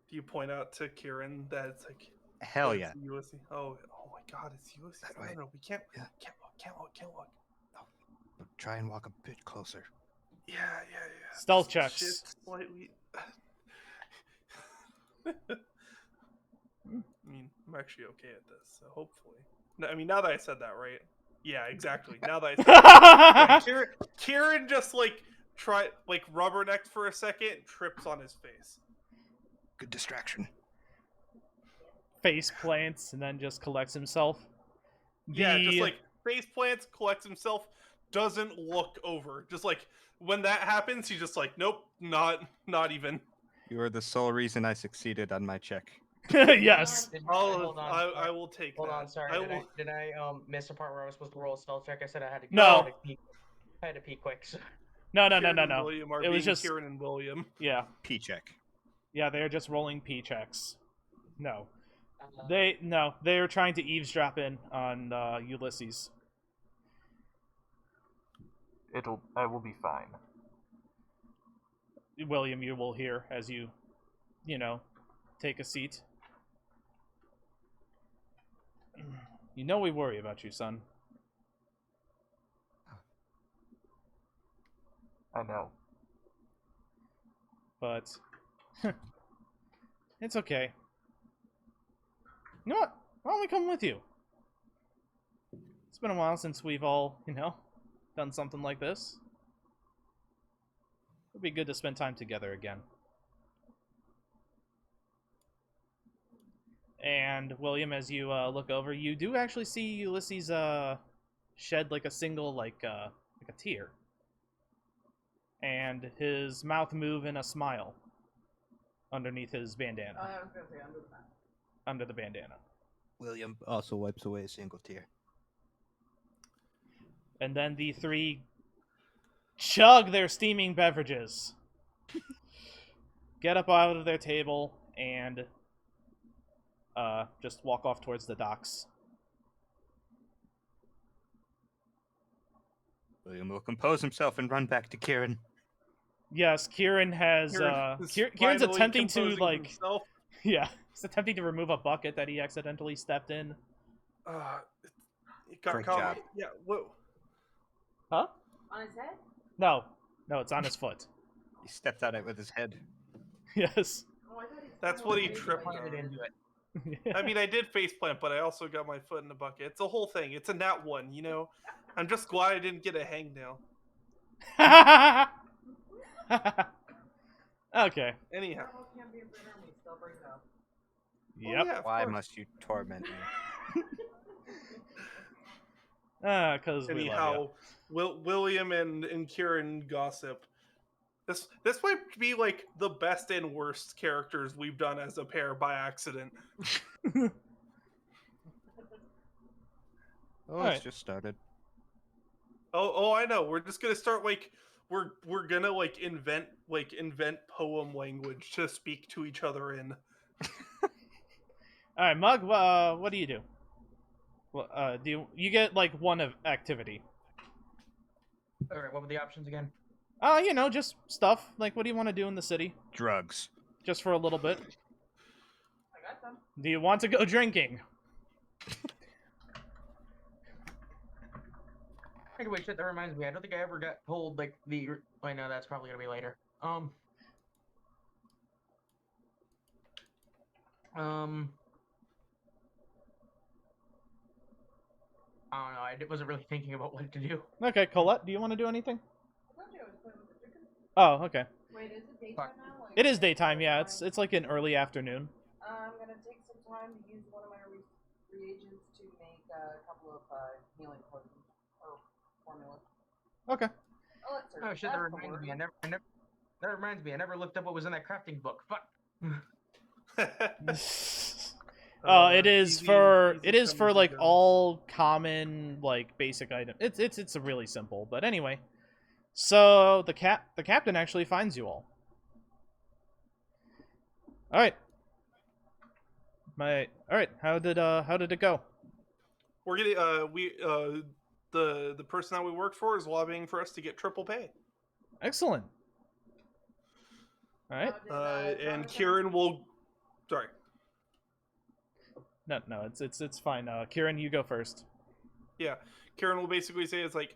Do you point out to Kieran that it's like Hell yeah. Ulysses? Oh my God, it's Ulysses. No, we can't. Yeah. Can't look. No, but try and walk a bit closer. Yeah. Stealth Just checks. shift slightly. I mean, I'm actually okay at this, so hopefully. No, I mean, now that I said that, right? Yeah, exactly. Now that I said that. Kieran just rubbernecks for a second, trips on his face. Good distraction. Face plants and then just collects himself. Yeah, just like face plants, collects himself, doesn't look over. Just like when that happens, he's just like, nope, not even. You are the sole reason I succeeded on my check. Yes. Hold on. I will take Hold that. on, sorry. Did I miss a part where I was supposed to roll a stealth check? I said I had to. No. I had to pee quick. So. No. Kieran and William are It was being just Kieran and William. Yeah. P check. Yeah, they're just rolling P checks. No. They're trying to eavesdrop in on Ulysses. I will be fine. William, you will hear as you take a seat. You know we worry about you, son. I know. But it's okay. You know what? Why don't we come with you? It's been a while since we've all, done something like this. It'd be good to spend time together again. And William, as you look over, you do actually see Ulysses shed like a single like a tear, and his mouth move in a smile underneath his bandana. I was gonna say under the map. Under the bandana. William also wipes away a single tear. And then the three chug their steaming beverages, get up out of their table, and just walk off towards the docks. William will compose himself and run back to Kieran. Yes, Kieran has. Kieran's attempting to himself. Yeah, he's attempting to remove a bucket that he accidentally stepped in. It got Great caught. job. Yeah. Whoa. Huh? On his head? No, it's on his foot. He stepped on it with his head. Yes. Oh, I thought he That's what he maybe tripped like- on. Into it. I mean, I did faceplant, but I also got my foot in the bucket. It's a whole thing. It's a nat one, you know? I'm just glad I didn't get a hangnail. Okay. Anyhow. Normal can be a bitter and we still bring it up. Yep. Oh, yeah, of Why course. must you torment me? Because we love Anyhow, William and Kieran gossip. This might be like the best and worst characters we've done as a pair by accident. you. Oh, Alright. it's just started. Oh, I know. We're just gonna start like we're gonna invent poem language to speak to each other in. All right, Mug. What do you do? Well, do you get like one of activity? All right, what were the options again? Just stuff. Like, what do you want to do in the city? Drugs. Just for a little bit. I got them. Do you want to go drinking? Hey, wait, shit, that reminds me. I don't think I ever got told, like, the... I know, that's probably gonna be later. I don't know, I wasn't really thinking about what to do. Okay, Colette, do you want to do anything? I told you I was playing with the chicken. Oh, okay. Wait, is it daytime now? Like, It is daytime. Yeah, it's like an early afternoon. I'm gonna take some time to use one of my reagents to make a couple of healing potions or formulas. Okay. Elixir. Oh, shit, that's that the reminds word. me. That reminds me, I never looked up what was in that crafting book. Fuck. It is easy- for easy it is come, for easy like go. all common like basic item. It's really simple. But anyway, so the captain actually finds you all. All right. All right. How did it go? We're getting the person that we work for is lobbying for us to get triple pay. Excellent. All right. Did, And Jonathan- Kieran will. Sorry. No, it's fine. Kieran, you go first. Yeah, Kieran will basically say it's like.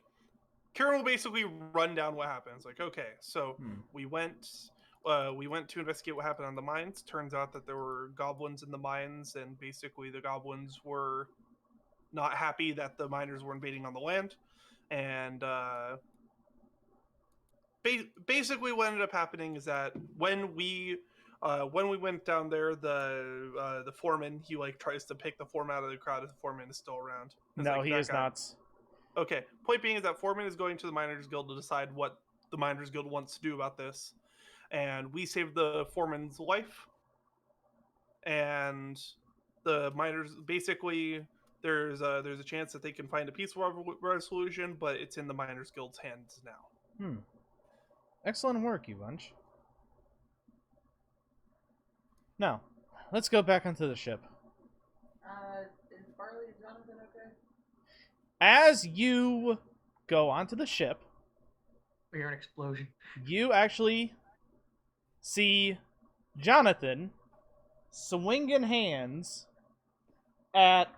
Kieran will basically run down what happened. It's like, okay, so we went to investigate what happened on the mines. Turns out that there were goblins in the mines, and basically the goblins were not happy that the miners were invading on the land, and basically what ended up happening is that when we went down there, the foreman, he like tries to pick the foreman out of the crowd if the foreman is still around. It's No, like, he that is guy- not. Okay, point being is that foreman is going to the miners guild to decide what the miners guild wants to do about this, and we saved the foreman's life, and the miners basically there's a chance that they can find a peaceful resolution, but it's in the miners guild's hands now. Excellent work, you bunch. Now, let's go back onto the ship. Is Barley and Jonathan okay? As you go onto the ship, We hear an explosion. you actually see Jonathan swinging hands at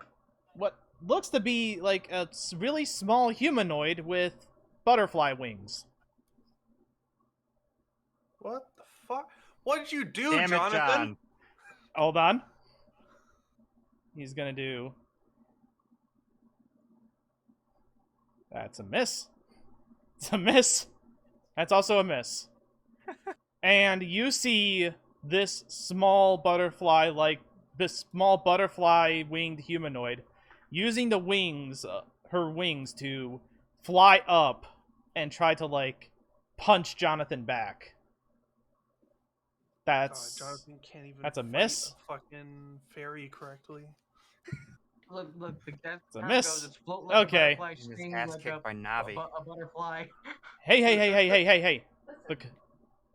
what looks to be like a really small humanoid with butterfly wings. What the fuck? What did you do, Damn it, Jonathan? John. Hold on. He's gonna do... That's a miss. It's a miss. That's also a miss. And you see this small butterfly winged humanoid using the wings, her wings, to fly up and try to like punch Jonathan back. That's Jonathan can't even. that's a fight miss? A fucking fairy correctly. Look, that's It's a how it miss. goes. It's float like Okay. a butterfly, His sting ass like kicked by Navi. a butterfly. Hey.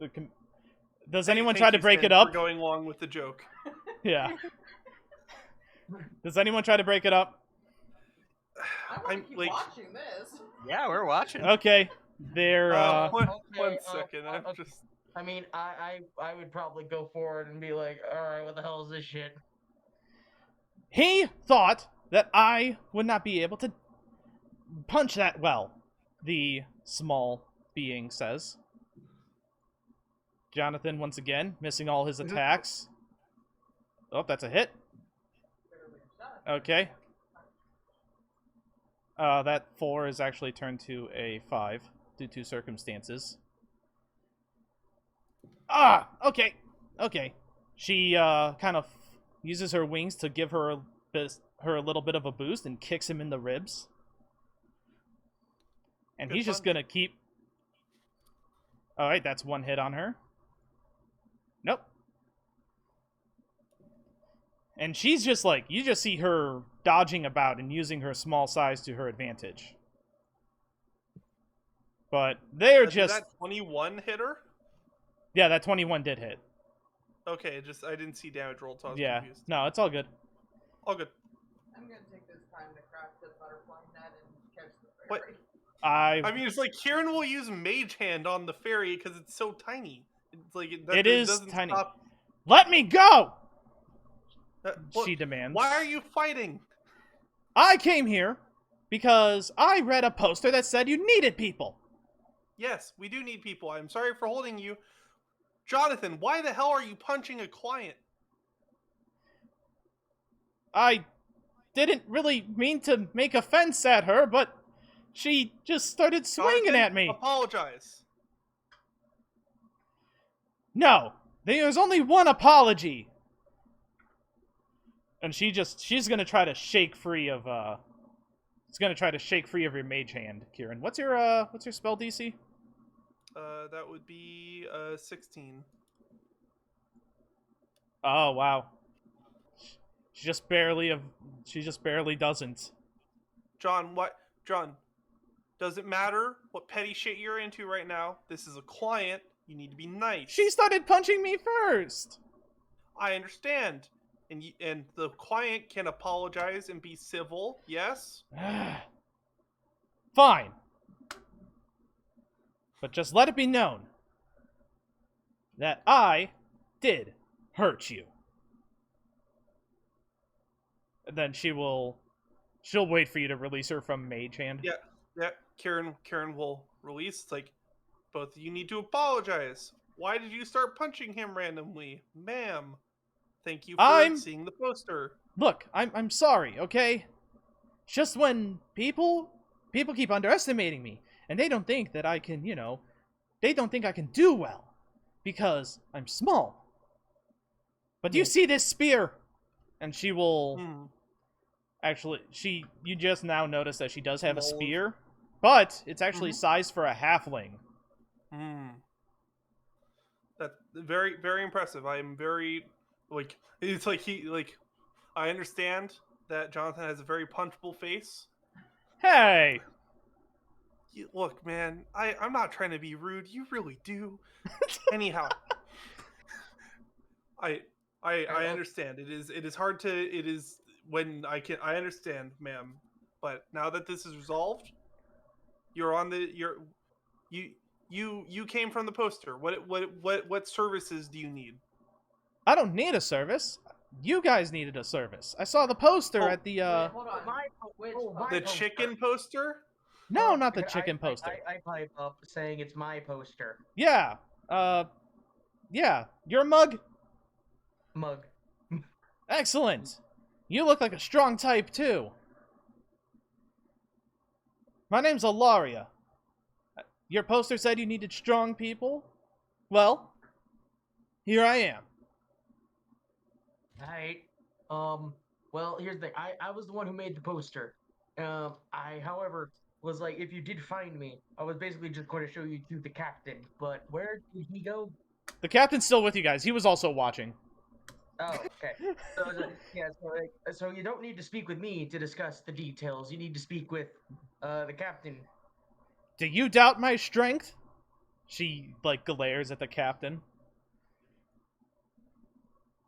Listen, Does anyone Thank try to you, break Finn, it up? For going along with the joke. Yeah. Does anyone try to break it up? I want to keep like- watching this. Yeah, we're watching. Okay. They're One Okay, second. I'm okay. just. I mean, I would probably go forward and be like, all right, what the hell is this shit? He thought that I would not be able to punch that well, the small being says. Jonathan, once again, missing all his attacks. Oh, that's a hit. Okay. That 4 is actually turned to a 5 due to circumstances. Ah, okay. Okay. She kind of uses her wings to give her a little bit of a boost and kicks him in the ribs. And Good he's just punch. gonna keep... Alright, that's 1 hit on her. Nope. And she's just like, you just see her dodging about and using her small size to her advantage. But they're Did just... that 21 hitter? Yeah, that 21 did hit. Okay, just I didn't see damage rolled, so I was Yeah. confused. No, it's all good. All good. I'm gonna take this time to craft the butterfly net and catch the What? fairy. I mean, it's like Kieran will use Mage Hand on the fairy because it's so tiny. It's like It is doesn't tiny. Stop. Let me go! Look, She demands. why are you fighting? I came here because I read a poster that said you needed people. Yes, we do need people. I'm sorry for holding you. Jonathan, why the hell are you punching a client? I didn't really mean to make offense at her, but she just started swinging Jonathan, at me. Apologize. No, there's only one apology. And she's gonna try to shake free of it's gonna try to shake free of your mage hand, Kieran. What's your spell DC? That would be 16. Oh wow. She just barely doesn't. John, what? John, does it matter what petty shit you're into right now? This is a client. You need to be nice. She started punching me first. I understand. And the client can apologize and be civil, yes? Fine. But just let it be known that I did hurt you. And then she'll wait for you to release her from Mage Hand. Yeah. Kieran will release. It's like, both of you need to apologize. Why did you start punching him randomly? Ma'am, thank you for seeing the poster. Look, I'm sorry, okay? Just when people keep underestimating me, and they don't think that I can, they don't think I can do well because I'm small. But do you see this spear? And she will actually you just now notice that she does have a spear, but it's actually sized for a halfling. That's very, very impressive. I am very it's like I understand that Jonathan has a very punchable face. Hey! Look, man, I'm not trying to be rude. You really do. Anyhow, I understand. It is hard to. It is when I understand, ma'am. But now that this is resolved, you're on the. You came from the poster. What services do you need? I don't need a service. You guys needed a service. I saw the poster at the. Wait, hold on. The chicken poster? No, not the chicken poster. I pipe up saying it's my poster. Yeah. Yeah. Your mug? Mug. Excellent. You look like a strong type, too. My name's Alaria. Your poster said you needed strong people? Well, here I am. Alright. Well, here's the thing. I was the one who made the poster. I, however, was like, if you did find me, I was basically just going to show you to the captain. But where did he go? The captain's still with you guys. He was also watching. Oh, okay. So you don't need to speak with me to discuss the details. You need to speak with the captain. Do you doubt my strength? She, glares at the captain.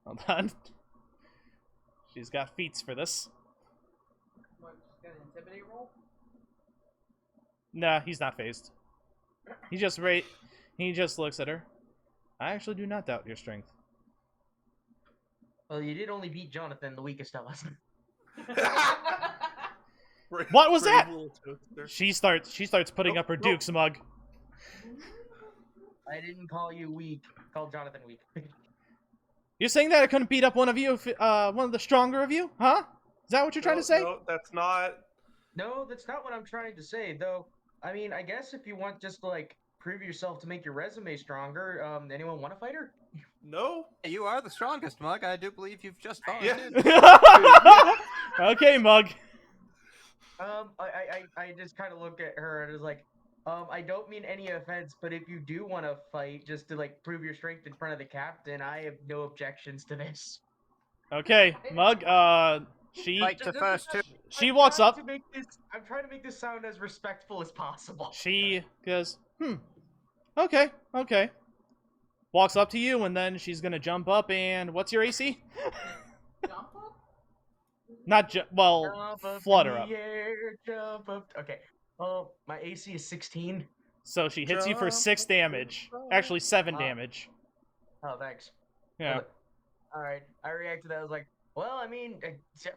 Hold on. She's got feats for this. What, just get an intimidate roll? Nah, he's not phased. He just looks at her. I actually do not doubt your strength. Well, you did only beat Jonathan, the weakest of us. What was that? She starts putting up her Duke's mug. I didn't call you weak. I called Jonathan weak. You're saying that I couldn't beat up one of you, one of the stronger of you? Huh? that what you're trying to say? No, that's not. No, that's not what I'm trying to say, though. I mean, I guess if you want just to, like, prove yourself to make your resume stronger, anyone want a fighter? No. You are the strongest, Mug. I do believe you've just Yeah. volunteered. Okay, Mug. I just kind of look at her and is like, I don't mean any offense, but if you do want to fight just to, like, prove your strength in front of the captain, I have no objections to this. Okay, Mug, she Fight to first two. she walks up. I'm trying to make this sound as respectful as possible. She goes, okay. Walks up to you, and then she's gonna jump up, and what's your AC? Jump up? Not well, Jump up flutter in up. the air, jump up. Okay. Oh, my AC is 16. So she hits you for Jump 6 damage. Actually, 7 Wow. damage. Oh, thanks. Yeah. All right. I reacted to that. I was like, well, I mean, it's And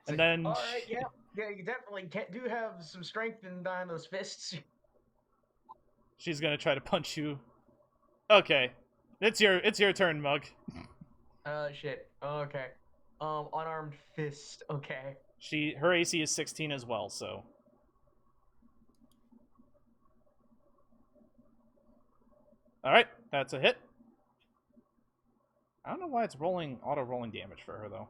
like, then all right, yeah, you definitely do have some strength behind those fists. she's gonna try to punch you. Okay. It's your turn, Mug. Shit. Okay. Unarmed fist. Okay. Her AC is 16 as well, so. Alright, that's a hit. I don't know why it's auto-rolling damage for her, though.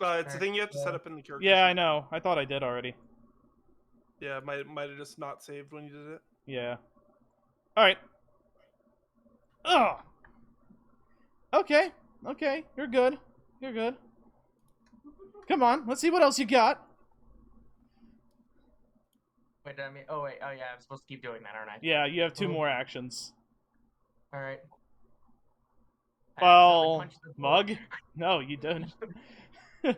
It's a thing you have to set up in the character. Yeah, sheet. I know. I thought I did already. Yeah, might have just not saved when you did it. Yeah. Alright. Ugh! Okay, you're good. You're good. Come on, let's see what else you got. Wait, yeah, I'm supposed to keep doing that, aren't I? Yeah, you have 2 Oh. more actions. All right. Well, Mug? No, you don't. I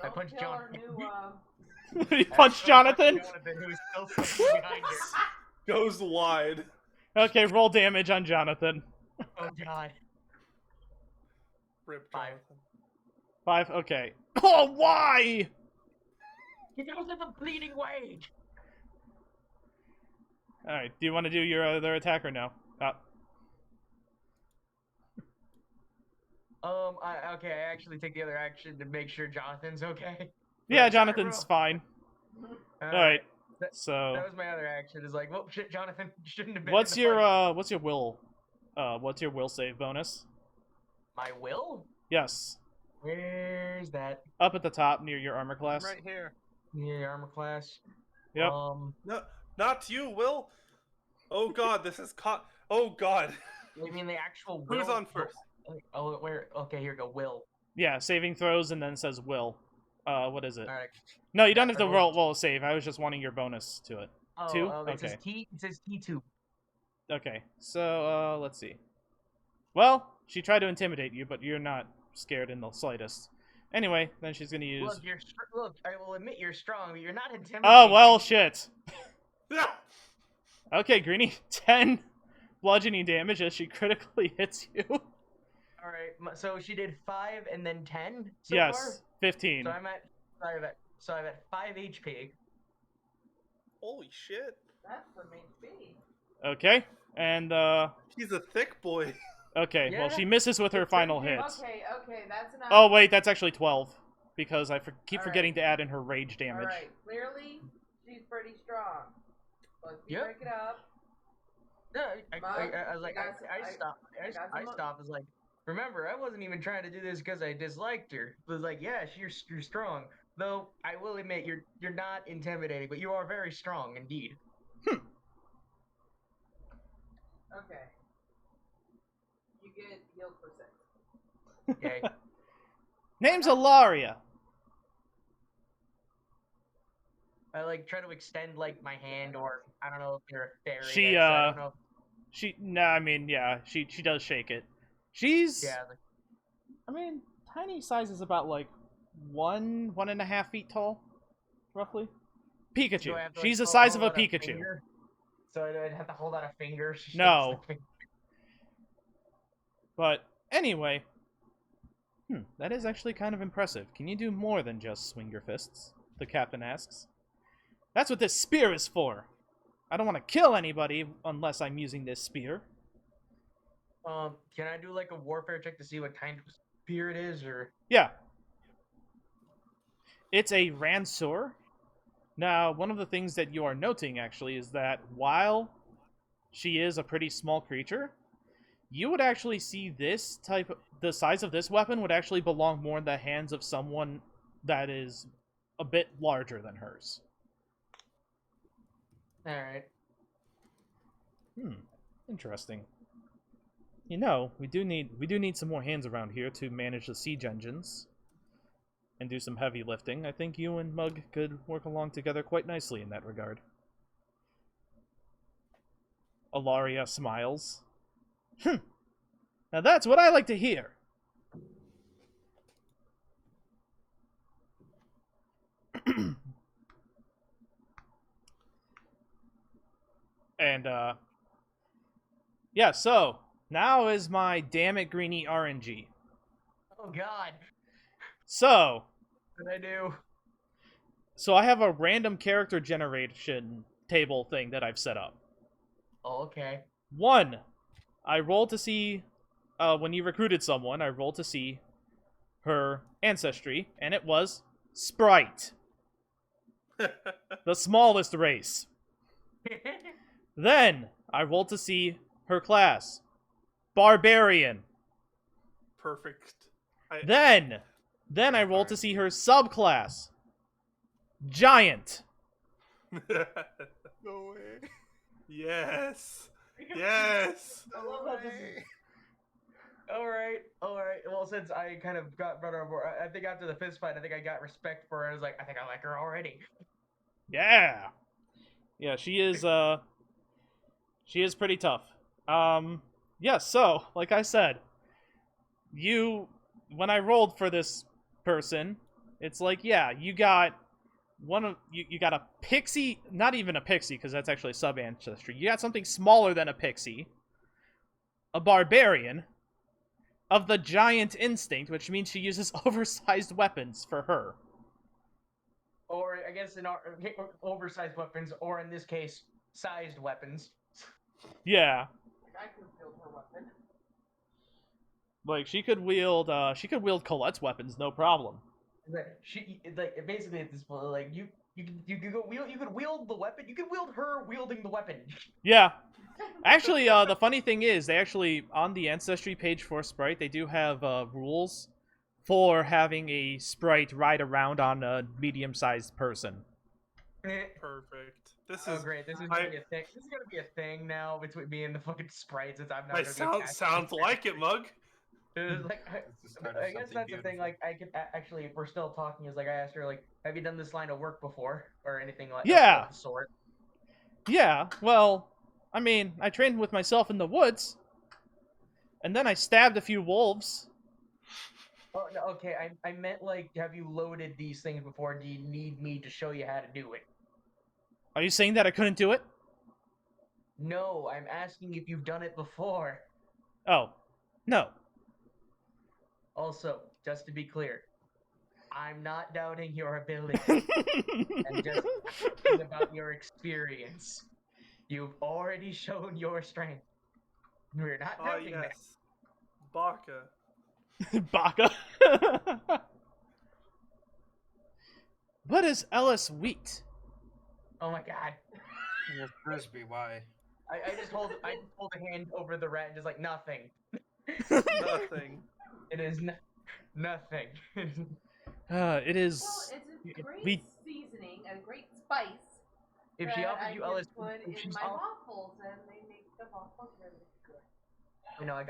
punched Don't kill our Jonathan. new, You punched Jonathan? Who's still something behind it. Goes wide. Okay, roll damage on Jonathan. Oh god. Rip 5. Jonathan. 5, okay. Oh, why? He goes with a bleeding wage. Alright, do you want to do your other attack or no? Okay, I actually take the other action to make sure Jonathan's okay. Yeah, Sorry, Jonathan's bro. fine. Uh, Alright, that- so... That was my other action. Is like, well, shit, Jonathan, you shouldn't have been. What's in the fight. what's your will save bonus? My will? Yes. Where's that? Up at the top near your armor class. Right here. Yeah, armor class. Yep. No, not you, Will. Oh god, this is Oh god. You mean the actual will? Who's on first? Oh, where? Okay, here we go. Will. Yeah, saving throws and then says will. What is it? All right. No, you don't have to I roll a save. I was just wanting your bonus to it. Oh, 2? Oh, it says Okay. T. It says T2. Okay, so, let's see. Well, she tried to intimidate you, but you're not scared in the slightest. Anyway, then she's gonna use... Look, I will admit you're strong, but you're not intimidating. Oh, well, shit. Okay, Greenie, 10 bludgeoning damage as she critically hits you. All right, so she did 5 and then 10 so Yes, far? 15. So I'm at 5 HP. Holy shit. That's some HP. Okay, and, He's a thick boy. okay, well, Yeah. she misses with her final hit. Okay, that's enough. Oh, wait, that's actually 12. Because I keep All forgetting right. to add in her rage damage. Alright, clearly, she's pretty strong. But if you Yep. break it up, No, Mom, I was like, I got I some- stopped. I got I some- stopped. I was like, remember, I wasn't even trying to do this because I disliked her. It was like, yeah, you're strong. Though I will admit, you're not intimidating, but you are very strong indeed. okay. You get healed for 6. Okay. Name's Ilaria. I like try to extend like my hand, or I don't know if you're a fairy. She, so I don't know. She does shake it. She's, Yeah. Like, I mean, tiny size is about like 1.5 feet tall, roughly. Pikachu. do I have to, She's the hold- size of hold a out Pikachu. finger? So I'd have to hold out a finger. She shakes No. the finger. But anyway, that is actually kind of impressive. Can you do more than just swing your fists? The captain asks. That's what this spear is for. I don't want to kill anybody unless I'm using this spear. Can I do like a warfare check to see what kind of spear it is, or Yeah. It's a Ransor. Now, one of the things that you are noting, actually, is that while she is a pretty small creature, you would actually see this type... The size of this weapon would actually belong more in the hands of someone that is a bit larger than hers. alright. Interesting. You know, we do need some more hands around here to manage the siege engines and do some heavy lifting. I think you and Mug could work along together quite nicely in that regard. Alaria smiles. Now that's what I like to hear. And, yeah, so, now is my damn it greeny RNG. Oh god, So, what did I do? so I have a random character generation table thing that I've set up. Oh, okay. 1, I roll to see, when you recruited someone, I rolled to see her ancestry, and it was Sprite, the smallest race. Then, I rolled to see her class, Barbarian. Perfect. Then I rolled to see her subclass, Giant. No way. Yes. Yes. I love how this is... Alright. Well, since I kind of got brought on board, I think after the fist fight, I think I got respect for her. I was like, I think I like her already. Yeah. Yeah, she is pretty tough. Yeah, so, like I said, when I rolled for this person, it's like, yeah, you got you got a pixie, not even a pixie, because that's actually sub-ancestry. You got something smaller than a pixie, a barbarian, of the giant instinct, which means she uses oversized weapons for her. Or, I guess, in our oversized weapons, or in this case, sized weapons. Yeah. I can wield her weapon. Like, she could wield Colette's weapons, no problem. Basically at this point, like, you could wield the weapon, you could wield her wielding the weapon. Yeah. Actually, the funny thing is, they actually, on the Ancestry page for Sprite, they do have rules for having a Sprite ride around on a medium-sized person. Perfect. This Oh is great! This is gonna be a thing. This is gonna be a thing now between me and the fucking sprites. Since I'm not. sounds like it, Mug. Like, It's the start of I guess something that's the thing. beautiful. Like, I can actually, if we're still talking, is like I asked her, like, have you done this line of work before or anything like Yeah. of the sort? Yeah, well, I mean, I trained with myself in the woods, and then I stabbed a few wolves. Oh no, okay. I meant like, have you loaded these things before? Do you need me to show you how to do it? Are you saying that I couldn't do it? No, I'm asking if you've done it before. Oh, no. Also, just to be clear, I'm not doubting your ability. I'm just asking about your experience. You've already shown your strength. We're not Ah, doubting that. yes. Baka. Baka. What is Ellis Wheat? Oh my god. Well, Brisby, why? I just hold a hand over the rat and just like nothing. Nothing. It is nothing. It is. Well, it's a great we- seasoning, a great spice. If she that offers I you can Ellis, put if in she's my off, waffles, and they make the waffles really good. you know,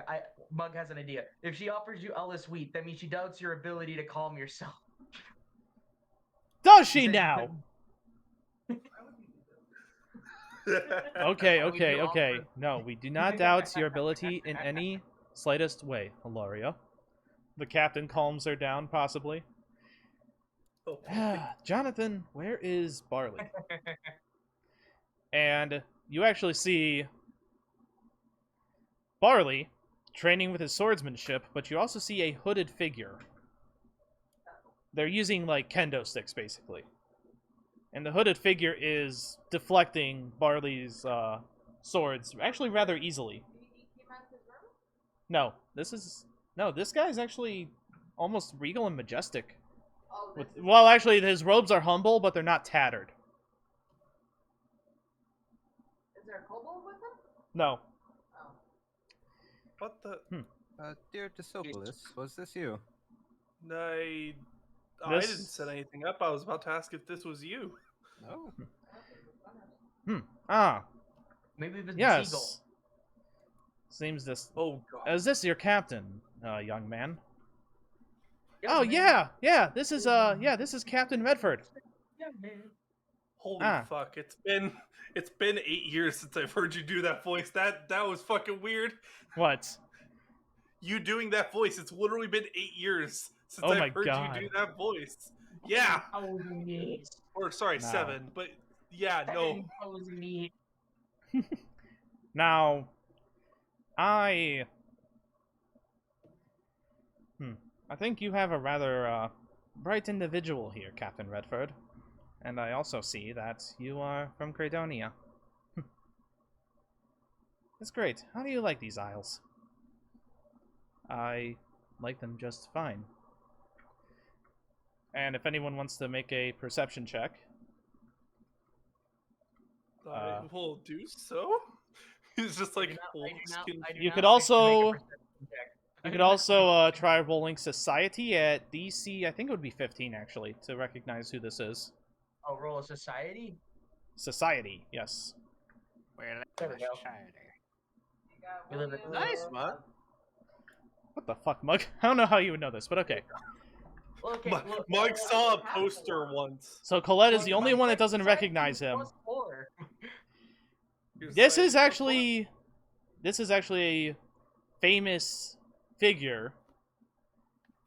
Mug has an idea. If she offers you Ellis wheat, that means she doubts your ability to calm yourself. Does She she said you now? Okay, okay. No, we do not doubt your ability in any slightest way, Hilaria. The captain calms her down, possibly. Jonathan, where is Barley? And you actually see Barley training with his swordsmanship, but you also see a hooded figure. They're using, like, kendo sticks, basically. And the hooded figure is deflecting Barley's swords, actually rather easily. Did he came out his room? No, this guy's actually almost regal and majestic. Oh, this is Well, actually, his robes are humble, but they're not tattered. is there a kobold with him? No. Oh. What the? Dear Dysopalis, was this you? I This- didn't set anything up. I was about to ask if this was you. Oh. Ah, Maybe it was the yes. seagull. Seems this. Oh god. Is this your captain, young man? Yeah, Oh man. yeah. This is Captain Redford. Yeah, man. Holy Ah. fuck! It's been 8 years since I've heard you do that voice. That was fucking weird. What? You doing that voice. It's literally been 8 years since Oh my I've heard God. you do that voice. Yeah. Oh, yes. Or sorry, No. 7. But yeah, no. Oh, yes. Now, I think you have a rather bright individual here, Captain Redford. And I also see that you are from Credonia. That's great. How do you like these isles? I like them just fine. And if anyone wants to make a perception check, I will do so. He's just like, You could also- you could also try rolling Society at DC, I think it would be 15 actually, to recognize who this is. Oh, roll a society? Society, yes. Well, There we go. You got We live in- William, Nice, man. What the fuck, Mug? I don't know how you would know this, but okay. Well, okay, look, Mike saw a poster once. So Colette is the Well, only one that doesn't society recognize him. plus 4. You're This is like, actually a famous figure,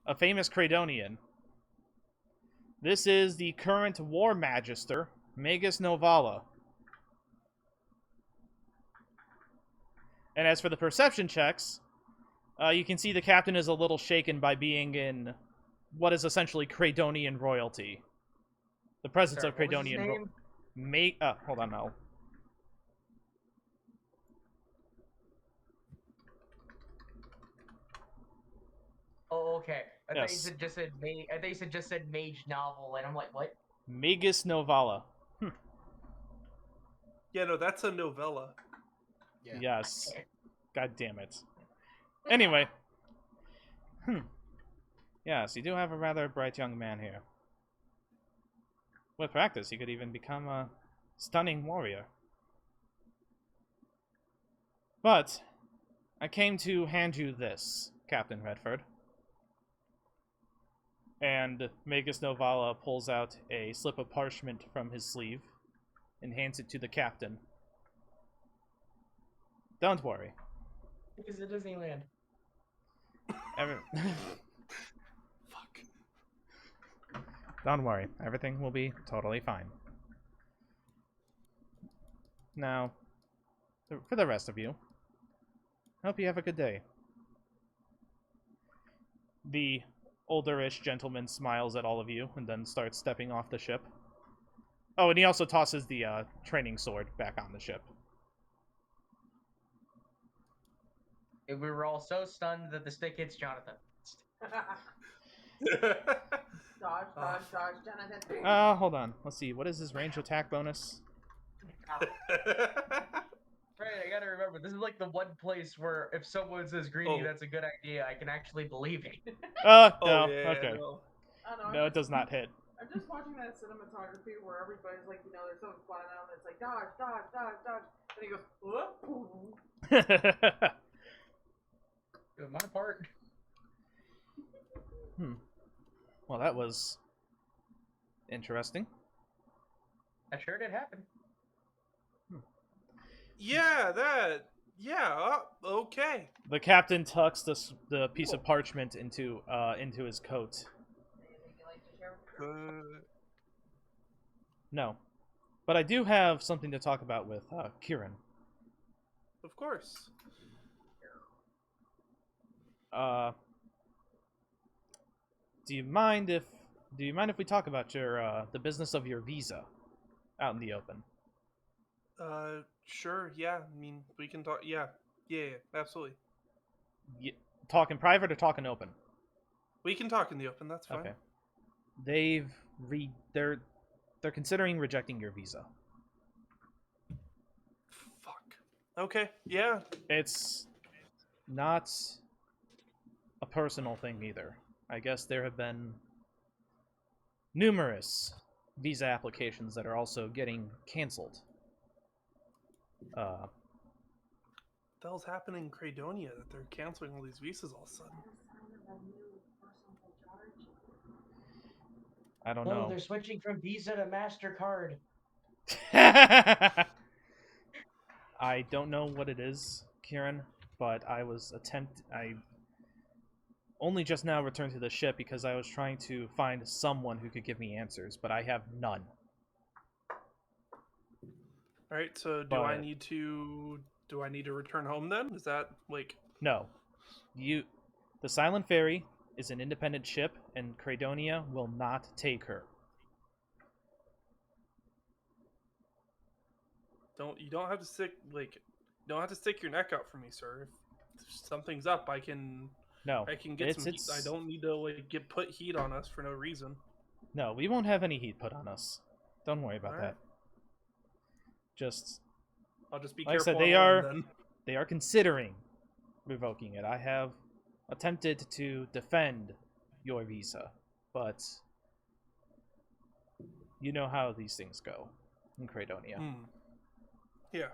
a famous Credonian. This is the current War Magister, Magus Novala. And as for the perception checks, you can see the captain is a little shaken by being in what is essentially Credonian royalty. The presence Sorry, of what was his Credonian name? hold on now. Oh, okay. I thought you Yes. said just said mage novel, and I'm like, what? Magus Novala. Yeah, no, that's a novella. Yeah. Yes. God damn it. Anyway. Yes, you do have a rather bright young man here. With practice, he could even become a stunning warrior. But, I came to hand you this, Captain Redford. And Magus Novala pulls out a slip of parchment from his sleeve and hands it to the captain. Don't worry. Because it Disneyland. Fuck. Don't worry. Everything will be totally fine. Now, for the rest of you, hope you have a good day. The olderish gentleman smiles at all of you and then starts stepping off the ship. Oh, and he also tosses the training sword back on the ship. And we were all so stunned that the stick hits Jonathan. Dodge, Jonathan. Hold on. Let's see. What is his range attack bonus? Right, I gotta remember, this is like the one place where if someone says greedy, Oh. that's a good idea, I can actually believe it. No. Oh, yeah, Okay. no. I don't know, No, it does not hit. I'm just watching that cinematography where everybody's like, you know, there's someone flying out and it's like, dodge. And he goes, whoop. Doing my part. Well, that was interesting. That sure did happen. Okay. The captain tucks the piece of parchment into his coat. Anything you like to share? Good. No, but I do have something to talk about with Kieran. Of course. Do you mind if we talk about your the business of your visa out in the open? Sure, yeah. I mean, we can talk. Yeah, absolutely. Talk in private or talk in open? We can talk in the open. That's fine. Okay. They're considering rejecting your visa. Fuck. Okay. Yeah. It's not a personal thing either. I guess there have been numerous visa applications that are also getting canceled. What the hell's happening in Credonia that they're canceling all these visas all of a sudden? I don't No, know. they're switching from Visa to MasterCard. I don't know what it is, Kieran, but I only just now returned to the ship because I was trying to find someone who could give me answers, but I have none. All right. So do I need to return home then? Is that like? No. The Silent Ferry is an independent ship, and Credonia will not take her. You don't have to stick your neck out for me, sir. If something's up, I can get some heat. I don't need to put heat on us for no reason. No, we won't have any heat put on us. Don't worry about that. I'll just be like careful. I said, they are considering revoking it. I have attempted to defend your visa, but you know how these things go in Credonia. Yeah.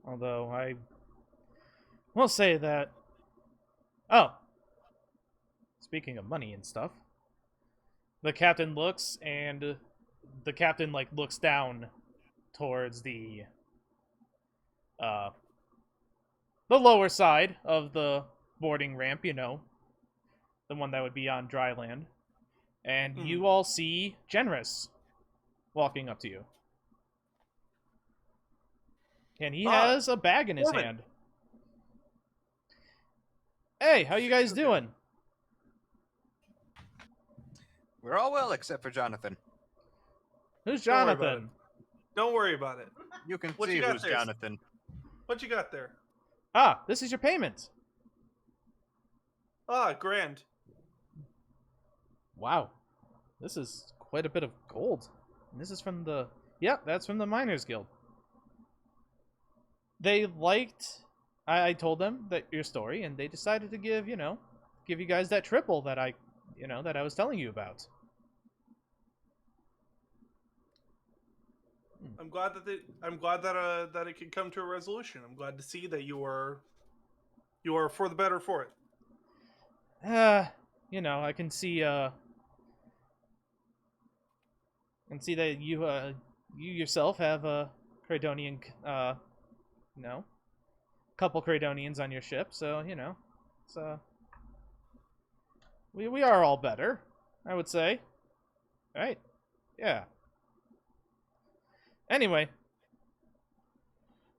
Although I will say that... Oh! Speaking of money and stuff, the captain looks, and the captain, looks down towards the lower side of the boarding ramp, the one that would be on dry land. And you all see Generous walking up to you. And he has a bag in his hand. Hey, how you guys doing? We're all well except for Jonathan. Who's Jonathan? Don't worry about it. You can see who's Jonathan. What you got there? Ah, this is your payment. Ah, grand. Wow. This is quite a bit of gold. And this is from the... Yep, that's from the Miners Guild. They liked... I told them that your story, and they decided to give you guys that triple that I was telling you about. I'm glad that it could come to a resolution. I'm glad to see that you are for the better for it. I can see that you yourself have a Credonian couple Credonians on your ship, so we are all better, I would say. Right? Yeah. Anyway,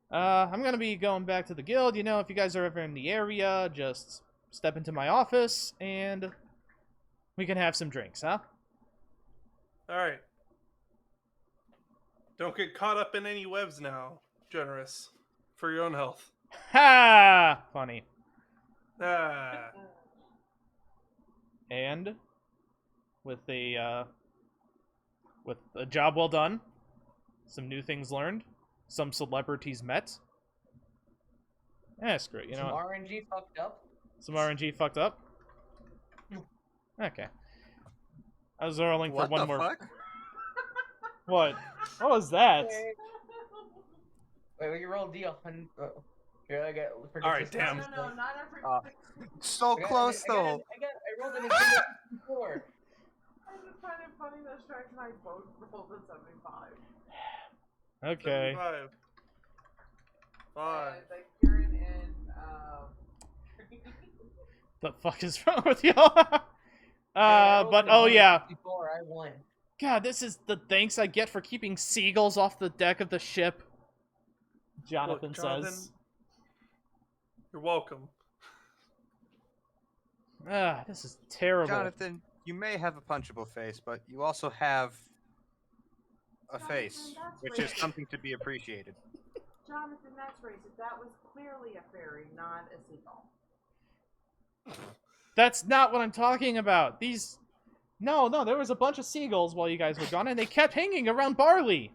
I'm gonna be going back to the guild. If you guys are ever in the area, just step into my office and we can have some drinks, huh? All right. Don't get caught up in any webs now, Generous, for your own health. Ha! Funny. Ah. And with a job well done, some new things learned, some celebrities met. That's great. Some RNG fucked up. Some RNG fucked up. Okay. I was rolling for one more. Fuck? What? What was that? Wait, you rolled D100. Here, I got. All right, damn. No, not every. So close though. I rolled an Inconvenience 4. I just find it funny that Strax and I both rolled a 75. Okay. 75. Five. Like Kieran and The fuck is wrong with y'all? But oh yeah. Before I won. God, this is the thanks I get for keeping seagulls off the deck of the ship. Jonathan says. You're welcome. This is terrible. Jonathan, you may have a punchable face, but you also have a face, which is something to be appreciated. Jonathan, that's racist. That was clearly a fairy, not a seagull. That's not what I'm talking about. These... No, there was a bunch of seagulls while you guys were gone, and they kept hanging around Barley.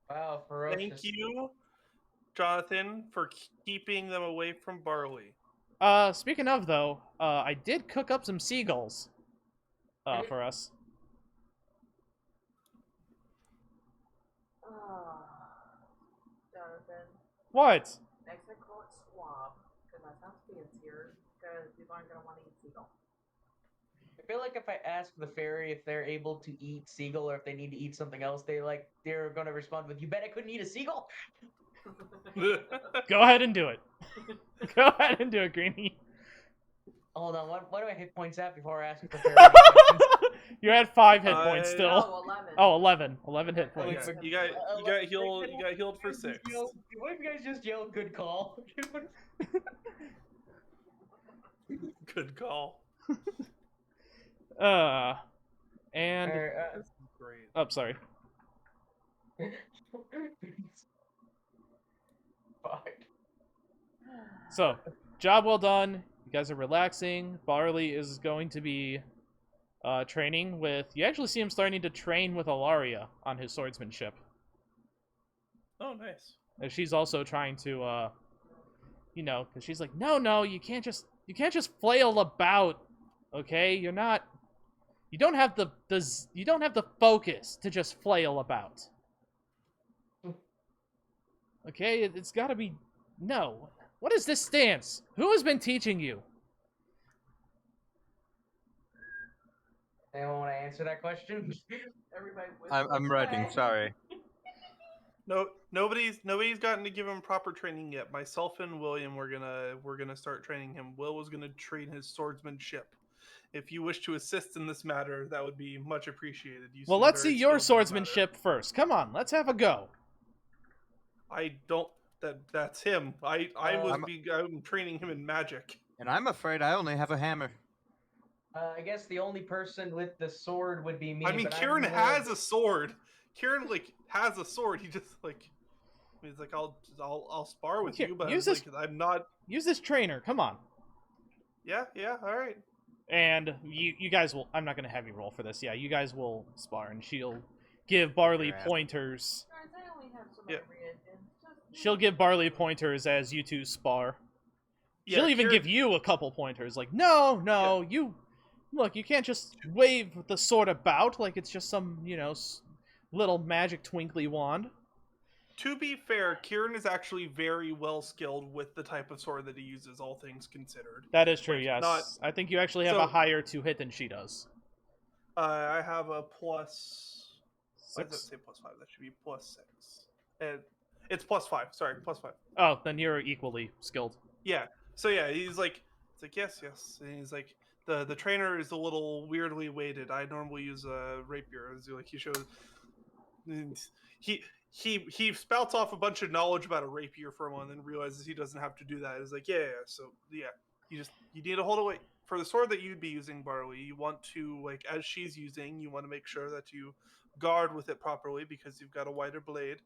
Wow, ferocious. Thank you, Jonathan, for keeping them away from Barley. Speaking of, though, I did cook up some seagulls, for us. Jonathan, What? next I call it swab, because that sounds fancier, because people aren't going to want to eat seagull. I feel like if I ask the fairy if they're able to eat seagull or if they need to eat something else, they're gonna respond with, "You bet I couldn't eat a seagull." Go ahead and do it. Go ahead and do it, Greenie. Hold on, what do I hit points at before I ask the fairy questions? You're at 5 hit points still. No, 11. Oh, 11. 11 hit points. You got healed for 6. What if you guys just yell "good call"? Good call. And... Great. Oh, sorry. Fuck. So, job well done. You guys are relaxing. Barley is going to be training with... You actually see him starting to train with Alaria on his swordsmanship. Oh, nice. And she's also trying to, you know, because she's like, no, you can't just flail about, okay? You're not... You don't have the focus to just flail about. Okay, it's got to be... No. What is this stance? Who has been teaching you? Anyone want to answer that question? Everybody I'm writing. Sorry. No, nobody's gotten to give him proper training yet. Myself and William we're gonna start training him. Will was gonna train his swordsmanship. If you wish to assist in this matter, that would be much appreciated. Well, let's see your swordsmanship first. Come on, let's have a go. I don't. That's him. I'm training him in magic. And I'm afraid I only have a hammer. I guess the only person with the sword would be me. I mean, but Kieran I'm more- has a sword. Kieran has a sword. He just he's like, I'll spar with Here, you, but use I'm, this- I'm not. Use this trainer, come on. Yeah, all right. And you guys will... I'm not going to have you roll for this. Yeah, you guys will spar, and she'll give Barley Crap. pointers. Guys, I only have so many Yeah. reagents. She'll give Barley pointers as you two spar. Yeah, She'll even Kieran- give you a couple pointers. Like, no, you... Look, you can't just wave the sword about like it's just some, you know, little magic twinkly wand. To be fair, Kieran is actually very well skilled with the type of sword that he uses, all things considered. That is true, Like, yes. not- I think you actually have So- a higher to hit than she does. I have a plus. Why does that 6? say plus 5? That should be plus 6. And it's plus 5. Sorry, plus 5. Oh, then you're equally skilled. Yeah. So yeah, he's like, yes. And he's like, the trainer is a little weirdly weighted. I normally use a rapier. As he shows, he spouts off a bunch of knowledge about a rapier for a moment, and then realizes he doesn't have to do that. He's like, yeah. So yeah, you need to hold it. For the sword that you'd be using, Barley, you want to, like, as she's using, you want to make sure that you guard with it properly because you've got a wider blade,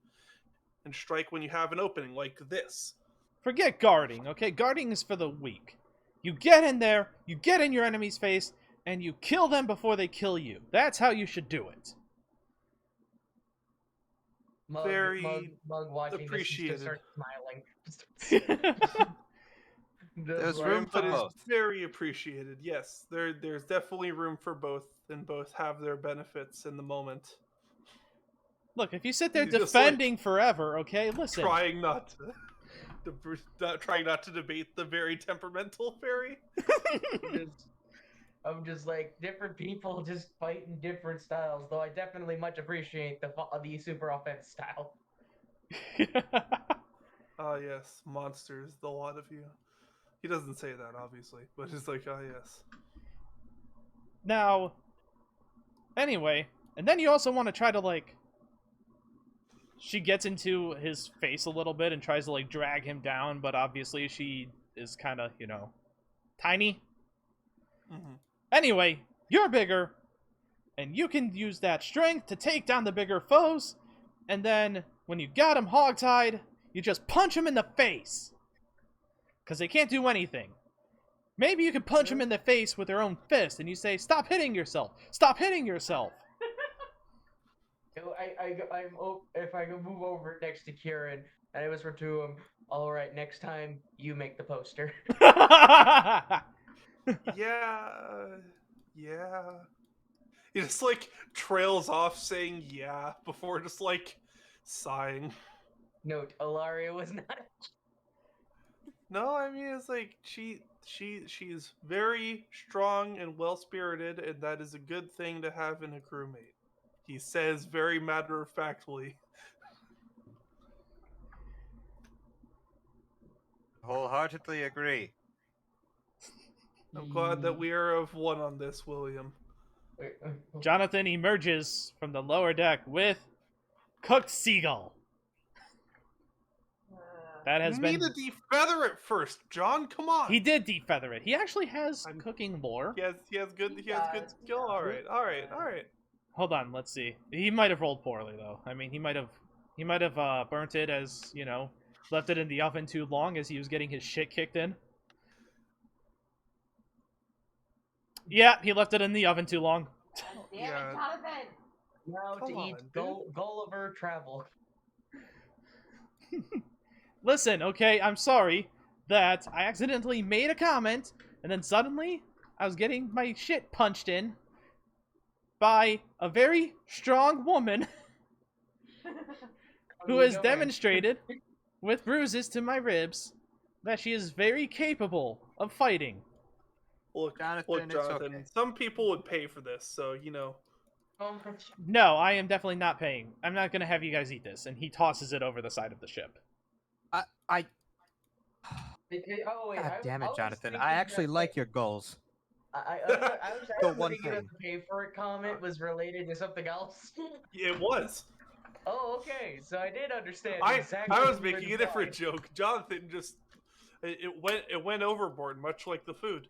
and strike when you have an opening, like this. Forget guarding, okay? Guarding is for the weak. You get in there, you get in your enemy's face, and you kill them before they kill you. That's how you should do it. Very Mug watching appreciated. this and just start smiling. There's Like, room for But it's both. very appreciated. Yes, there's definitely room for both, and both have their benefits in the moment. Look, if you sit there He's just like- defending forever, okay? Listen. Trying not to debate the very temperamental fairy. I'm just like, different people just fight in different styles, though I definitely much appreciate the super offense style. Ah, yes, monsters, the lot of you. He doesn't say that, obviously, but it's like, ah, yes. Now, anyway, and then you also want to try to, like... She gets into his face a little bit and tries to, like, drag him down, but obviously she is kind of, you know, tiny. Mm-hmm. Anyway, you're bigger, and you can use that strength to take down the bigger foes, and then, when you got him hogtied, you just punch him in the face. Because they can't do anything. Maybe you can punch him in the face with your own fist, and you say, "Stop hitting yourself! Stop hitting yourself!" If I could move over next to Kieran, and I whisper to him, "All right, next time you make the poster." Yeah. He just like trails off saying yeah before just like sighing. Note: Ilaria was not. No, I mean it's like she's very strong and well spirited, and that is a good thing to have in a crewmate. He says very matter of factly. Wholeheartedly agree. I'm glad that we are of one on this, William. Jonathan emerges from the lower deck with cooked seagull. That has You been. need to defeather it first, John. Come on. He did defeather it. He actually has I'm- cooking lore. He has good skill. All right. Hold on, let's see. He might have rolled poorly though. I mean, he might have burnt it as left it in the oven too long as he was getting his shit kicked in. Yeah, he left it in the oven too long. Damn Yeah. it, Jonathan! Now Come to on, eat dude. Gulliver travel. Listen, okay, I'm sorry that I accidentally made a comment and then suddenly I was getting my shit punched in by a very strong woman who has demonstrated with bruises to my ribs that she is very capable of fighting. Look, Jonathan, it's Jonathan. okay. Some people would pay for this, so you know. No, I am definitely not paying. I'm not going to have you guys eat this. And he tosses it over the side of the ship. I Oh wait! God damn it, was Jonathan. thinking I actually that like your goals. I was The actually one thinking that thing. the pay for it comment was related to something else. It was. Oh, okay. So I did understand. I exactly was what you making a different implied. joke. Jonathan just it went overboard, much like the food.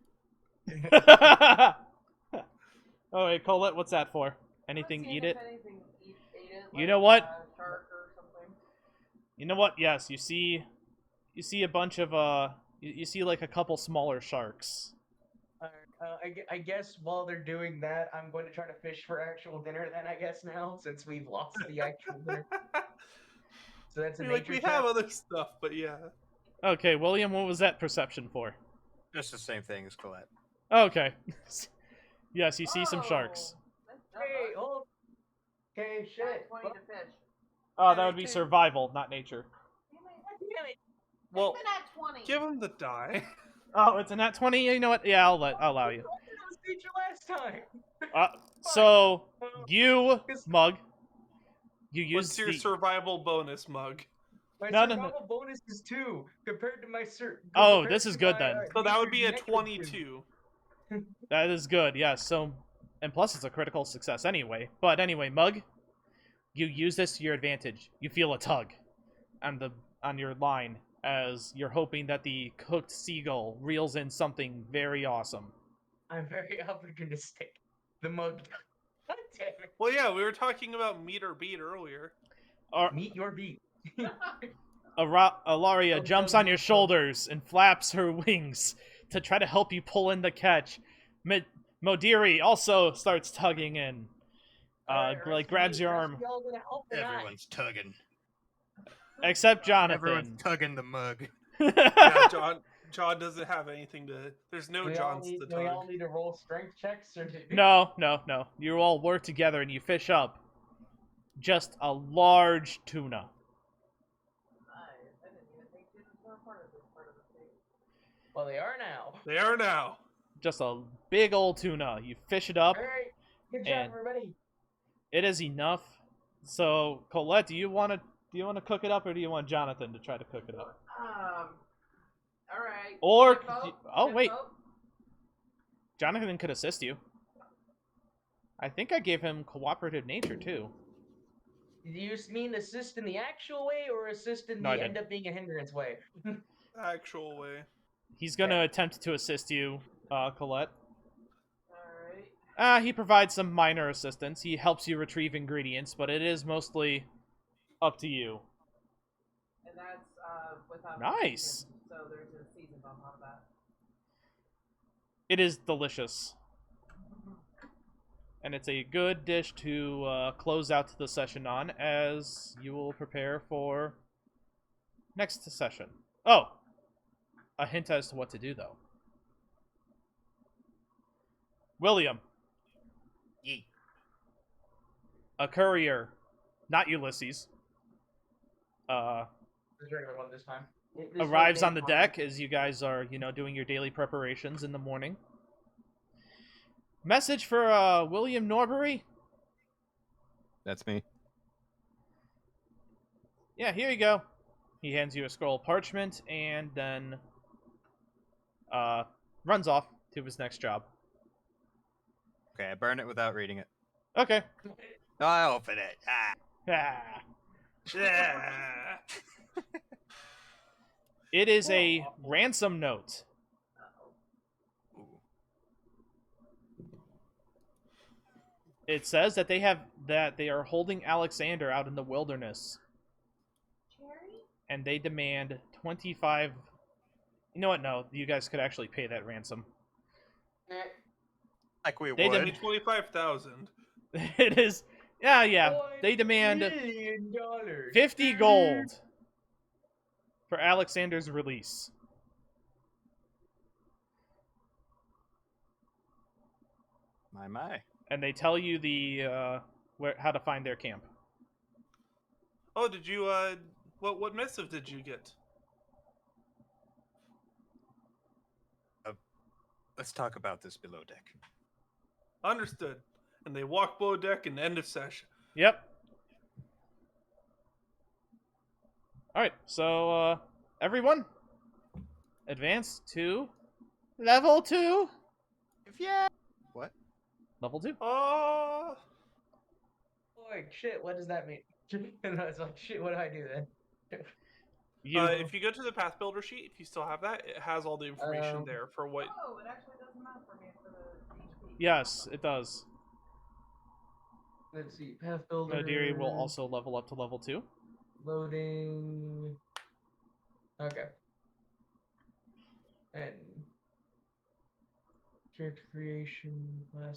Oh, wait, Colette, what's that for? Anything Let's see eat if it? anything ate it, You like, know what? Shark or something. You know what? Yes, you see a bunch of you see like a couple smaller sharks. I guess while they're doing that, I'm going to try to fish for actual dinner. Then I guess now, since we've lost the actual dinner, so that's a I mean, like nature we check. have other stuff, but yeah. Okay, William, what was that perception for? Just the same thing as Colette. Okay. Yes, you see some sharks. Hey, oh, okay, shit. 20 to fish. Oh, that would be survival, not nature. Damn it. Well, It's been at 20. give him the die. Oh, it's a nat 20. You know what? Yeah, I'll allow you. That was nature last time. So you mug, you use What's your survival bonus, Mug? My No. survival bonus is 2 compared to my Oh, this is good then. So that would be a nature -22. That is good. Yes. So, and plus it's a critical success anyway. But anyway, mug, you use this to your advantage. You feel a tug on your line as you're hoping that the cooked seagull reels in something very awesome. I'm very opportunistic. The mug. God damn it. Well, yeah, we were talking about meet or beat earlier. Meet your beat. Ilaria jumps on your shoulders and flaps her wings to try to help you pull in the catch. Modiri also starts tugging in. Like grabs your arm. Everyone's tugging. Except Jonathan. Everyone's tugging the mug. Yeah, John doesn't have anything to. There's no Johns to Do we all tug. need to roll strength checks or do No. You all work together and you fish up just a large tuna. Nice. I didn't even think tunas were a part of this part of the state. Well, they are now. They are now. Just a big old tuna. You fish it up. All right. Good job, And- everybody. It is enough. So, Colette, do you want to cook it up, or do you want Jonathan to try to cook it up? All right. Or Good vote. oh Good wait, vote. Jonathan could assist you. I think I gave him cooperative nature too. Do you mean assist in the actual way or assist in No, I the didn't. end up being a hindrance way? Actual way. He's gonna attempt to assist you, Colette. All right. He provides some minor assistance. He helps you retrieve ingredients, but it is mostly up to you. And that's without Nice. season, so there's a season on top of that. It is delicious. And it's a good dish to close out the session on as you will prepare for next session. Oh! A hint as to what to do, though. William. Yeet. A courier. Not Ulysses. The regular one this time. Arrives on the deck as you guys are, doing your daily preparations in the morning. Message for William Norbury. That's me. Yeah, here you go. He hands you a scroll of parchment and then runs off to his next job. Okay, I burn it without reading it. Okay. I open it. Ah. Ah. Yeah. It is a ransom note. Ooh. It says that they are holding Alexander out in the wilderness, Cherry? and they demand 25. You know what? No, you guys could actually pay that ransom. Like we They would. didn't- 25,000. It is. Yeah. They demand $1 million. 50 gold for Alexander's release. My. And they tell you how to find their camp. Oh, did you what missive did you get? Let's talk about this below deck. Understood. And they walk below deck and end of session. Yep. All right. So everyone, advance to level 2. Yeah. What? Level 2. Oh, Like, shit, what does that mean? And I was like, shit, what do I do then? if you go to the path builder sheet, if you still have that, it has all the information there for what. Oh, it actually doesn't matter for me for the HP. Yes, it does. Let's see, path builder. Nadiri will also level up to level 2. Loading. Okay. And character creation, class